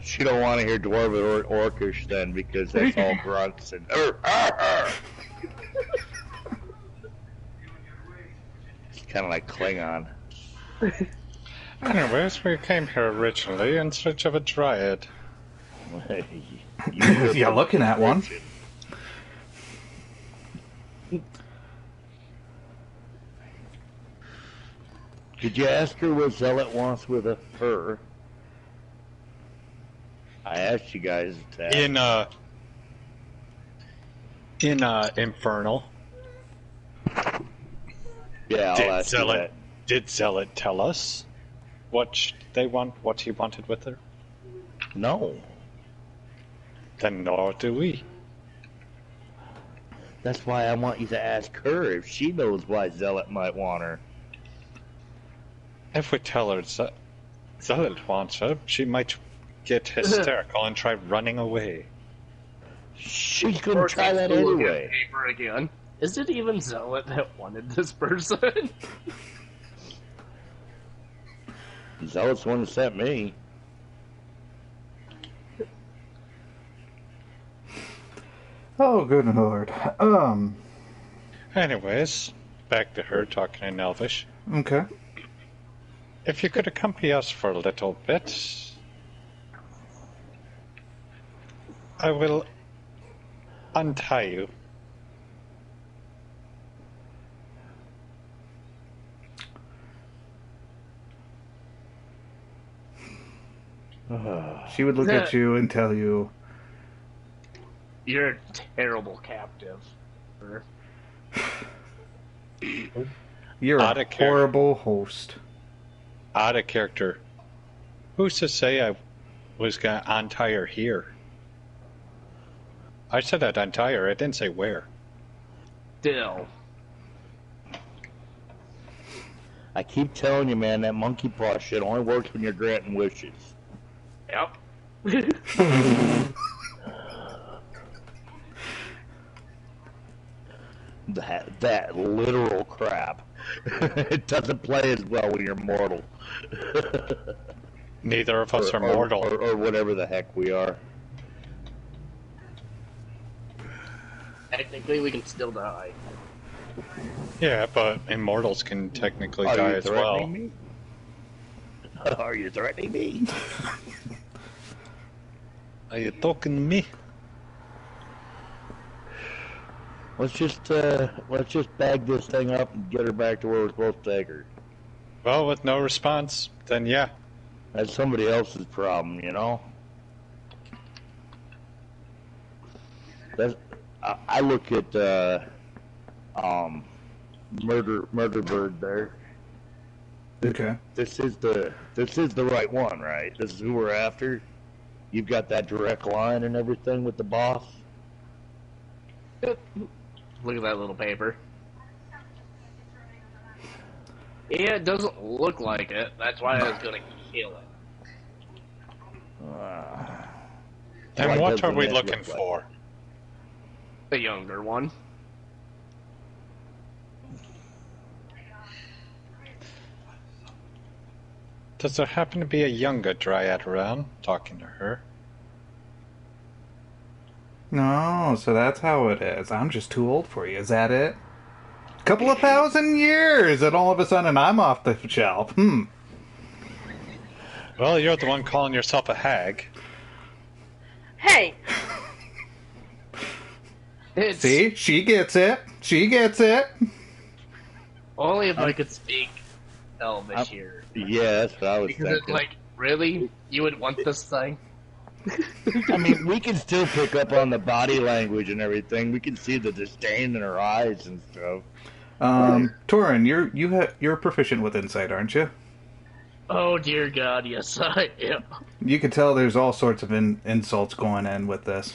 She don't want to hear Dwarven or Orcish then, because that's all grunts and It's kind of like Klingon. Anyways, we came here originally in search of a dryad. You're looking at one. Did you ask her what Zealot wants with her? I asked you guys that. In Infernal. Yeah, I'll ask you that. Did Zealot tell us what what he wanted with her? No. Then nor do we. That's why I want you to ask her if she knows why Zealot might want her. If we tell her Zealot wants her, she might get hysterical and try running away. She's gonna try that anyway. Paper again. Is it even Zealot that wanted this person? Zealot's the one that sent me. Oh, good lord. Anyways, back to her talking in Elvish. Okay. If you could accompany us for a little bit, I will untie you. She would look at you and tell you, You're a terrible captive. you're Out a of character. horrible host. Out of character. Who's to say I was going to untie her here? I said I'd untie her. I didn't say where. Still. I keep telling you, man, that monkey paw shit only works when you're granting wishes. Yep. That literal crap. It doesn't play as well when you're mortal. Neither of us are mortal. Or whatever the heck we are. Technically, we can still die. Yeah, but immortals can technically Are die you as well. threatening me? Are you threatening me? Are you talking to me? Let's just bag this thing up and get her back to where we're supposed to take her. Well, with no response, then yeah. That's somebody else's problem, you know? I look at murder bird there. Okay. This is the right one, right? This is who we're after. You've got that direct line and everything with the boss. Look at that little paper. Yeah, it doesn't look like it. That's why I was gonna kill it. And Why what doesn't are we it looking look like for? The younger one. Does there happen to be a younger dryad around? Talking to her. No, so that's how it is. I'm just too old for you. Is that it? Couple of 1,000 years, and all of a sudden I'm off the shelf. Well, you're the one calling yourself a hag. Hey! It's See? She gets it. She gets it. only if I could speak Elvish here. Yeah, that's what I was Because thinking. it's like, really? You would want this thing? I mean, we can still pick up on the body language and everything. We can see the disdain in her eyes and stuff. Torin, you're proficient with insight, aren't you? Oh dear God, yes I am. You can tell there's all sorts of insults going in with this.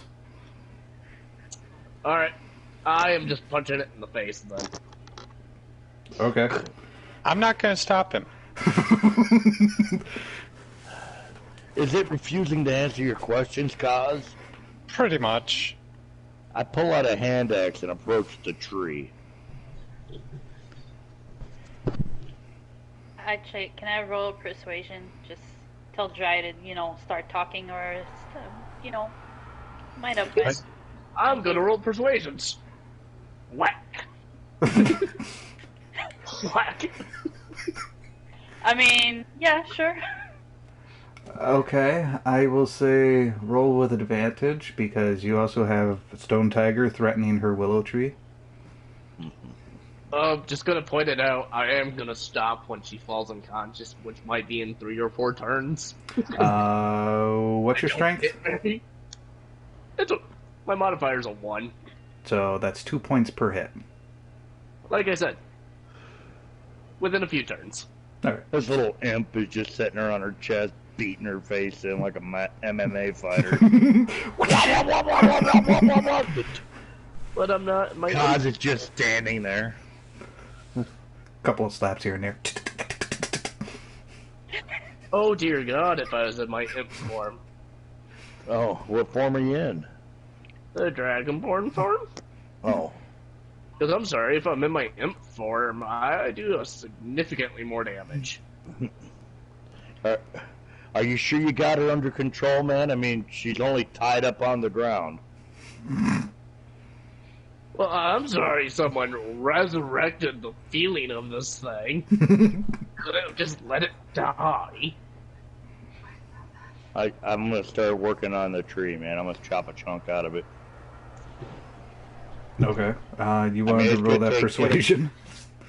Alright, I am just punching it in the face then. Okay. I'm not going to stop him. Is it refusing to answer your questions, Kaz? Pretty much. I pull out a hand axe and approach the tree. Actually, can I roll persuasion? Just tell Dryad to, start talking or, might have been. I'm gonna roll persuasions. Whack. Whack. I mean, yeah, sure. Okay, I will say roll with advantage because you also have Stone Tiger threatening her willow tree. Just gonna point it out, I am gonna stop when she falls unconscious, which might be in 3 or 4 turns. What's your strength? My modifier's a 1. So that's 2 points per hit. Like I said, within a few turns. Alright. This little imp is just sitting her on her chest, beating her face in like a MMA fighter. But I'm not. My Kaz is just standing there. Couple of slaps here and there. Oh dear God! If I was in my imp form, Oh, what form are you in? the dragonborn form. Oh, Because I'm sorry, if I'm in my imp form, I do significantly more damage. are you sure you got her under control, man? I mean, she's only tied up on the ground. Well, I'm sorry, someone resurrected the feeling of this thing. Could have just let it die. I'm gonna start working on the tree, man. I'm gonna chop a chunk out of it. Okay. You wanted to roll that persuasion?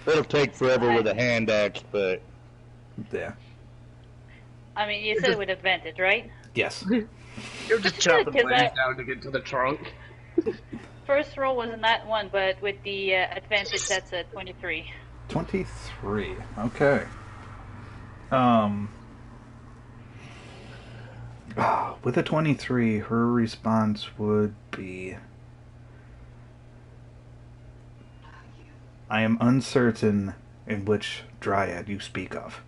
It'll take forever with a hand axe, but Yeah. I mean, you said with advantage, right? Yes. You're just chopping Because blades down to get to the trunk. First roll was not one, but with the advantage, that's a 23. 23. Okay. With a 23, her response would be, I am uncertain in which dryad you speak of.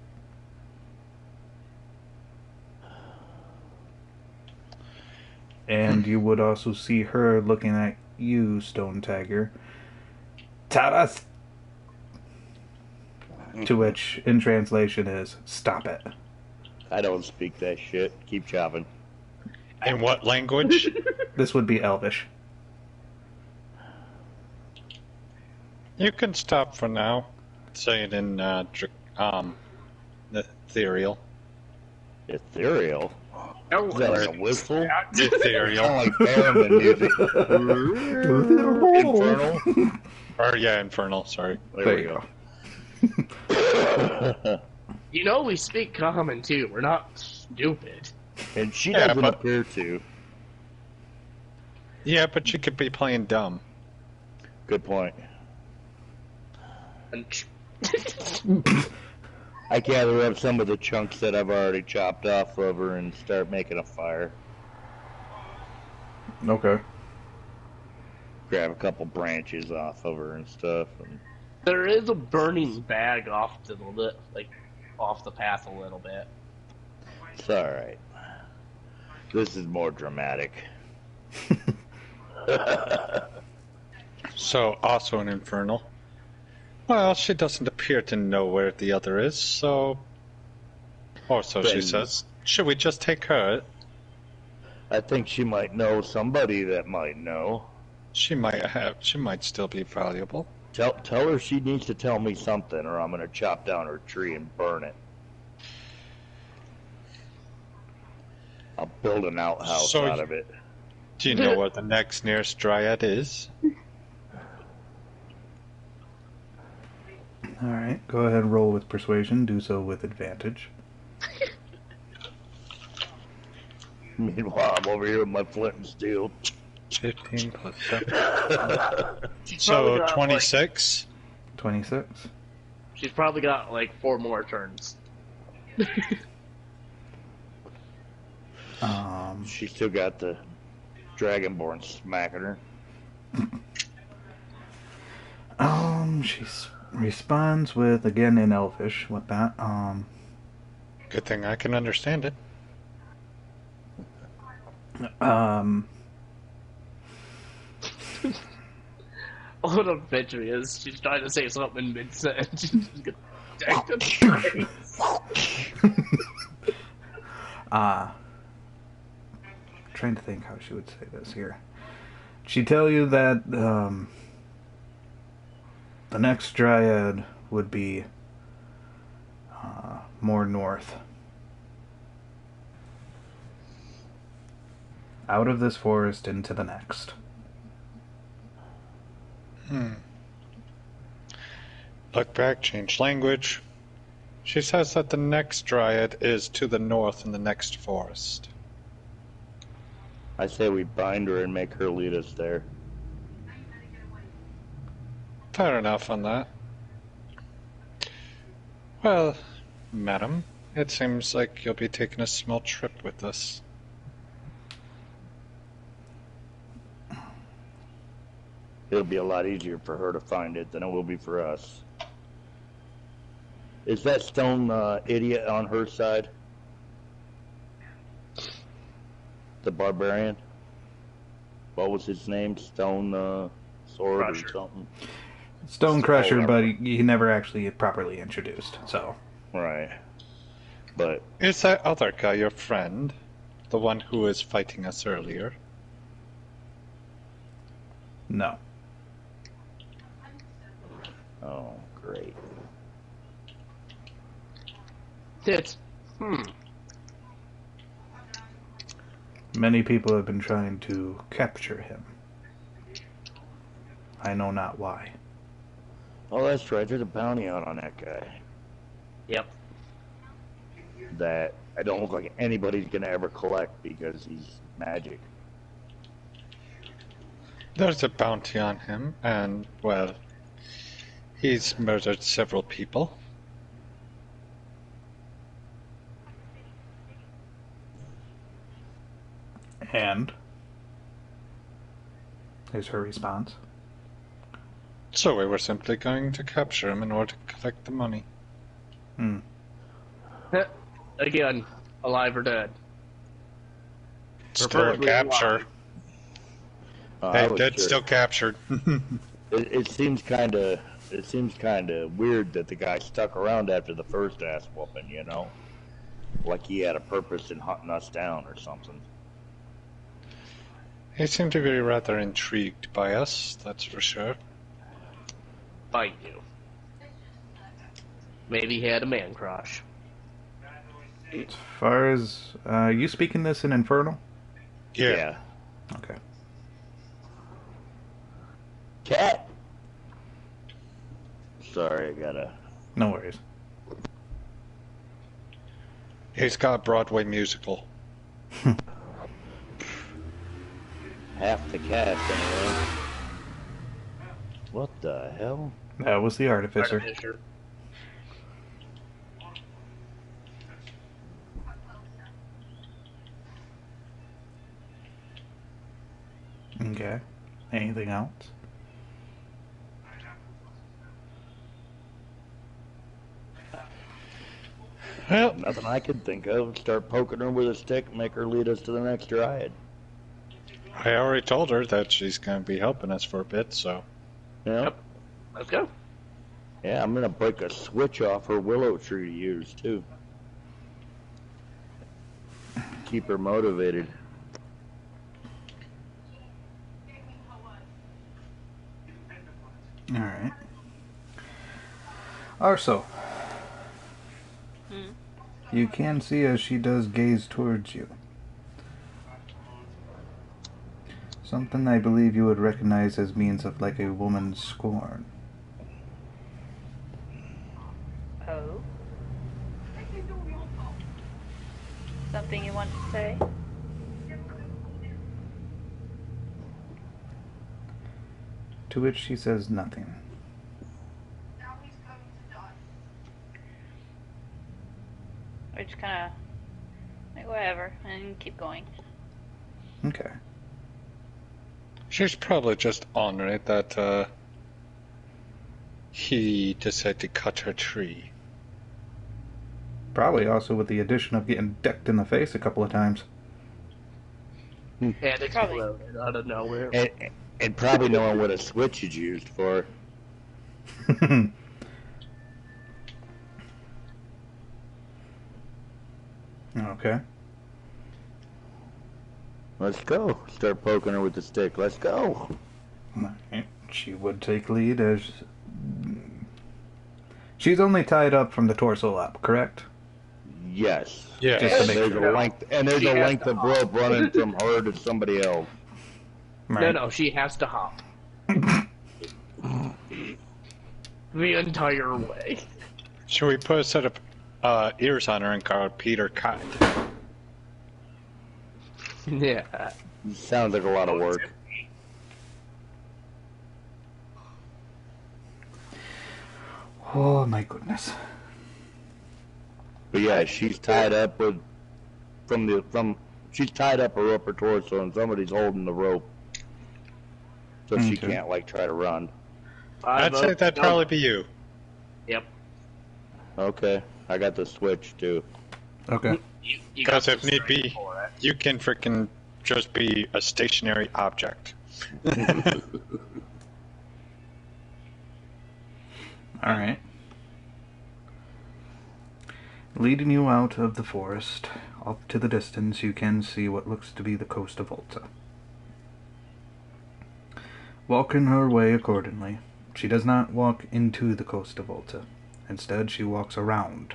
And you would also see her looking at you, Stone Tiger. Taras! To which, in translation, is, stop it. I don't speak that shit. Keep chopping. In what language? This would be Elvish. You can stop for now. Say it in ethereal. Ethereal? Oh, Is that like a whistle? Ethereal. Sound like Barrowman music. Infernal? Or yeah, infernal, sorry. There you go. You know we speak common too. We're not stupid. And she Yeah, doesn't but- appear to. Yeah, but you could be playing dumb. Good point. And I gather up some of the chunks that I've already chopped off of her and start making a fire. Okay. Grab a couple branches off of her and stuff. And there is a burning bag off to the off the path a little bit. it's alright. This is more dramatic. So, also an infernal. Well, she doesn't appear to know where the other is, so... Or so she says. Should we just take her? I think she might know somebody that might know. She might still be valuable. Tell her she needs to tell me something, or I'm gonna chop down her tree and burn it. I'll build an outhouse out of it. Do you know where the next nearest dryad is? Alright, go ahead and roll with persuasion. Do so with advantage. Meanwhile, I'm over here with my flint and steel. 15 plus 7. She's So, got, 26? 26. She's probably got like 4 more turns. She still got the Dragonborn smacking her. She responds with, again in Elvish, with that. Good thing I can understand it. What a picture is. She's trying to say something in mid-sentence. She's just gonna deck the face. Trying to think how she would say this here. She'd tell you that the next dryad would be more north. Out of this forest into the next. Look back, change language. She says that the next dryad is to the north in the next forest. I say we bind her and make her lead us there. Fair enough on that. Well, madam, it seems like you'll be taking a small trip with us. It'll be a lot easier for her to find it than it will be for us. Is that stone idiot on her side? The barbarian? What was his name? Stone Sword Crusher. or something? Stone Crusher, but he never actually properly introduced, so. Right. But Is that other guy your friend? The one who was fighting us earlier? No. oh, great. It's Many people have been trying to capture him. I know not why. Oh, that's right. There's a bounty out on that guy. Yep. That I don't look like anybody's gonna ever collect because he's magic. There's a bounty on him, and, well, he's murdered several people. And is her response. So we were simply going to capture him in order to collect the money. Again, alive or dead. Still a Preferably capture. I Hey, was dead, sure. still captured. It seems kind of weird that the guy stuck around after the first ass whooping. You know, like he had a purpose in hunting us down or something. He seemed to be rather intrigued by us, that's for sure. Fight you. Maybe he had a man crush. As far as you speaking this in Infernal? Yeah. Okay. Cat. Sorry, I gotta. No worries. He's got a Broadway musical. half the cast anyway. What the hell? That was the artificer. Artificer. Okay. Anything else? Well, nothing I could think of. Start poking her with a stick, make her lead us to the next dryad. I already told her that she's going to be helping us for a bit, so. Yep. Let's go. Yeah, I'm gonna break a switch off her willow tree to use too. Keep her motivated. Alright. Arso. You can see as she does gaze towards you. Something I believe you would recognize as means of like a woman's scorn. Oh. Something you want to say? To which she says nothing. Or just kind of like whatever and keep going. Okay. She's probably just honored that he decided to cut her tree. Probably also with the addition of getting decked in the face a couple of times. And exploded out of nowhere. And probably knowing what a switch is used for. Okay. Let's go. Start poking her with the stick. Let's go. She would take lead as... She's only tied up from the torso up, correct? Yes. Yeah. Just to make There's sure. a length of rope running from her to somebody else. Right. No, she has to hop. The entire way. Should we put a set of ears on her and call her Peter Kite? Yeah. Sounds like a lot of work. Oh my goodness. But yeah, she's tied up with she's tied up her upper torso and somebody's holding the rope. So she Okay. can't try to run. I'd say that'd probably be you. Yep. Okay. I got the switch too. Okay. You got Because if the need strength be, for it. you can freaking just be a stationary object. Alright. Leading you out of the forest, off to the distance, you can see what looks to be the coast of Volta. Walking her way accordingly, she does not walk into the coast of Volta. Instead, she walks around.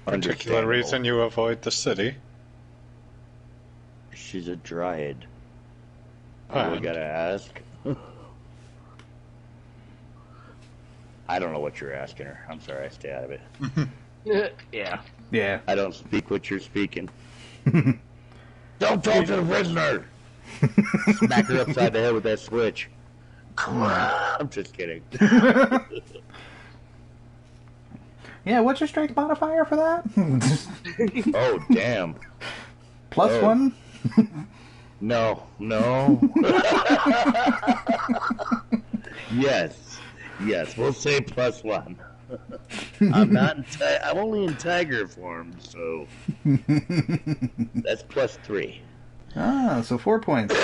Particular reason you avoid the city. She's a dryad. And We gotta ask. I don't know what you're asking her. I'm sorry, I stay out of it. Yeah. Yeah. I don't speak what you're speaking. Don't talk to the prisoner! Smack her upside the head with that switch. I'm just kidding. Yeah, what's your strength modifier for that? Oh, damn. Plus Oh. one? No. Yes, we'll say plus one. I'm only in tiger form, so that's plus 3. Ah, so 4 points.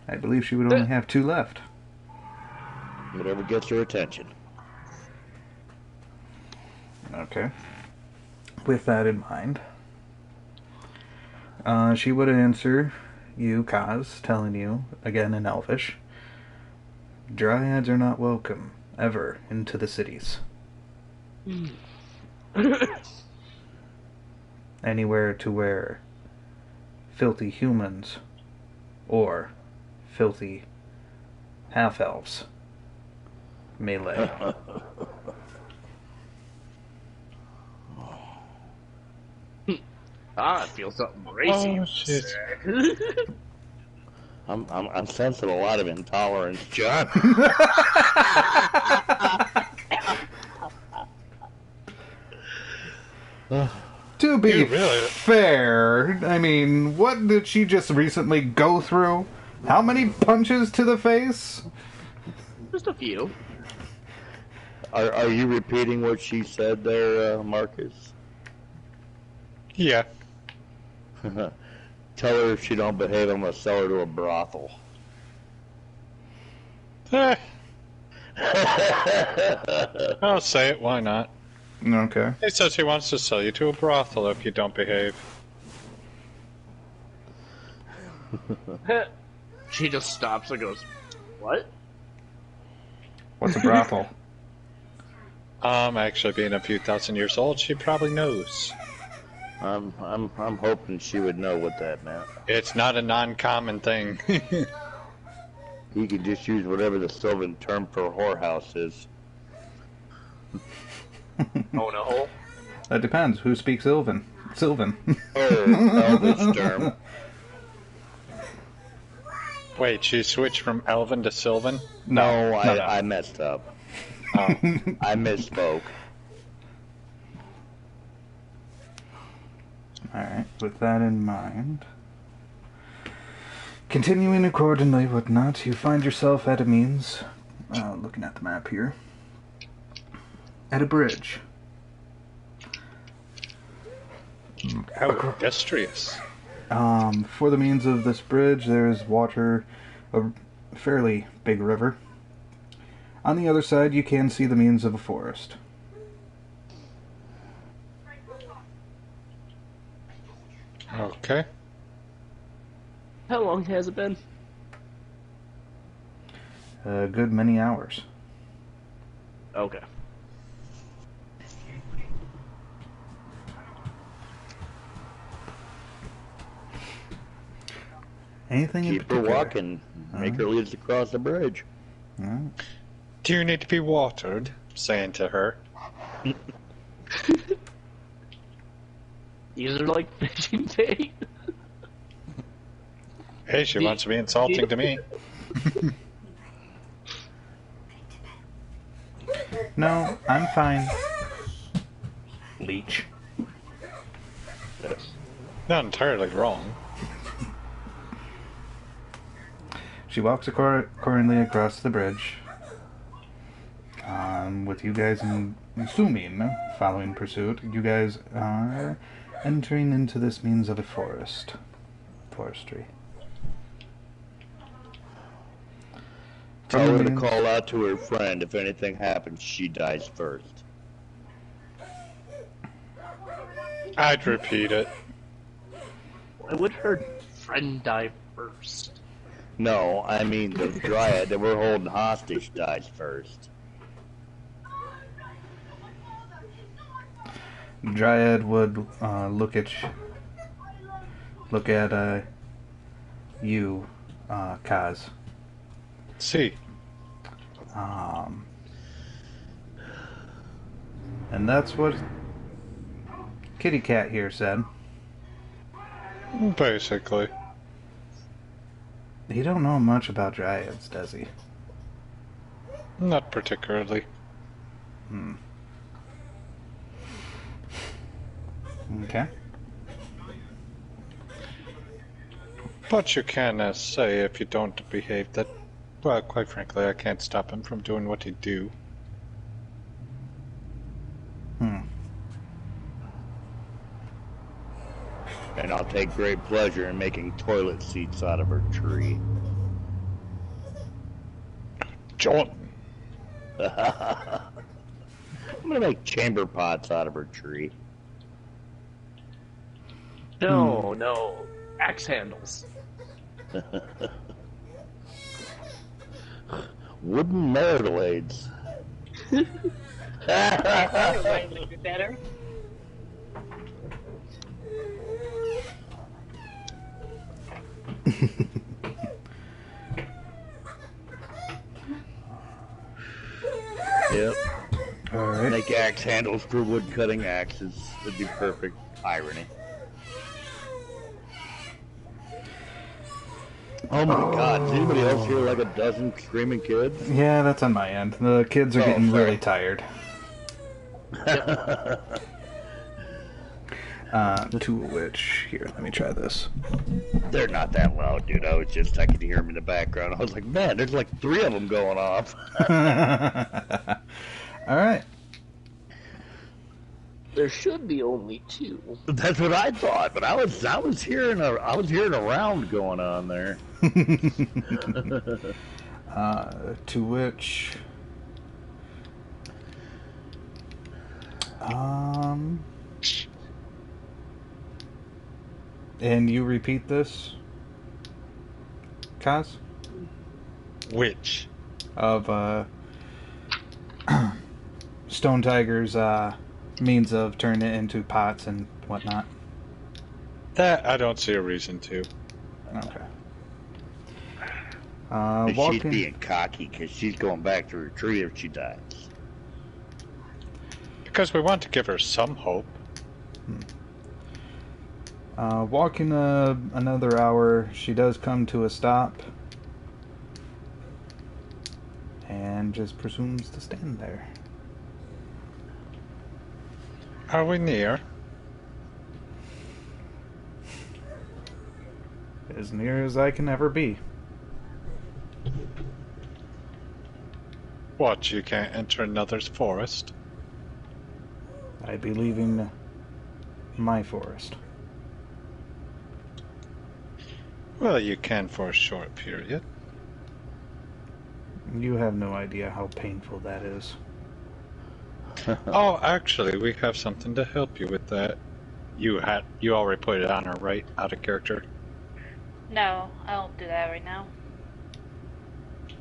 I believe she would only have 2 left. Whatever gets her attention. Okay. With that in mind, she would answer you, Kaz, telling you, again in Elvish, Dryads are not welcome, ever, into the cities. Anywhere to where filthy humans or filthy half-elves may lay. I feel something racing. Oh, shit. I'm sensing a lot of intolerance, John. To be You really- fair, I mean, what did she just recently go through? How many punches to the face? Just a few. Are you repeating what she said there, Marcus? Yeah. Tell her if she don't behave, I'm gonna sell her to a brothel. Eh, I'll say it, why not? Okay. He says he wants to sell you to a brothel if you don't behave. She just stops and goes, "What?" What's a brothel? Actually being a few thousand years old, she probably knows. I'm hoping she would know what that meant. It's not a non-common thing. He could just use whatever the Sylvan term for whorehouse is. Oh no. That depends. Who speaks Sylvan? Sylvan. Oh, Elvish term. Wait, she switched from Elven to Sylvan? No, I messed up. Oh. I misspoke. Alright, with that in mind. Continuing accordingly, whatnot, you find yourself at a means, looking at the map here, at a bridge. How industrious. For the means of this bridge, there is water, a fairly big river. On the other side, you can see the means of a forest. Okay. How long has it been? A good many hours. Okay. Anything in Keep her particular? walking. Make her lead us across the bridge. Alright. Do you need to be watered? Saying to her. These are like fishing bait. Hey, she wants to be insulting to me. No, I'm fine. Leech. Not entirely wrong. She walks accordingly across the bridge. With you guys assuming, following pursuit, you guys are entering into this means of a forestry. Tell her to call out to her friend. If anything happens, she dies first. I'd repeat it. Why would her friend die first? No, I mean the dryad that we're holding hostage dies first. Dryad would look at you, Kaz. See. And that's what Kitty Cat here said. Basically. He don't know much about dryads, does he? Not particularly. Okay. But you can say if you don't behave that, well, quite frankly, I can't stop him from doing what he'd do. And I'll take great pleasure in making toilet seats out of her tree. Jordan. I'm gonna make chamber pots out of her tree. No. Axe handles. Wooden marital aids. That would be better. Yep. Alright. Make axe handles for wood cutting axes. Would be perfect irony. Oh my God! Does anybody else hear like a dozen screaming kids? Yeah, that's on my end. The kids are Oh, getting sorry. really tired. To which, here, let me try this. They're not that loud, dude. I could hear them in the background. I was like, man, there's like 3 of them going off. All right. There should be only 2. That's what I thought, but I was hearing a round going on there. To which, and you repeat this, Kaz? Which? Of, Stone Tiger's, means of turning it into pots and whatnot. That I don't see a reason to. Okay. She's Walking. being cocky because she's going back to her tree if she dies. Because we want to give her some hope. Walking another hour, she does come to a stop and just presumes to stand there. Are we near? As near as I can ever be. What, you can't enter another's forest? I'd be leaving my forest. Well, you can for a short period. You have no idea how painful that is. Oh, actually, we have something to help you with that. You already put it on her, right? Out of character. No, I don't do that right now.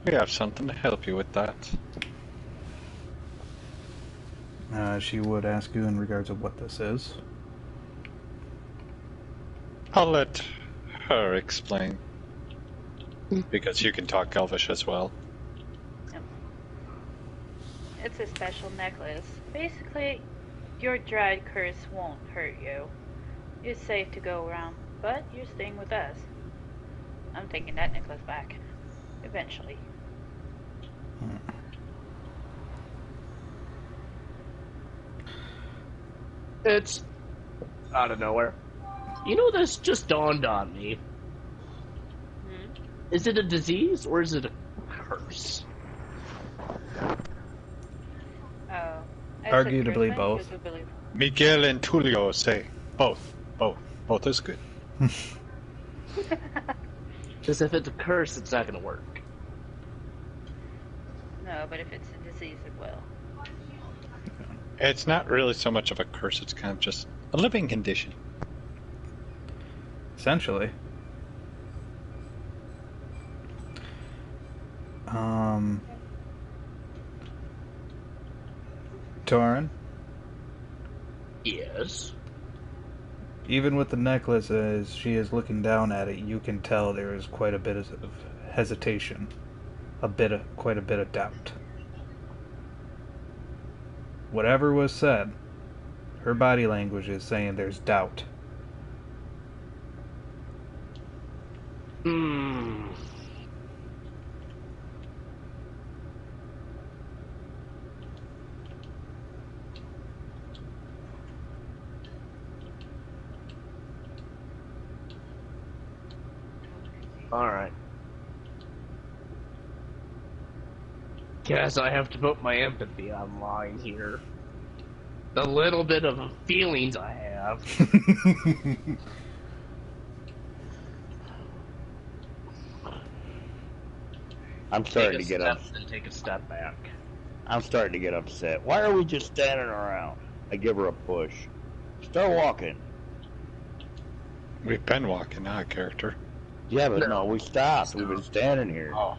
We have something to help you with that. She would ask you in regards of what this is. I'll let her explain. Because you can talk Elvish as well. It's a special necklace. Basically, your dried curse won't hurt you. You're safe to go around, but you're staying with us. I'm taking that necklace back. Eventually. It's out of nowhere. You know, this just dawned on me. Is it a disease or is it a curse? Oh. Arguably both. Miguel and Tulio say both. Both is good. Because if it's a curse, it's not going to work. No, but if it's a disease, it will. It's not really so much of a curse, it's kind of just a living condition. Essentially. Torin, Yes. even with the necklace as she is looking down at it, you can tell there is quite a bit of hesitation. Quite a bit of doubt. Whatever was said, her body language is saying there's doubt. Alright. Guess I have to put my empathy online here. The little bit of feelings I have. I'm starting to get and take a step back. I'm starting to get upset. Why are we just standing around? I give her a push. Start walking. We've been walking out of character. Yeah, but no, we stopped. We've been standing here. Oh.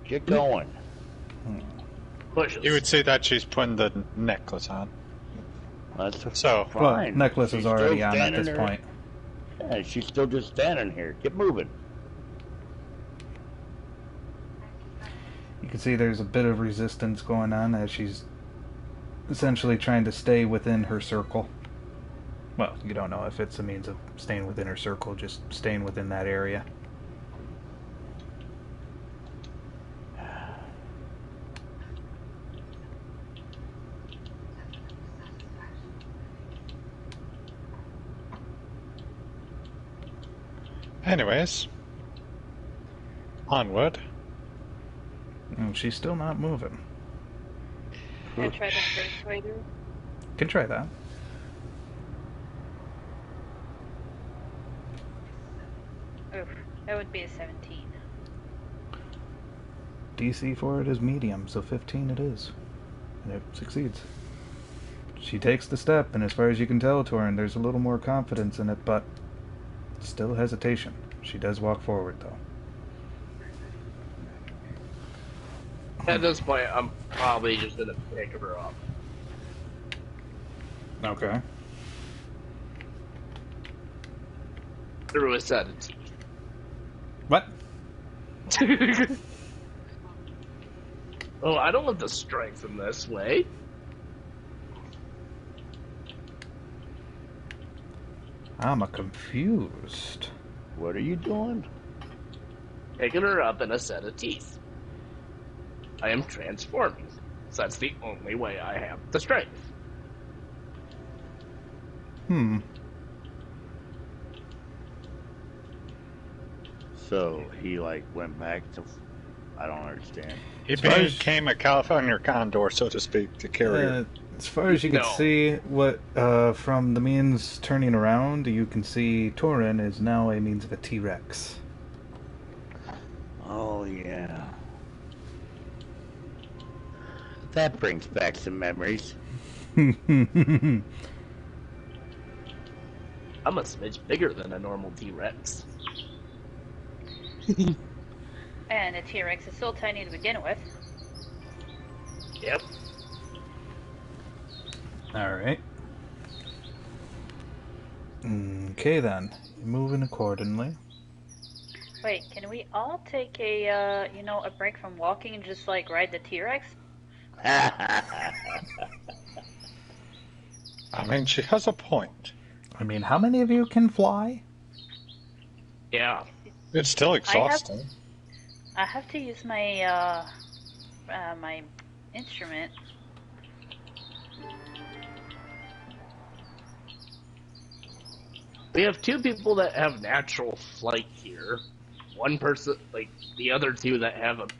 Get going. Push us. You would say that she's putting the necklace on. That's So, Well, fine. necklace She's is already still on at standing this there. point. Yeah, she's still just standing here. Get moving. You can see there's a bit of resistance going on as she's essentially trying to stay within her circle. Well, you don't know if it's a means of staying within her circle, just staying within that area. Anyways, onward. And she's still not moving. Can I try to persuade her? Can try that. Oof, that would be a 17. DC for it is medium, so 15 it is. And it succeeds. She takes the step, and as far as you can tell, Torin, there's a little more confidence in it, but still hesitation. She does walk forward, though. At this point, I'm probably just gonna pick her up. Okay. Through a set of teeth. What? Oh, I don't have the strength in this way. I'm confused. What are you doing? Picking her up in a set of teeth. I am transforming. So that's the only way I have the strength. So he like went back to. I don't understand. He far as- became a California condor, so to speak, to carry it. As far as you can No. see, what from the means turning around, you can see Torin is now a means of a T-Rex. Oh yeah. That brings back some memories. I'm a smidge bigger than a normal T-Rex. And a T-Rex is still tiny to begin with. Yep. Alright. Okay then. Moving accordingly. Wait, can we all take a, a break from walking and just, like, ride the T-Rex? I mean, she has a point. I mean, how many of you can fly? Yeah. It's still exhausting. I have to use my, my instrument. We have two people that have natural flight here. One person, like, the other two that have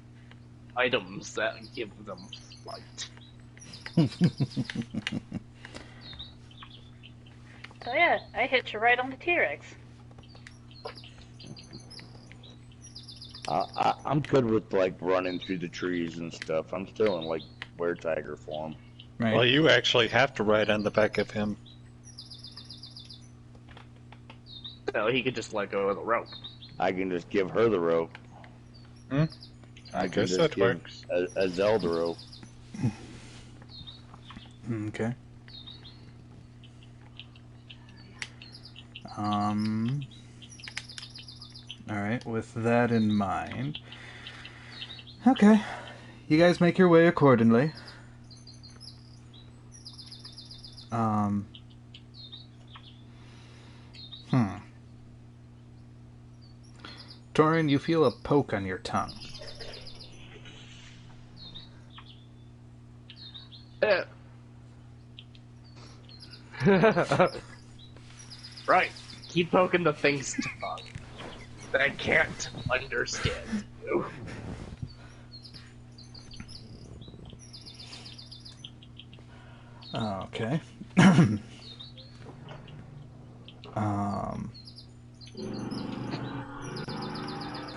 items that give them flight. So yeah, I hitch a ride on the T-Rex. I'm good with like running through the trees and stuff. I'm still in like were-tiger form. Right. Well, you actually have to ride on the back of him. So he could just let go of the rope. I can just give her the rope. I can guess just that give works. a Zelda rope. Okay. Alright, with that in mind. Okay. You guys make your way accordingly. Torin, you feel a poke on your tongue. Right. Keep poking the thing's tongue. That can't understand you. Okay.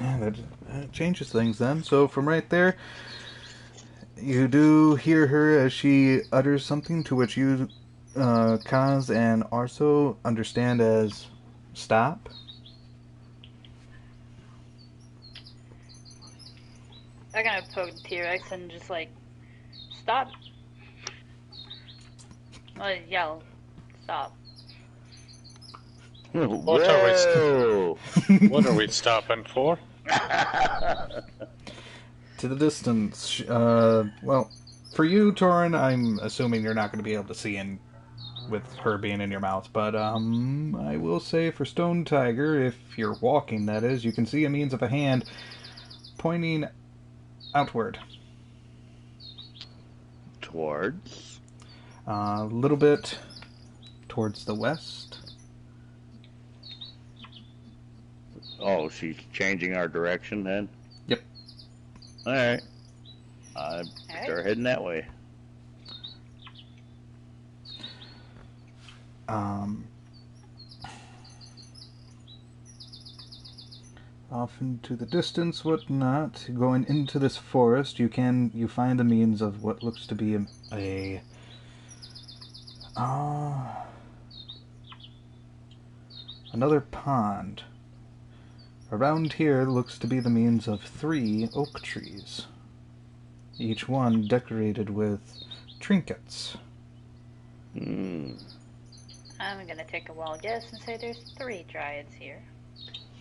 Yeah, that changes things then. So from right there, you do hear her as she utters something to which you, Kaz and Arso understand as stop. I'm gonna poke the T-Rex and just like, stop. Yell, stop. What are we stopping for? To the distance, well, for you, Torin, I'm assuming you're not going to be able to see in with her being in your mouth. But I will say for Stone Tiger, if you're walking, that is, you can see a means of a hand pointing outward. Towards? A little bit towards the west. Oh, she's changing our direction then? Yep. Alright. Start heading that way. Off into the distance, whatnot. Going into this forest, you find the means of what looks to be another pond. Around here looks to be the means of 3 oak trees, each one decorated with trinkets. Hmm. I'm gonna take a wild guess and say there's 3 dryads here.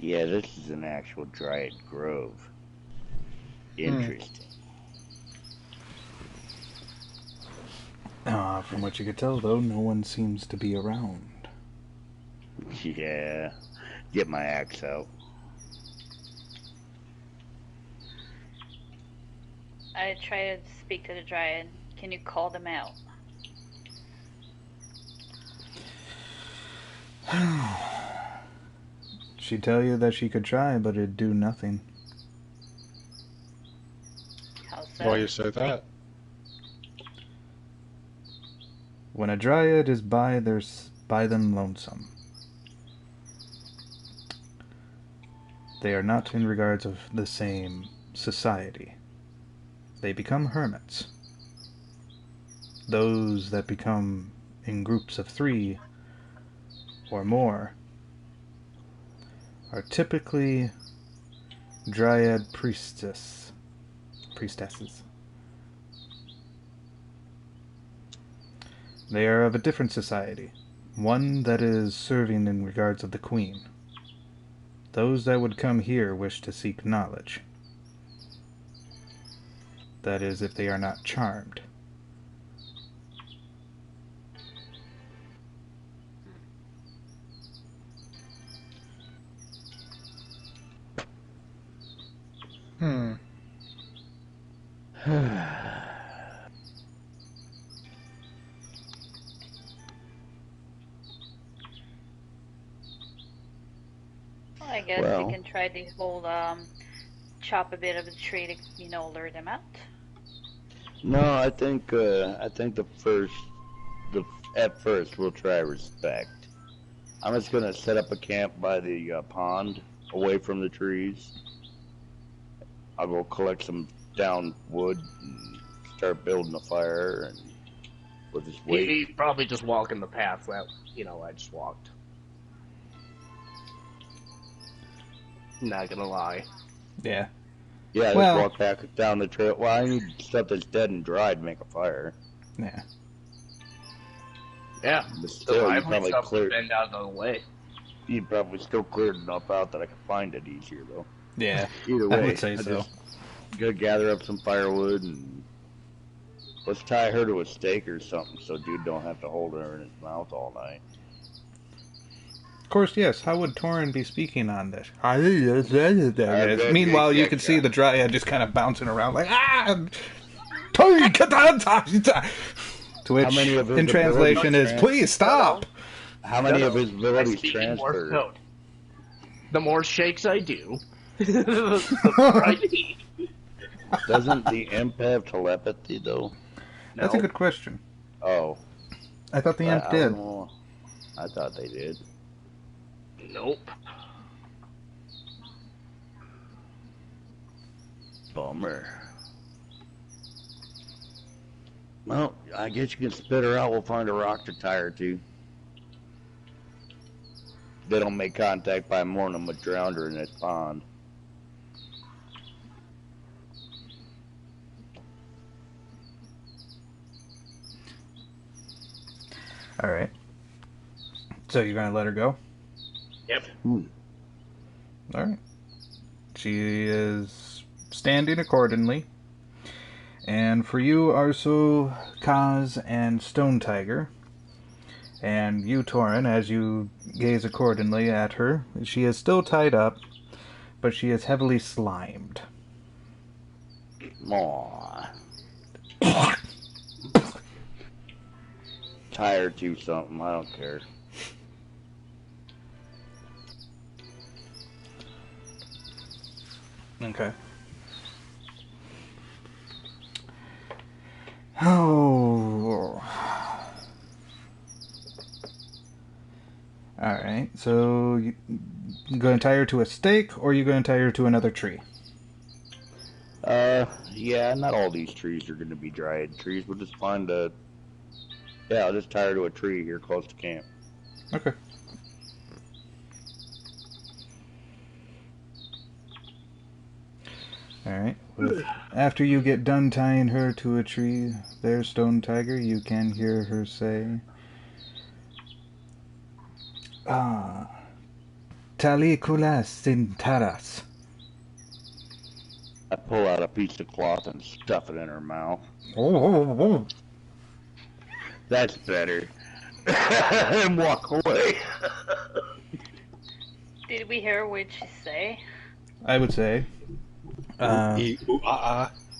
Yeah, this is an actual dryad grove. Interesting. From what you could tell, though, no one seems to be around. Yeah. Get my axe out. I try to speak to the dryad. Can you call them out? She'd tell you that she could try, but it'd do nothing. How so? Why you say that? When a dryad is by them lonesome, they are not in regards of the same society. They become hermits. Those that become in groups of 3 or more are typically dryad priestesses. They are of a different society, one that is serving in regards of the queen. Those that would come here wish to seek knowledge. That is, if they are not charmed. Well, I guess Well. we can try to chop a bit of the tree to, lure them out. No, I think at first we'll try respect. I'm just gonna set up a camp by the pond, away from the trees. I'll go collect some down wood and start building a fire, and we'll just wait. He'd probably just walk in the path that, I just walked. Not gonna lie. Yeah. Yeah, Well- just walk back down the trail. Well, I need stuff that's dead and dry to make a fire. Yeah. Yeah, But the still, you lively probably stuff cleared. bend out of the way. You probably still cleared enough out that I could find it easier, though. Yeah. Either way, I would say so. just go gather up some firewood and let's tie her to a stake or something, so dude don't have to hold her in his mouth all night. Of course, yes. How would Torin be speaking on this? Meanwhile, you can see the dryad just kind of bouncing around like, Torin, to which, How many of his in translation, is, abilities please stop! How many of his I abilities speak in Morse transfer? code. The more shakes I do, the more I need. Doesn't the imp have telepathy, though? That's a good question. Oh. I thought the imp I did. don't know. I thought they did. Nope. Bummer. Well, I guess you can spit her out. We'll find a rock to tie her to. They don't make contact by morning, but drowned her in this pond. Alright. So you're going to let her go? Yep. Alright. She is standing accordingly. And for you, Arso, Kaz, and Stone Tiger, And you, Torin, as you gaze accordingly at her, she is still tied up, but she is heavily slimed. Aw. Tired to something, I don't care. Okay. Oh. Alright, so you going to tie her to a stake, or are you going to tie her to another tree? Yeah, not all these trees are going to be dried trees. We'll just find a... Yeah, I'll just tie her to a tree here close to camp. Okay. Alright. After you get done tying her to a tree there, Stone Tiger, you can hear her say, Talicula Sintaras. I pull out a piece of cloth and stuff it in her mouth. Oh. That's better. And walk away. Did we hear what she say? I would say.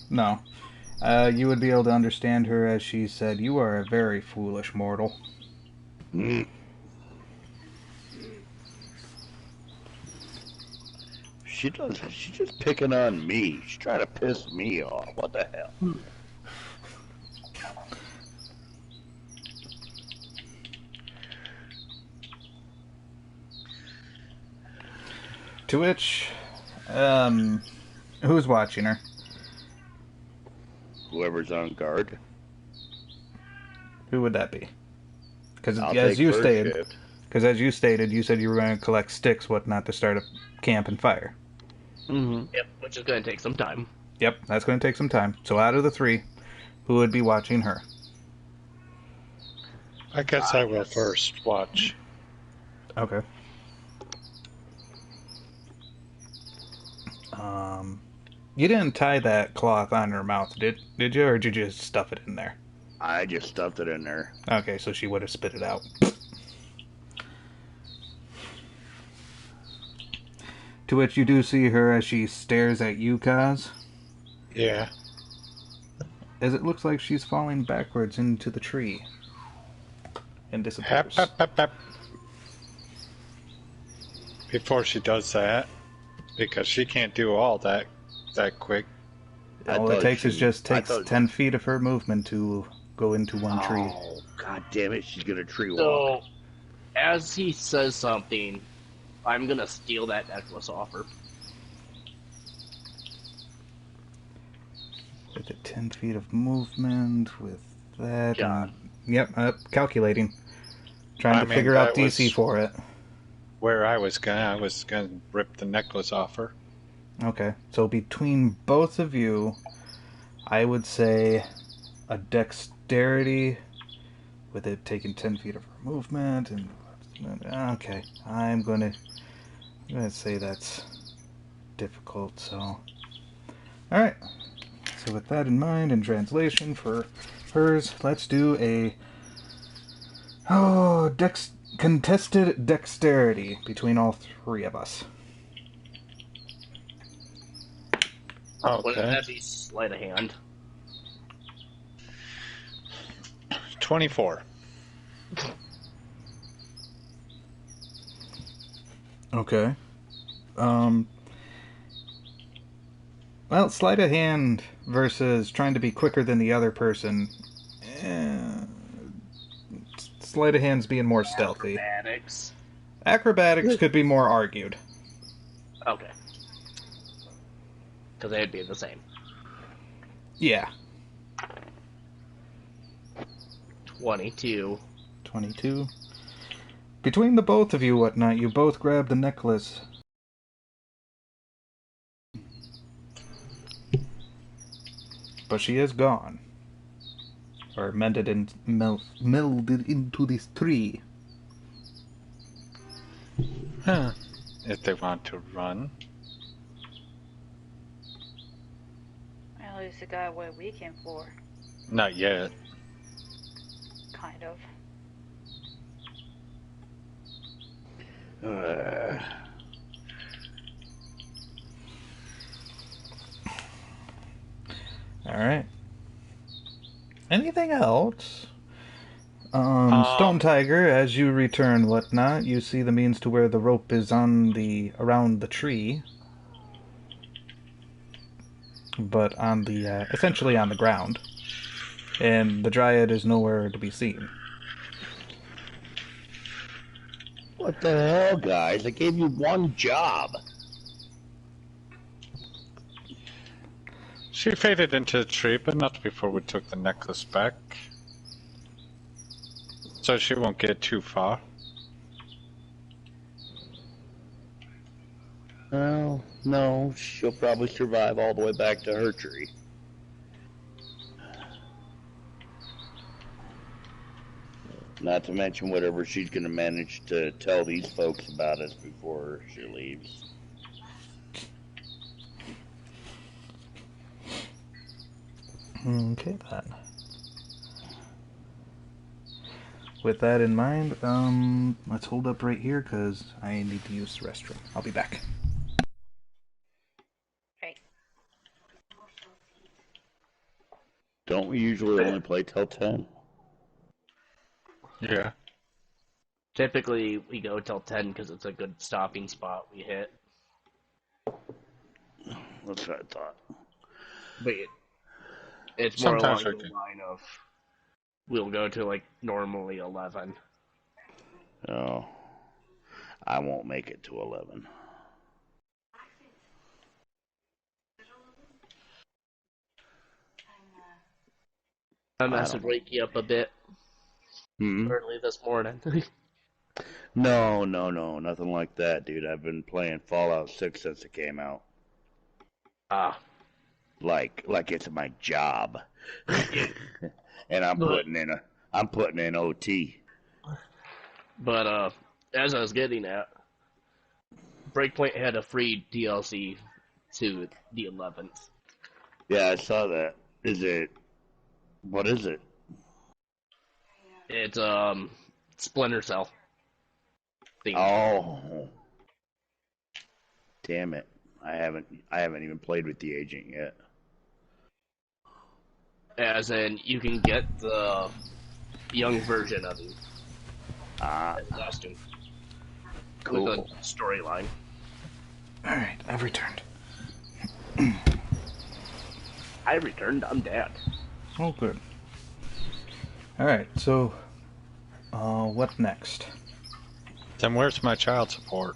No. You would be able to understand her as she said, "You are a very foolish mortal." Mm. She's just picking on me. She's trying to piss me off. What the hell? To which, who's watching her? Whoever's on guard. Who would that be? Because I'll as take you first stated, shift. you said you were going to collect sticks, whatnot, to start a camp and fire. Mm-hmm. Yep, which is going to take some time. Yep, that's going to take some time. So out of the three, who would be watching her? I guess I will first watch. Okay. You didn't tie that cloth on her mouth, did you, or did you just stuff it in there? I just stuffed it in there. Okay, so she would have spit it out. To which you do see her as she stares at you, Kaz, Yeah. as it looks like she's falling backwards into the tree and disappears. Hap. Before she does that, because she can't do all that quick. All it takes is just takes 10 feet of her movement to go into one tree. Oh, god damn it, she's gonna tree walk. So, as he says something, I'm going to steal that necklace off her. With the 10 feet of movement, with that. God. Yep, calculating. Trying to figure out DC for it. Where I was gonna rip the necklace off her. Okay, so between both of you, I would say a dexterity, with it taking 10 feet of her movement, and okay, I'm gonna say that's difficult. So, all right. So with that in mind, in translation for hers, let's do a contested dexterity between all three of us. Wouldn't Okay. that be sleight of hand? 24. Okay. Well, sleight of hand versus trying to be quicker than the other person. Sleight of hand's being more stealthy. Acrobatics. Acrobatics could be more argued. Okay. Because they'd be the same. Yeah. 22. 22. Between the both of you, whatnot, you both grab the necklace. But she is gone. Or melded into this tree. Huh. If they want to run. At least it got what we came for. Not yet. Kind of. Alright. Anything else? Stone Tiger, as you return whatnot, you see the means to where the rope is around the tree. But on the, essentially on the ground. And the Dryad is nowhere to be seen. What the hell, guys? I gave you one job. She faded into the tree, but not before we took the necklace back. So she won't get too far. Well, no, she'll probably survive all the way back to her tree. Not to mention whatever she's going to manage to tell these folks about us before she leaves. Okay, then. With that in mind, let's hold up right here, because I need to use the restroom. I'll be back. Right. Don't we usually only play till 10? Yeah. Typically, we go till 10 because it's a good stopping spot we hit. That's what I thought. But it's more Sometimes along we the do. line of we'll go to like normally 11. Oh, I won't make it to 11. I must have wake you up a bit Hmm? early this morning. No, nothing like that, dude. I've been playing Fallout 6 since it came out. Like it's my job. And I'm putting in OT. But as I was getting at, Breakpoint had a free DLC to the 11th. Yeah, I saw that. What is it? It's Splinter Cell. Theme. Oh. Damn it. I haven't even played with the agent yet. As in, you can get the young version of him. As a costume. Cool. With a storyline. Alright, I've returned. I returned, I'm dead. Oh, good. Alright, so, what next? Then where's my child support?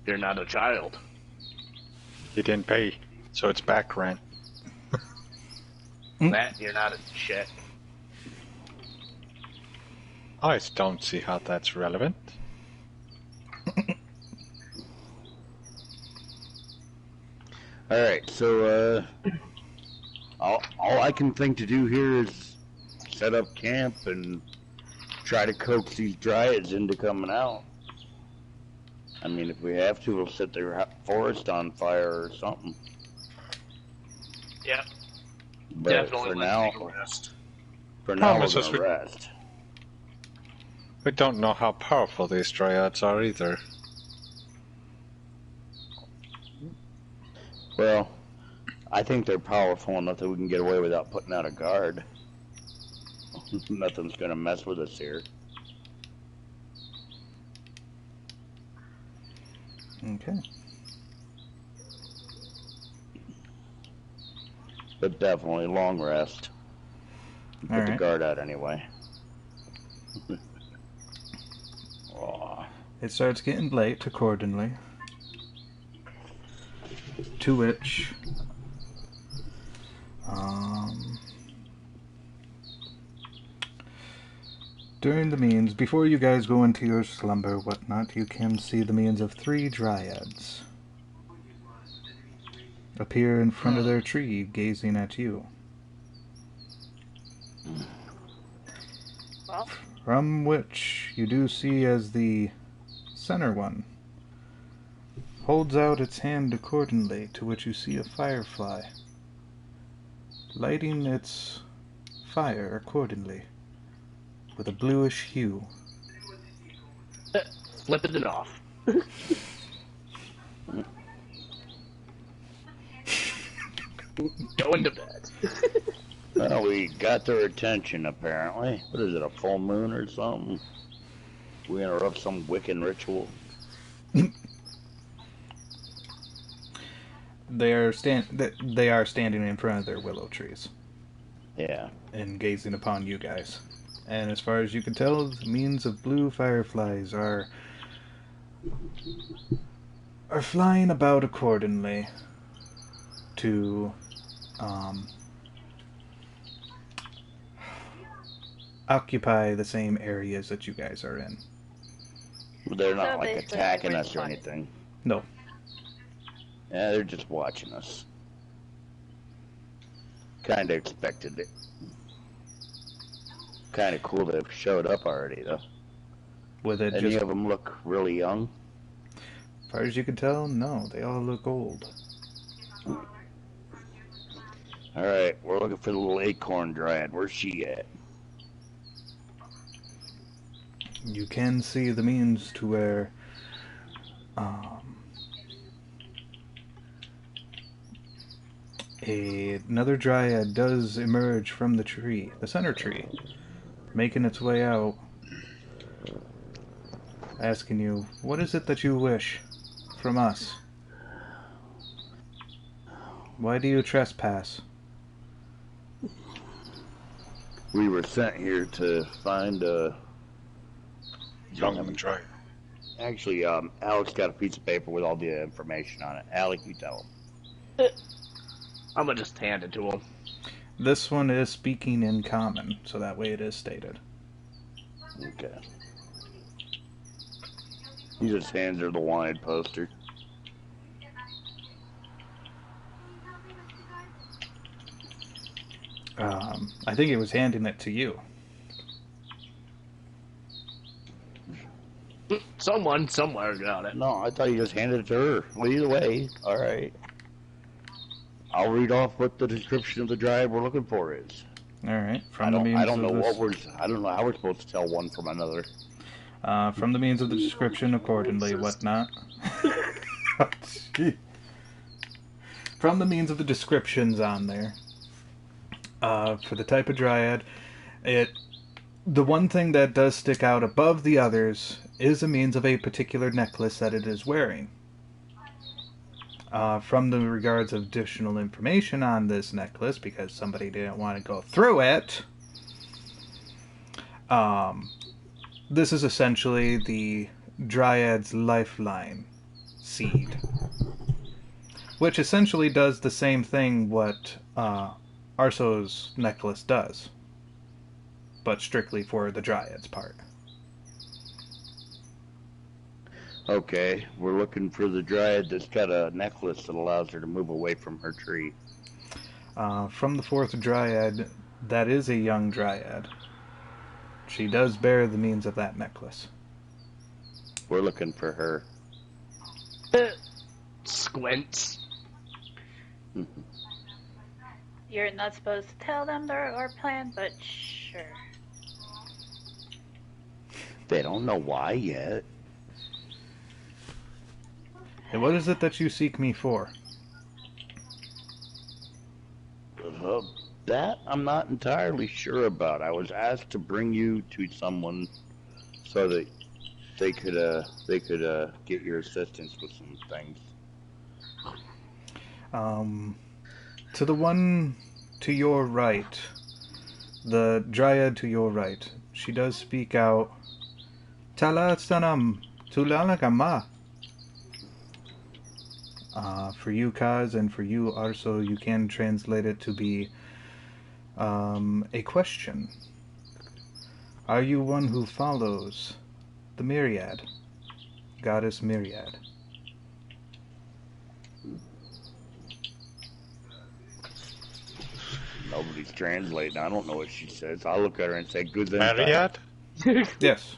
You're not a child. You didn't pay, so it's back rent. That, you're not a shit. I don't see how that's relevant. Alright, so, all I can think to do here is set up camp and try to coax these dryads into coming out. I mean, if we have to, we'll set their forest on fire or something. Yep. But Definitely for let's now, take a rest. for now, we're Promise us gonna rest. We don't know how powerful these dryads are either. Well, I think they're powerful enough that we can get away without putting out a guard. Nothing's gonna mess with us here. Okay. But definitely long rest. Put the Alright. guard out anyway. Oh. It starts getting late accordingly. To which, during the means, before you guys go into your slumber, whatnot, you can see the means of 3 dryads appear in front of their tree, gazing at you. Well, From which you do see as the center one holds out its hand accordingly, to which you see a firefly lighting its fire accordingly with a bluish hue. flipping it off. Going to bed. Well, we got their attention, apparently. What is it, a full moon or something? We interrupt some Wiccan ritual? They are standing in front of their willow trees. Yeah. And gazing upon you guys. And as far as you can tell, the means of blue fireflies are flying about accordingly to occupy the same areas that you guys are in. They're not So like basically, attacking we're us or spotted. anything. No. Yeah, they're just watching us. Kinda expected it. Kinda cool they've showed up already, though. With it Any just, of them look really young? as far as you can tell, no, they all look old. Alright, we're looking for the little acorn dryad. Where's she at? You can see the means to where another dryad does emerge from the tree, the center tree, making its way out, asking you, what is it that you wish from us? Why do you trespass? We were sent here to find Young Dryad. Actually, Alex got a piece of paper with all the information on it. Alex, you tell him. I'm gonna just hand it to him. This one is speaking in common, so that way it is stated. Okay. He just hands her the wanted poster. I think he was handing it to you. Someone somewhere got it. No, I thought you just handed it to her. Well, either way, alright. I'll read off what the description of the dryad we're looking for is. Alright, I don't know how we're supposed to tell one from another. From the means of the description accordingly, whatnot. Oh, gee. From the means of the descriptions on there, for the type of dryad, the one thing that does stick out above the others is a means of a particular necklace that it is wearing. From the regards of additional information on this necklace, because somebody didn't want to go through it, this is essentially the Dryad's lifeline seed, which essentially does the same thing what Arso's necklace does, but strictly for the Dryad's part. Okay, we're looking for the dryad that's got a necklace that allows her to move away from her tree. From the fourth Dryad, that is a young Dryad. She does bear the means of that necklace. We're looking for her. Squints. You're not supposed to tell them our plan, but sure. They don't know why yet. And what is it that you seek me for? That I'm not entirely sure about. I was asked to bring you to someone so that they could get your assistance with some things. To the one to your right, the Dryad to your right, she does speak out, Tala sanam tulalakama. For you, Kaz, and for you, Arso, you can translate it to be a question. Are you one who follows the Myriad, Goddess Myriad? Nobody's translating. I don't know what she says. I'll look at her and say, good then. Marriott? Yes.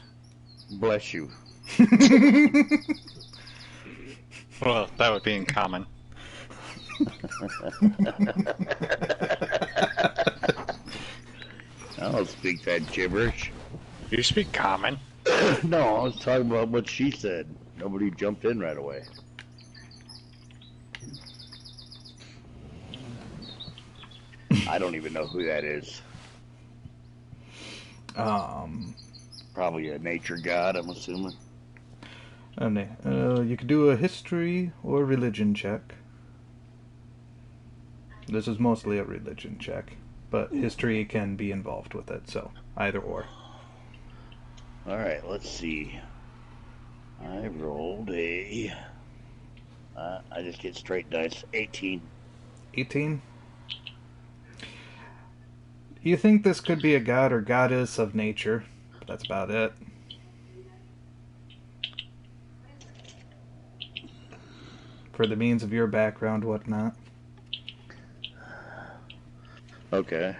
Bless you. Well, that would be in common. I don't speak that gibberish. You speak common. No, I was talking about what she said. Nobody jumped in right away. I don't even know who that is. Probably a nature god, I'm assuming. And you could do a history or religion check. This is mostly a religion check, but history can be involved with it, so either or. Alright, let's see. I rolled a... I just get straight dice. 18. 18? You think this could be a god or goddess of nature, but that's about it. For the means of your background, whatnot. Okay.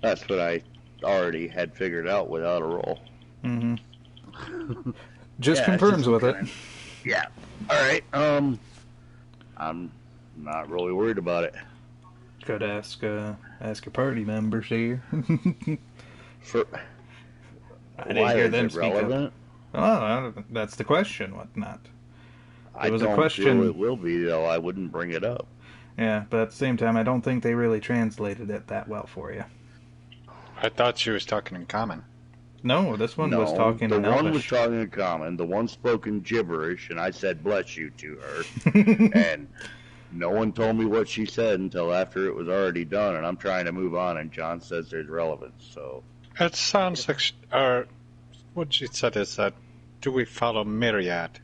That's what I already had figured out without a roll. Mm-hmm. Just Yeah, confirms with it. Yeah. Alright, I'm not really worried about it. Could ask your party members here. I didn't hear them speak up. Oh, that's the question, whatnot. I don't feel it will be, though. I wouldn't bring it up. Yeah, but at the same time, I don't think they really translated it that well for you. I thought she was talking in common. No, this one was talking in Elvish. The one was talking in common. The one spoke in gibberish, and I said bless you to her. And no one told me what she said until after it was already done, and I'm trying to move on, and John says there's relevance, so... It sounds like... what she said is that, do we follow Myriad?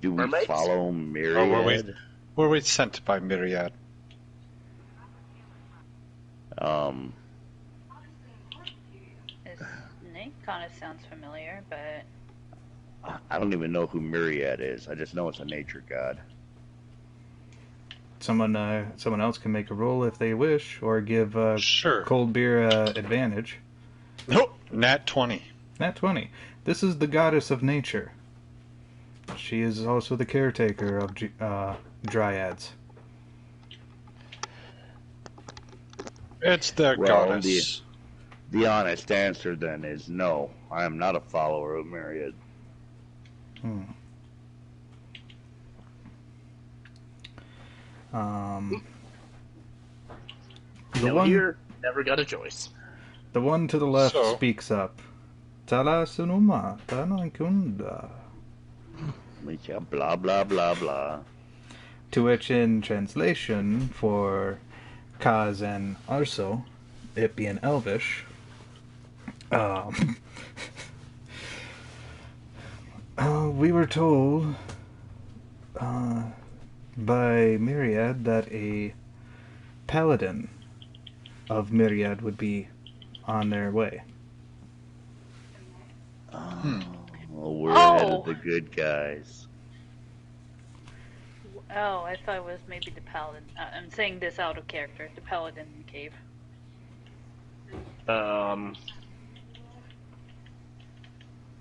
Do we follow Myriad? Were we sent by Myriad? His name kind of sounds familiar, but... I don't even know who Myriad is. I just know it's a nature god. Someone else can make a roll if they wish, or give sure. Cold Beer advantage. Nope. Nat 20. Nat 20. This is the goddess of nature. She is also the caretaker of dryads. It's the goddess. The honest answer then is no. I am not a follower of Myriad. Here, never got a choice. The one to the left speaks up. Tala sunuma tanankunda. Blah blah blah blah. To which, in translation for Kaz and Arso, it being Elvish, we were told by Myriad that a paladin of Myriad would be on their way. Well, we're ahead of the good guys. Oh, I thought it was maybe the paladin. I'm saying this out of character. The paladin in the cave.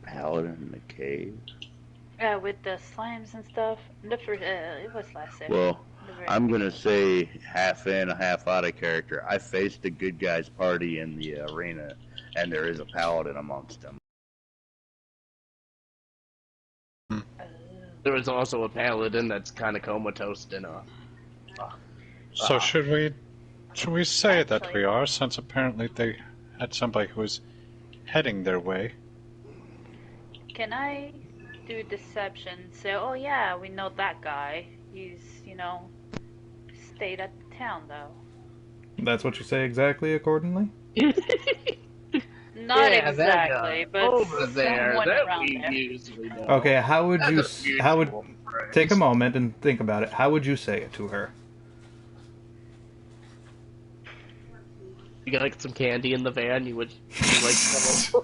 Paladin in the cave? Yeah, with the slimes and stuff. The first, it was last session. Well, I'm going to say half in, half out of character. I faced the good guys party in the arena, and there is a paladin amongst them. There was also a paladin that's kind of comatose in a... So should we say that we are, since apparently they had somebody who was heading their way? Can I do deception? Say, oh yeah, we know that guy. He's, stayed at the town though. That's what you say exactly accordingly? Not exactly, but over there that we there. usually know. Okay, take a moment and think about it. How would you say it to her? You got like some candy in the van. You like some.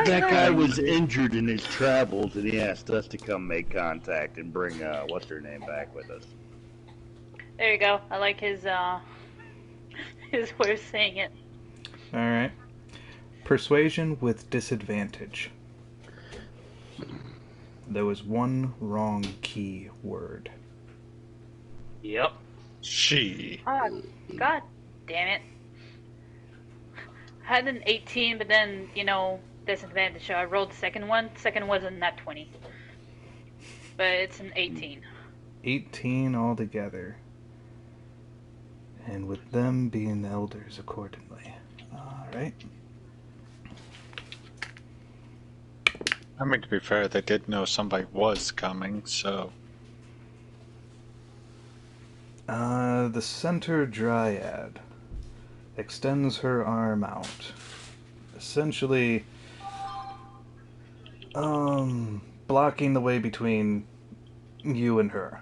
That guy was injured in his travels, and he asked us to come make contact and bring what's her name back with us. There you go. I like his way of saying it. All right. Persuasion with disadvantage. There was one wrong key word. Yep. She. Oh, God damn it. had an 18, but then, disadvantage. So I rolled the second one. The second wasn't that 20. But it's an 18. 18 altogether. And with them being the elders accordingly. Alright. I mean, to be fair, they did know somebody was coming, so... The center dryad extends her arm out. Essentially, blocking the way between you and her.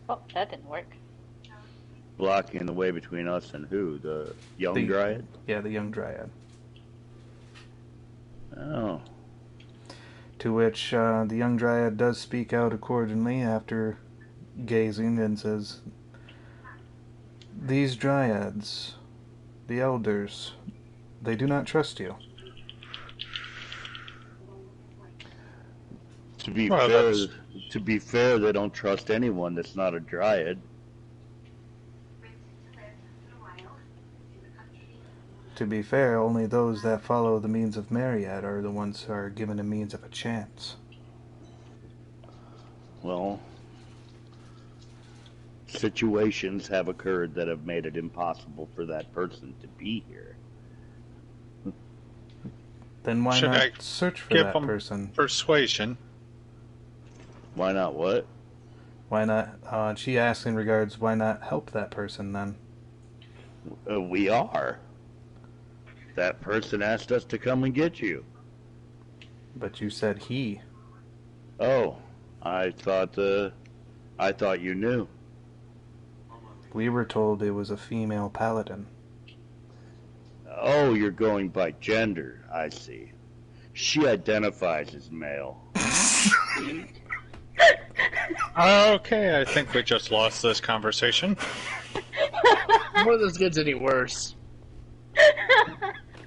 Oh, that didn't work. Blocking the way between us and who? The young dryad? Yeah, the young dryad. Oh. To which the young dryad does speak out accordingly after gazing and says, "These dryads, the elders, they do not trust you." To be Well, fair, that's- they don't trust anyone that's not a dryad. To be fair, only those that follow the means of Myriad are the ones who are given a means of a chance. Well, situations have occurred that have made it impossible for that person to be here. Then why Should not I search for give that them person? Persuasion. Why not what? Why not? She asked in regards, why not help that person then? We are. That person asked us to come and get you. But you said he. Oh, I thought you knew. We were told it was a female paladin. Oh, you're going by gender. I see. She identifies as male. Okay, I think we just lost this conversation. Before this gets any worse,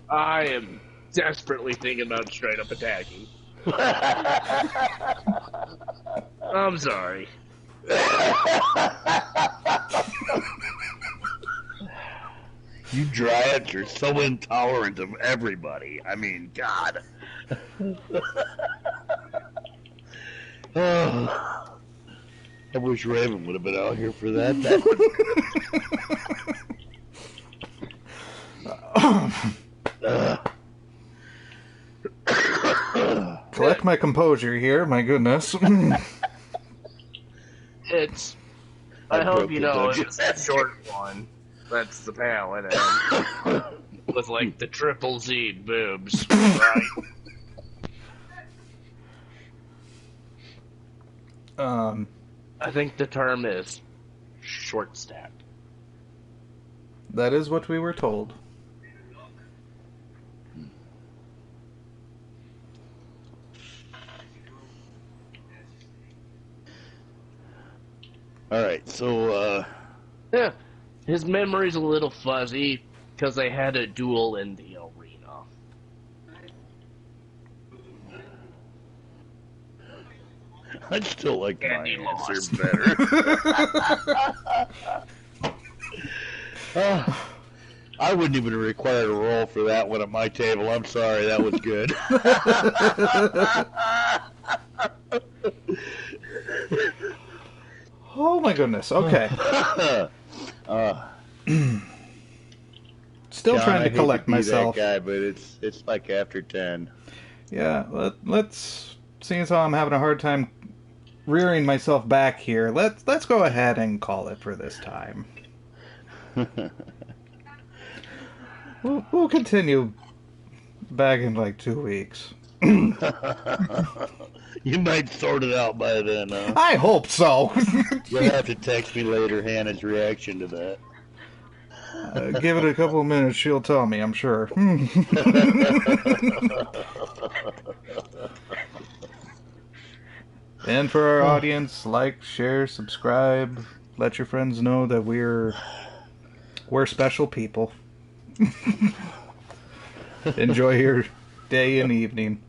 I am desperately thinking about straight up attacking. I'm sorry. You dryads are so intolerant of everybody. I mean, God. Oh, I wish Raven would have been out here for that. Collect my composure here, my goodness. It's. I I hope broke you the know dungeon. it's a short one. That's the paladin. With like the triple Z boobs, right? I think the term is short stacked. That is what we were told. Alright, so, Yeah, his memory's a little fuzzy because they had a duel in the arena. I'd still like And my he answer lost. better. I wouldn't even require a roll for that one at my table. I'm sorry, that was good. Oh my goodness, okay. Still John, trying I to hate collect be myself. That guy, but it's like after 10. Yeah, let's seeing as how I'm having a hard time rearing myself back here, let's go ahead and call it for this time. We'll continue back in like 2 weeks. You might sort it out by then, huh? I hope so. You'll have to text me later Hannah's reaction to that. Give it a couple of minutes, she'll tell me, I'm sure. And for our audience, like, share, subscribe, let your friends know that we're special people. Enjoy your day and evening.